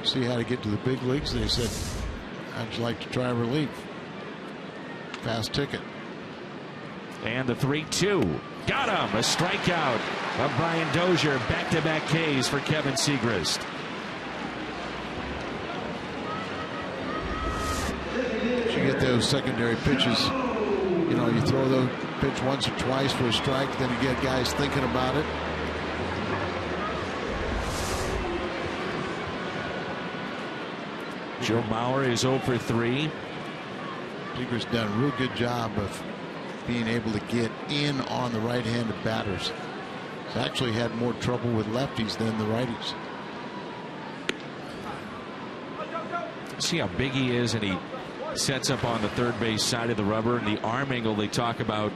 [SPEAKER 4] See how to get to the big leagues. They said, I'd like to try relief. Fast ticket.
[SPEAKER 3] And the 3-2. Got him. A strikeout of Brian Dozier. Back-to-back Ks for Kevin Segrist.
[SPEAKER 4] You get those secondary pitches. You know, you throw the pitch once or twice for a strike, then you get guys thinking about it.
[SPEAKER 3] Joe Mauer is 0 for 3.
[SPEAKER 4] Segrist done a real good job of being able to get in on the right-handed batters. He's actually had more trouble with lefties than the righties.
[SPEAKER 3] See how big he is, and he sets up on the third base side of the rubber, and the arm angle they talk about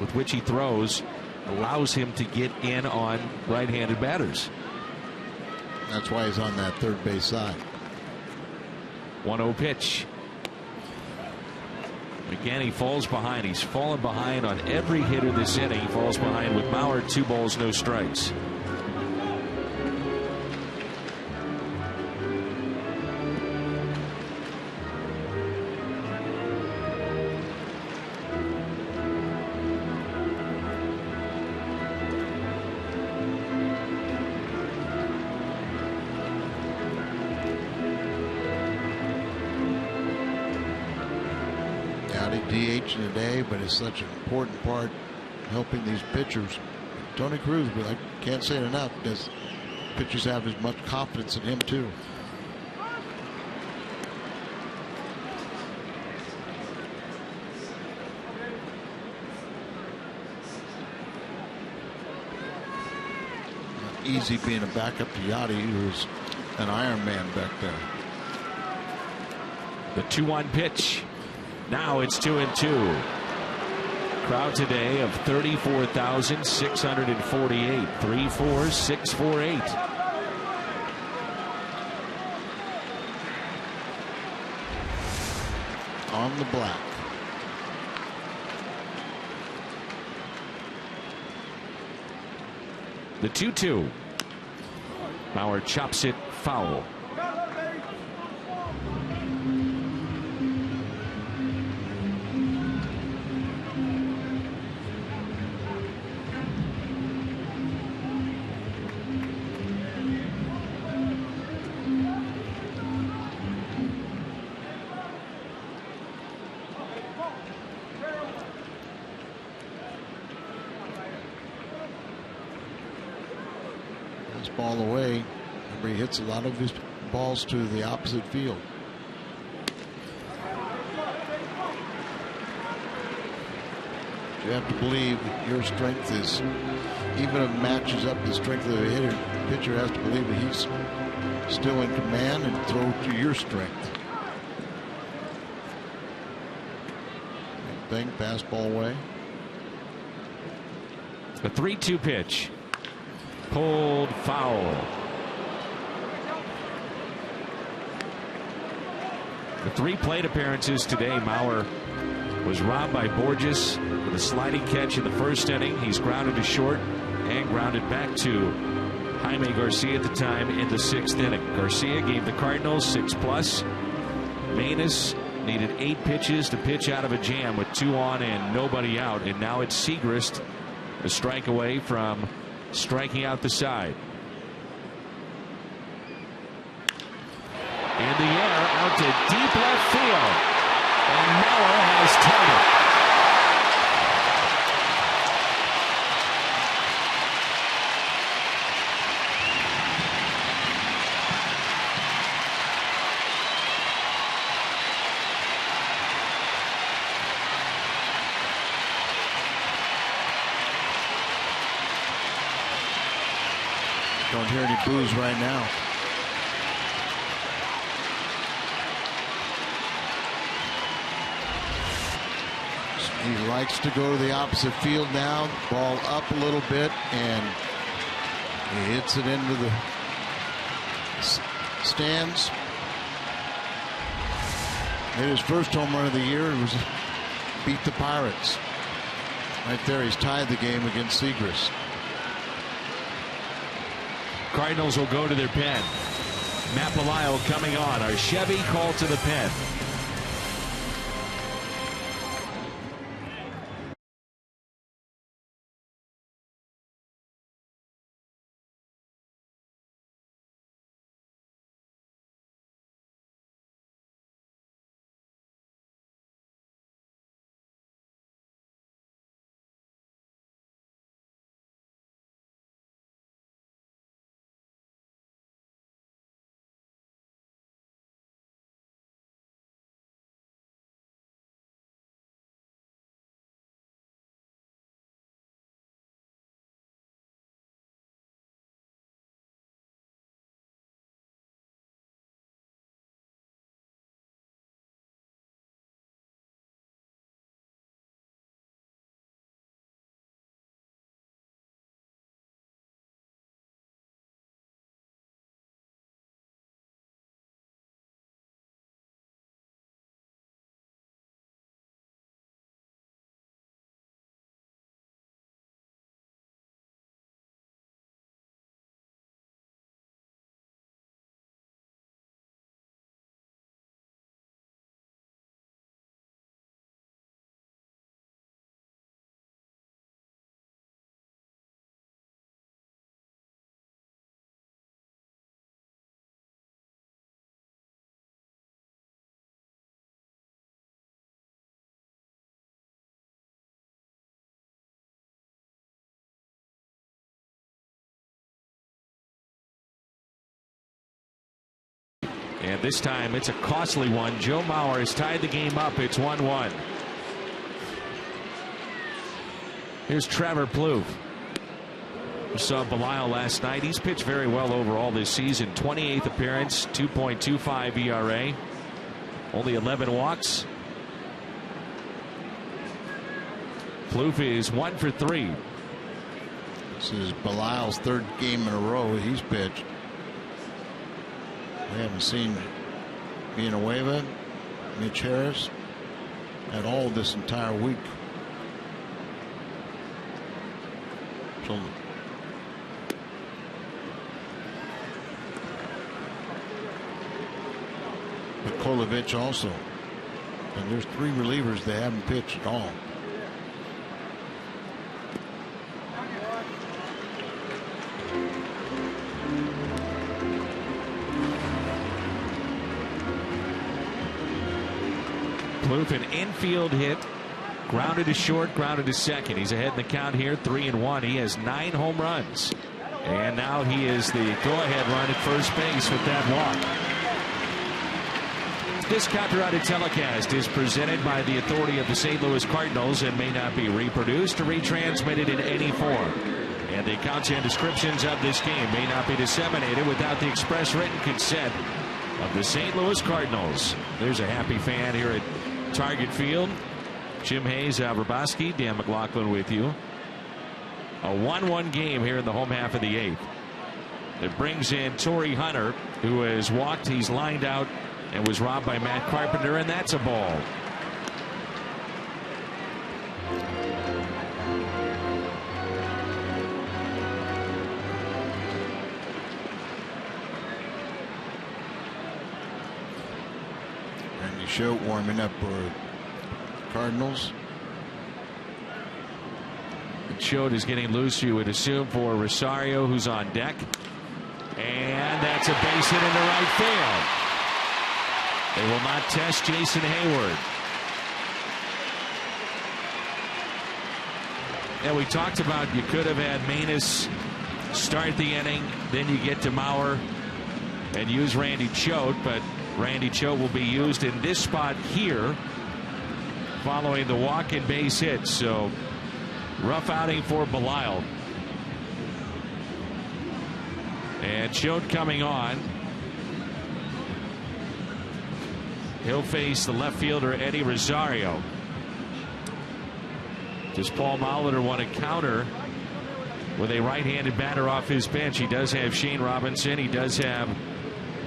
[SPEAKER 3] with which he throws allows him to get in on right-handed batters.
[SPEAKER 4] That's why he's on that third base side.
[SPEAKER 3] 1-0 pitch. Again, he falls behind. He's fallen behind on every hitter this inning. He falls behind with Mauer. 2 balls, no strikes.
[SPEAKER 4] DH in a day, but it's such an important part helping these pitchers. Tony Cruz, but I can't say it enough, because pitchers have as much confidence in him too. easy being a backup to Yachty, who's an Iron Man back there.
[SPEAKER 3] The 2-1 pitch. Now it's 2-2. Crowd today of 34,648. 3-4-6-4-8.
[SPEAKER 4] On the black.
[SPEAKER 3] The 2-2. Bauer chops it foul.
[SPEAKER 4] Ball away. Remember, he hits a lot of his balls to the opposite field. You have to believe that your strength is, even if it matches up the strength of the hitter, the pitcher has to believe that he's still in command and throw to your strength. Bang, pass ball away.
[SPEAKER 3] The 3-2 pitch. Pulled foul. The 3 plate appearances today. Mauer was robbed by Borges with a sliding catch in the first inning. He's grounded to short and grounded back to Haime Garcia at the time in the 6th inning. Garcia gave the Cardinals 6+. Manus needed 8 pitches to pitch out of a jam with 2 on and nobody out. And now it's Segrist, a strike away from striking out the side. In the air, out to deep left field. And Mauer has tied it.
[SPEAKER 4] Don't hear any boos right now. He likes to go to the opposite field now. Ball up a little bit, and he hits it into the stands. Hit his first home run of the year. It was beat the Pirates. Right there, he's tied the game against Segrist.
[SPEAKER 3] Cardinals will go to their pen. Matt Belisle coming on. Our Chevy called to the pen. And this time it's a costly one. Joe Mauer has tied the game up. It's 1-1. Here's Trevor Plouffe. We saw Belisle last night. He's pitched very well overall this season. 28th appearance, 2.25 ERA, only 11 walks. Plouffe is 1 for 3.
[SPEAKER 4] This is Belisle's third game in a row he's pitched. We haven't seen Villanueva, Mitch Harris at all this entire week. So Kolovich also. And there's 3 relievers that haven't pitched at all.
[SPEAKER 3] Plouffe, an infield hit, grounded to short, grounded to second. He's ahead in the count here, 3-1. He has 9 home runs, and now he is the go-ahead run at first base with that walk. This copyrighted telecast is presented by the authority of the St. Louis Cardinals and may not be reproduced or retransmitted in any form. And the accounts and descriptions of this game may not be disseminated without the express written consent of the St. Louis Cardinals. There's a happy fan here at Target Field. Jim Hayes, Al Verboski, Dan McLaughlin with you. A 1-1 game here in the home half of the 8th. It brings in Tori Hunter, who has walked. He's lined out and was robbed by Matt Carpenter, and that's a ball.
[SPEAKER 4] Randy Show warming up for Cardinals.
[SPEAKER 3] Schott is getting loose, you would assume, for Rosario, who's on deck. And that's a base hit into right field. They will not test Jason Hayward. And we talked about you could have had Manus start the inning, then you get to Mauer and use Randy Schott, but Randy Schott will be used in this spot here following the walk and base hit. So rough outing for Belisle. And Schott coming on. He'll face the left fielder Eddie Rosario. Does Paul Molitor want to counter with a right-handed batter off his bench? He does have Shane Robinson. He does have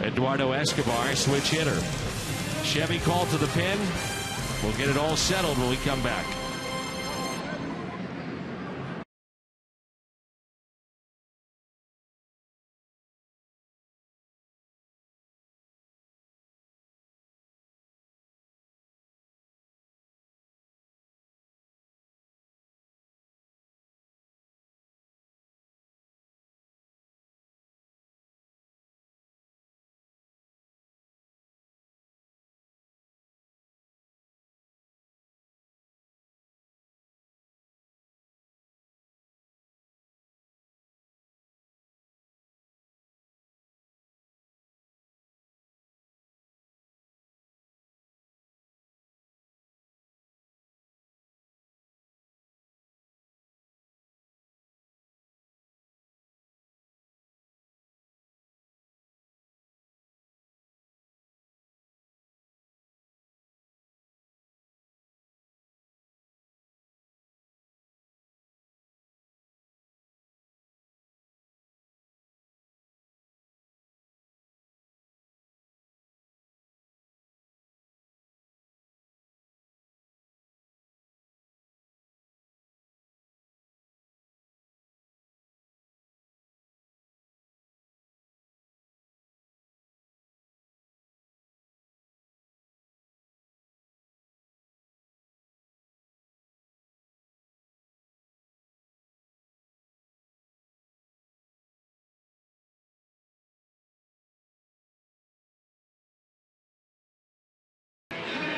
[SPEAKER 3] Eduardo Escobar, switch hitter. Chevy called to the pin. We'll get it all settled when we come back.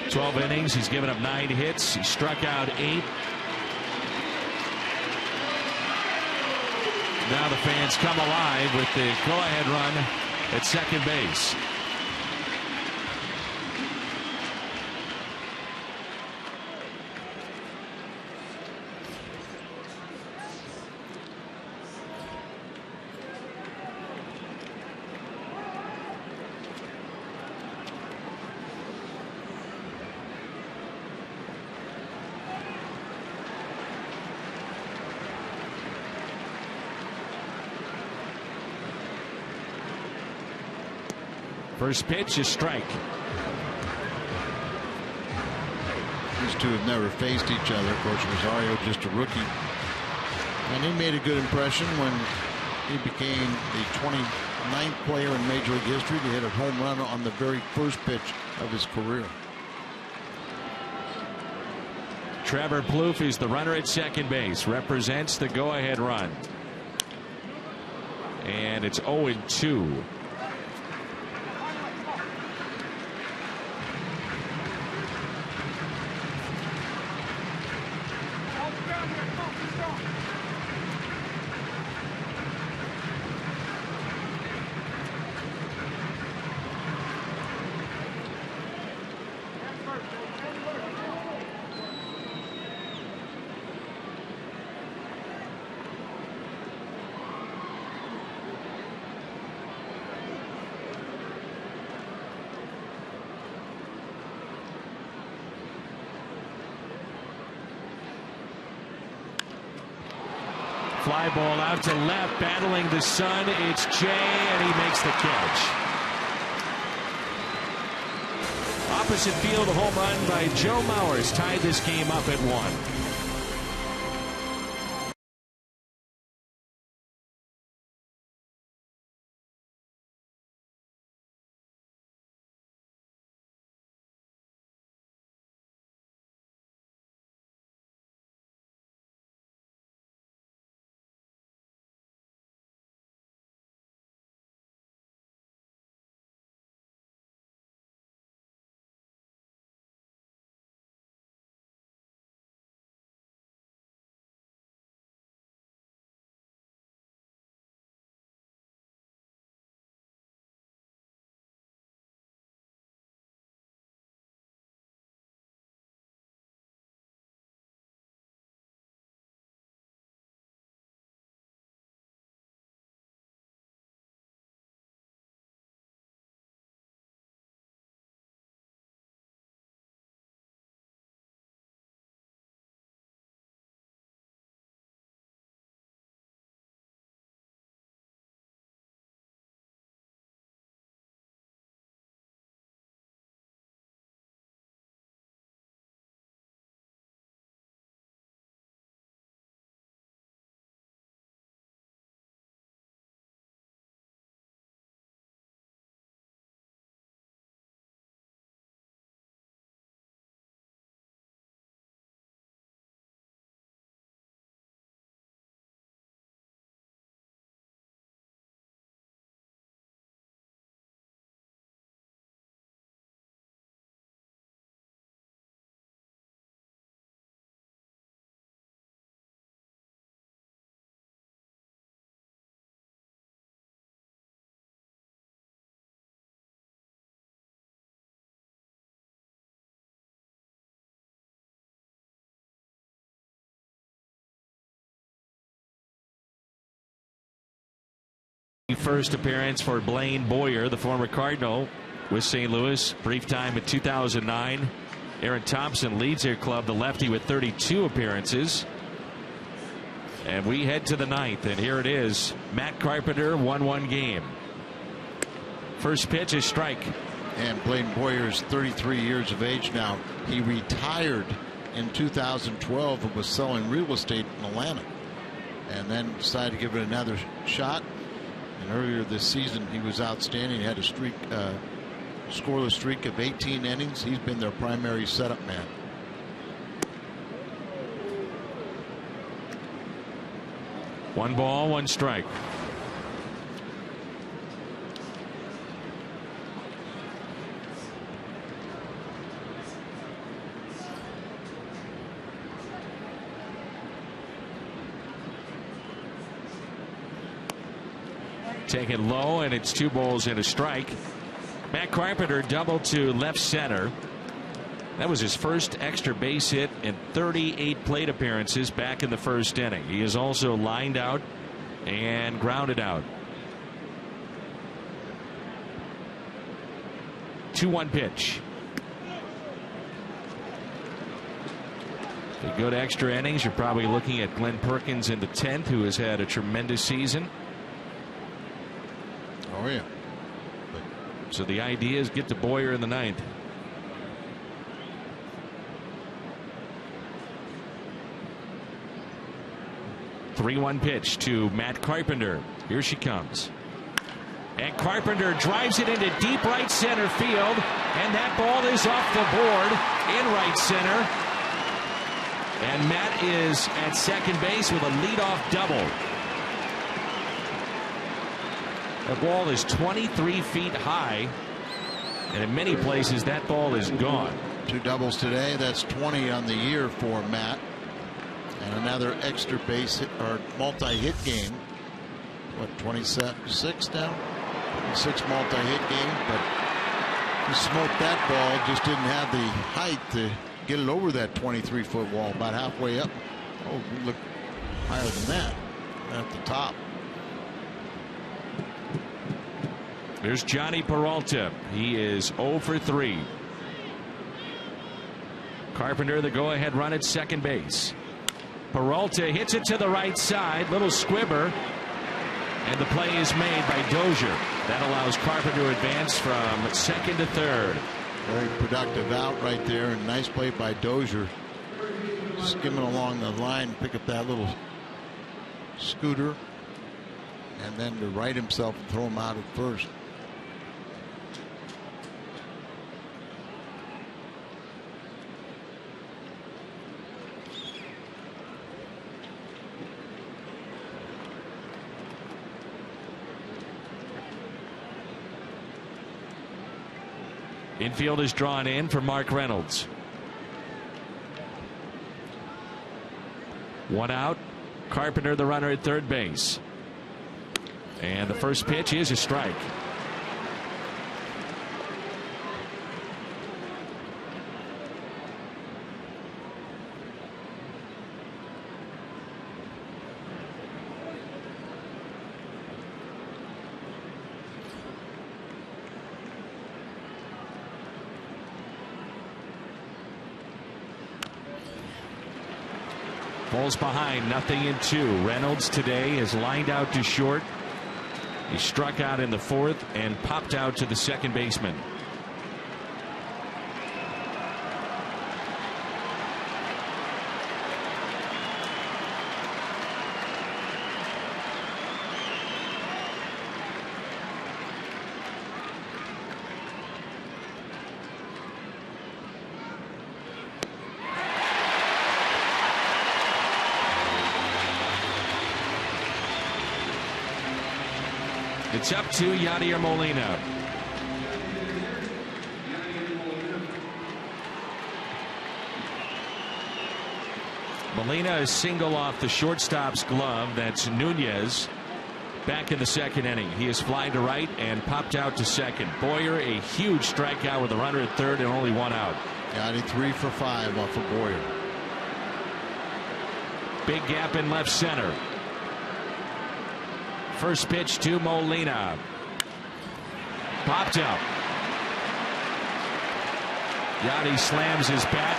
[SPEAKER 3] Twelve innings. He's given up 9 hits. He struck out 8. Now the fans come alive with the go-ahead run at second base. First pitch is strike.
[SPEAKER 4] These two have never faced each other. Of course, Rosario just a rookie. And he made a good impression when he became the 29th player in Major League history to hit a home run on the very first pitch of his career.
[SPEAKER 3] Trevor Plouffe is the runner at second base. Represents the go-ahead run. And it's 0-2. Fly ball out to left, battling the sun. It's Jay, and he makes the catch. Opposite field, a home run by Joe Mauers tied this game up at 1. First appearance for Blaine Boyer, the former Cardinal with St. Louis. Brief time in 2009. Aaron Thompson leads their club, the lefty, with 32 appearances. And we head to the ninth, and here it is. Matt Carpenter, 1-1 game. First pitch is strike.
[SPEAKER 4] And Blaine Boyer is 33 years of age now. He retired in 2012 and was selling real estate in Atlanta, and then decided to give it another shot. And earlier this season, he was outstanding. He had a streak, scoreless streak of 18 innings. He's been their primary setup man.
[SPEAKER 3] One ball, one strike. Taken low, and it's 2 balls and a strike. Matt Carpenter doubled to left center. That was his first extra base hit in 38 plate appearances back in the first inning. He is also lined out and grounded out. 2-1 pitch. If you go to extra innings, you're probably looking at Glenn Perkins in the 10th, who has had a tremendous season.
[SPEAKER 4] Oh yeah, but
[SPEAKER 3] So the idea is get to Boyer in the ninth. Three-one pitch to Matt Carpenter. Here she comes. And Carpenter drives it into deep right center field. And that ball is off the board in right center. And Matt is at second base with a leadoff double. The ball is 23 feet high. And in many places that ball is gone.
[SPEAKER 4] 2 doubles today. That's 20 on the year for Matt. And another extra base hit, or multi-hit game. What, 26 now? 26 multi-hit game, but he smoked that ball, just didn't have the height to get it over that 23-foot wall, about halfway up. Oh, we look higher than that at the top.
[SPEAKER 3] There's Johnny Peralta. He is 0 for 3. Carpenter, the go-ahead run at second base. Peralta hits it to the right side. Little squibber. And the play is made by Dozier. That allows Carpenter to advance from second to third.
[SPEAKER 4] Very productive out right there. And nice play by Dozier. Skimming along the line, pick up that little scooter. And then to right himself and throw him out at first.
[SPEAKER 3] Infield is drawn in for Mark Reynolds. 1 out. Carpenter, the runner at third base. And the first pitch is a strike. Balls behind, 0-2. Reynolds today is lined out to short. He struck out in the fourth and popped out to the second baseman. It's up to Yadier Molina. Molina is single off the shortstop's glove. That's Nunez. Back in the second inning. He is flying to right and popped out to second. Boyer, a huge strikeout with a runner at third and only 1 out.
[SPEAKER 4] Yadi 3 for 5 off of Boyer.
[SPEAKER 3] Big gap in left center. First pitch to Molina. Popped out. Yadi slams his bat.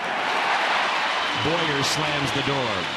[SPEAKER 3] Boyer slams the door.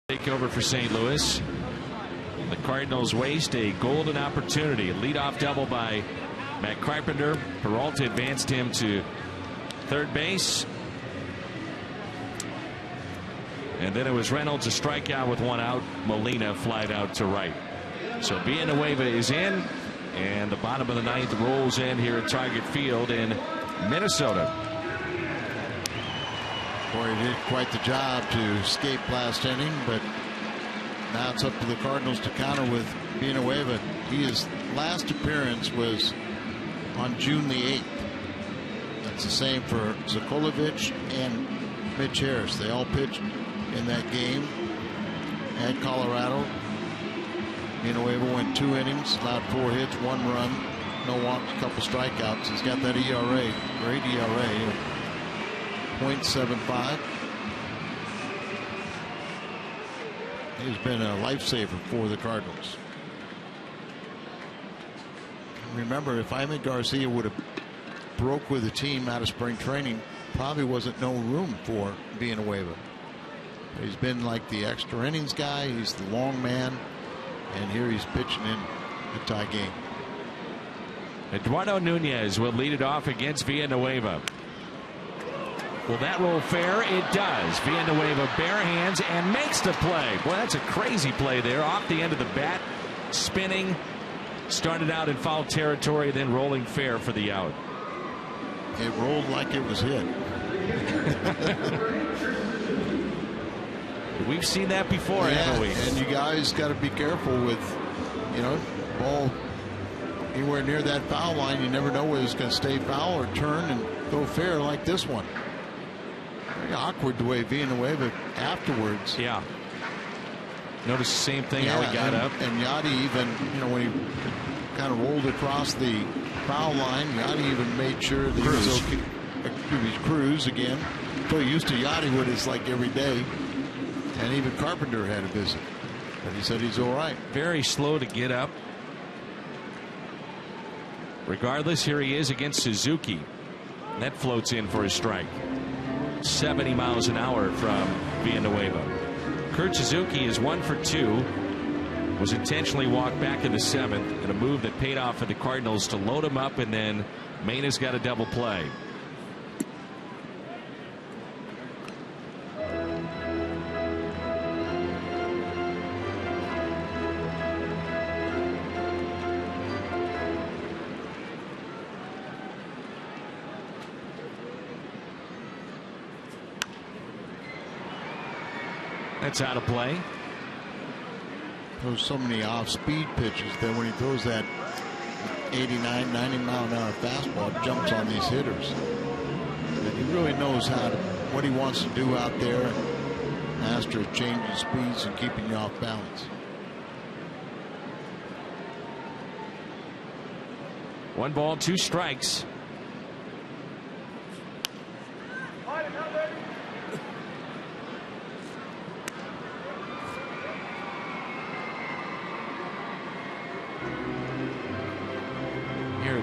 [SPEAKER 3] Take over for St. Louis. The Cardinals waste a golden opportunity. A leadoff double by Matt Carpenter. Peralta advanced him to third base. And then it was Reynolds a strikeout with one out. Molina flied out to right. So Villanueva is in. And the bottom of the ninth rolls in here at Target Field in Minnesota.
[SPEAKER 4] Boy, he did quite the job to escape last inning, but now it's up to the Cardinals to counter with Villanueva. His last appearance was on June the 8th. That's the same for Zikolovich and Mitch Harris. They all pitched in that game at Colorado. Villanueva went 2 innings, allowed 4 hits, 1 run, no walks, a couple strikeouts. He's got that ERA, great ERA, .75. He's been a lifesaver for the Cardinals. Remember, if Haime Garcia would have broke with the team out of spring training, probably wasn't no room for Villanueva. He's been like the extra innings guy. He's the long man. And here he's pitching in a tie game.
[SPEAKER 3] Eduardo Nunez will lead it off against Villanueva. Will that roll fair? It does. Villanueva bare hands and makes the play. Boy, that's a crazy play there. Off the end of the bat, spinning. Started out in foul territory, then rolling fair for the out.
[SPEAKER 4] It rolled like it was hit.
[SPEAKER 3] We've seen that before, haven't we?
[SPEAKER 4] And you guys got to be careful with, ball anywhere near that foul line. You never know whether it's going to stay foul or turn and go fair like this one. Very awkward the way Villanueva afterwards.
[SPEAKER 3] Yeah. Notice the same thing, how he got up.
[SPEAKER 4] And Yadi even, when he kind of rolled across the foul line, Yadi even made sure that he was okay. Cruz again. So used to Yadi with it's like every day. And even Carpenter had a visit. But he said he's all right.
[SPEAKER 3] Very slow to get up. Regardless, here he is against Suzuki. That floats in for a strike. 70 miles an hour from Villanueva. Kurt Suzuki is 1 for 2. Was intentionally walked back in the 7th in a move that paid off for the Cardinals to load him up, and then Maina's got a double play. That's out of play.
[SPEAKER 4] Throws so many off-speed pitches that when he throws that 89, 90 mile an hour fastball, it jumps on these hitters. And he really knows what he wants to do out there. Master of changing speeds and keeping you off balance.
[SPEAKER 3] One ball, 2 strikes.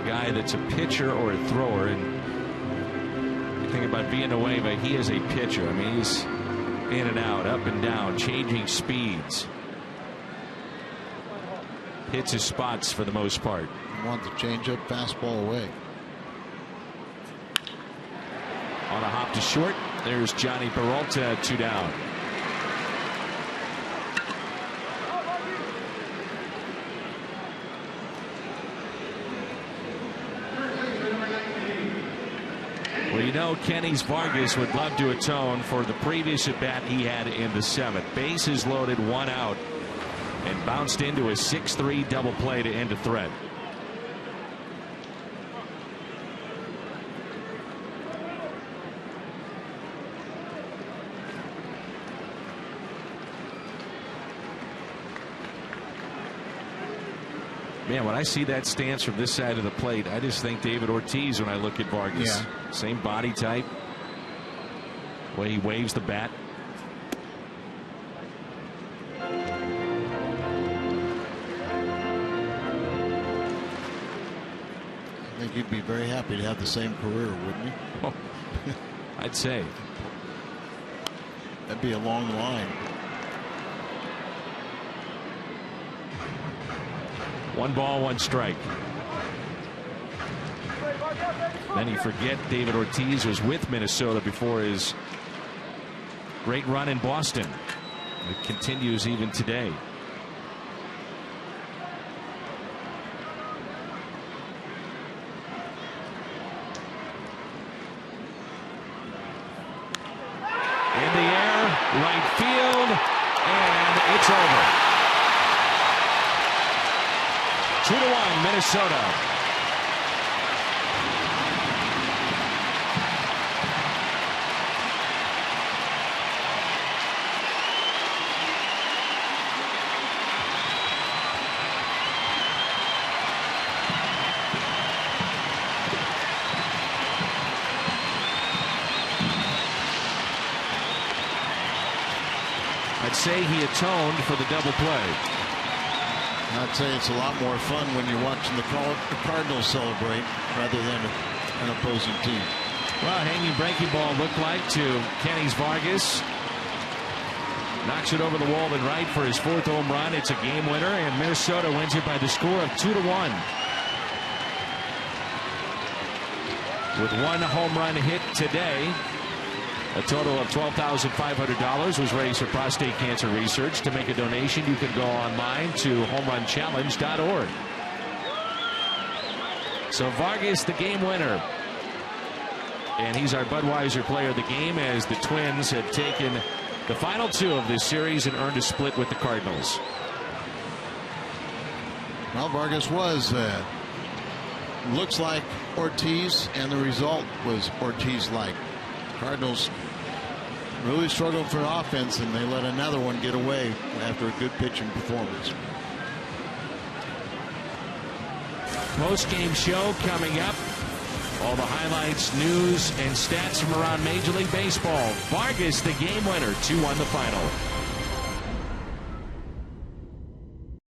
[SPEAKER 3] Guy that's a pitcher or a thrower, and you think about Villanueva, he is a pitcher. I mean, he's in and out, up and down, changing speeds, hits his spots for the most part.
[SPEAKER 4] You want the changeup fastball away.
[SPEAKER 3] On a hop to short, there's Johnny Peralta, 2 down. Well, Kenny's Vargas would love to atone for the previous at bat he had in the 7th. Bases loaded, 1 out, and bounced into a 6-3 double play to end a threat. Man, when I see that stance from this side of the plate, I just think David Ortiz when I look at Vargas.
[SPEAKER 4] Yeah.
[SPEAKER 3] Same body type. Way he waves the bat.
[SPEAKER 4] I think he'd be very happy to have the same career, wouldn't he?
[SPEAKER 3] Oh, I'd say.
[SPEAKER 4] That'd be a long line.
[SPEAKER 3] 1 ball, 1 strike. Many forget David Ortiz was with Minnesota before his great run in Boston. It continues even today. In the air, right field, and it's over. 2-1 Minnesota. I'd say he atoned for the double play.
[SPEAKER 4] I'd say it's a lot more fun when you're watching the Cardinals celebrate rather than an opposing team.
[SPEAKER 3] Well, hanging breaking ball looked like to Kenny's Vargas. Knocks it over the wall and right for his 4th home run. It's a game winner, and Minnesota wins it by the score of 2-1. With 1 home run hit today, a total of $12,500 was raised for prostate cancer research. To make a donation, you can go online to homerunchallenge.org. So Vargas, the game winner. And he's our Budweiser player of the game, as the Twins have taken the final 2 of this series and earned a split with the Cardinals.
[SPEAKER 4] Well, Vargas was looks like Ortiz, and the result was Ortiz-like. Cardinals really struggled for offense, and they let another one get away after a good pitching performance.
[SPEAKER 3] Post-game show coming up. All the highlights, news, and stats from around Major League Baseball. Vargas, the game winner, 2-1 the final.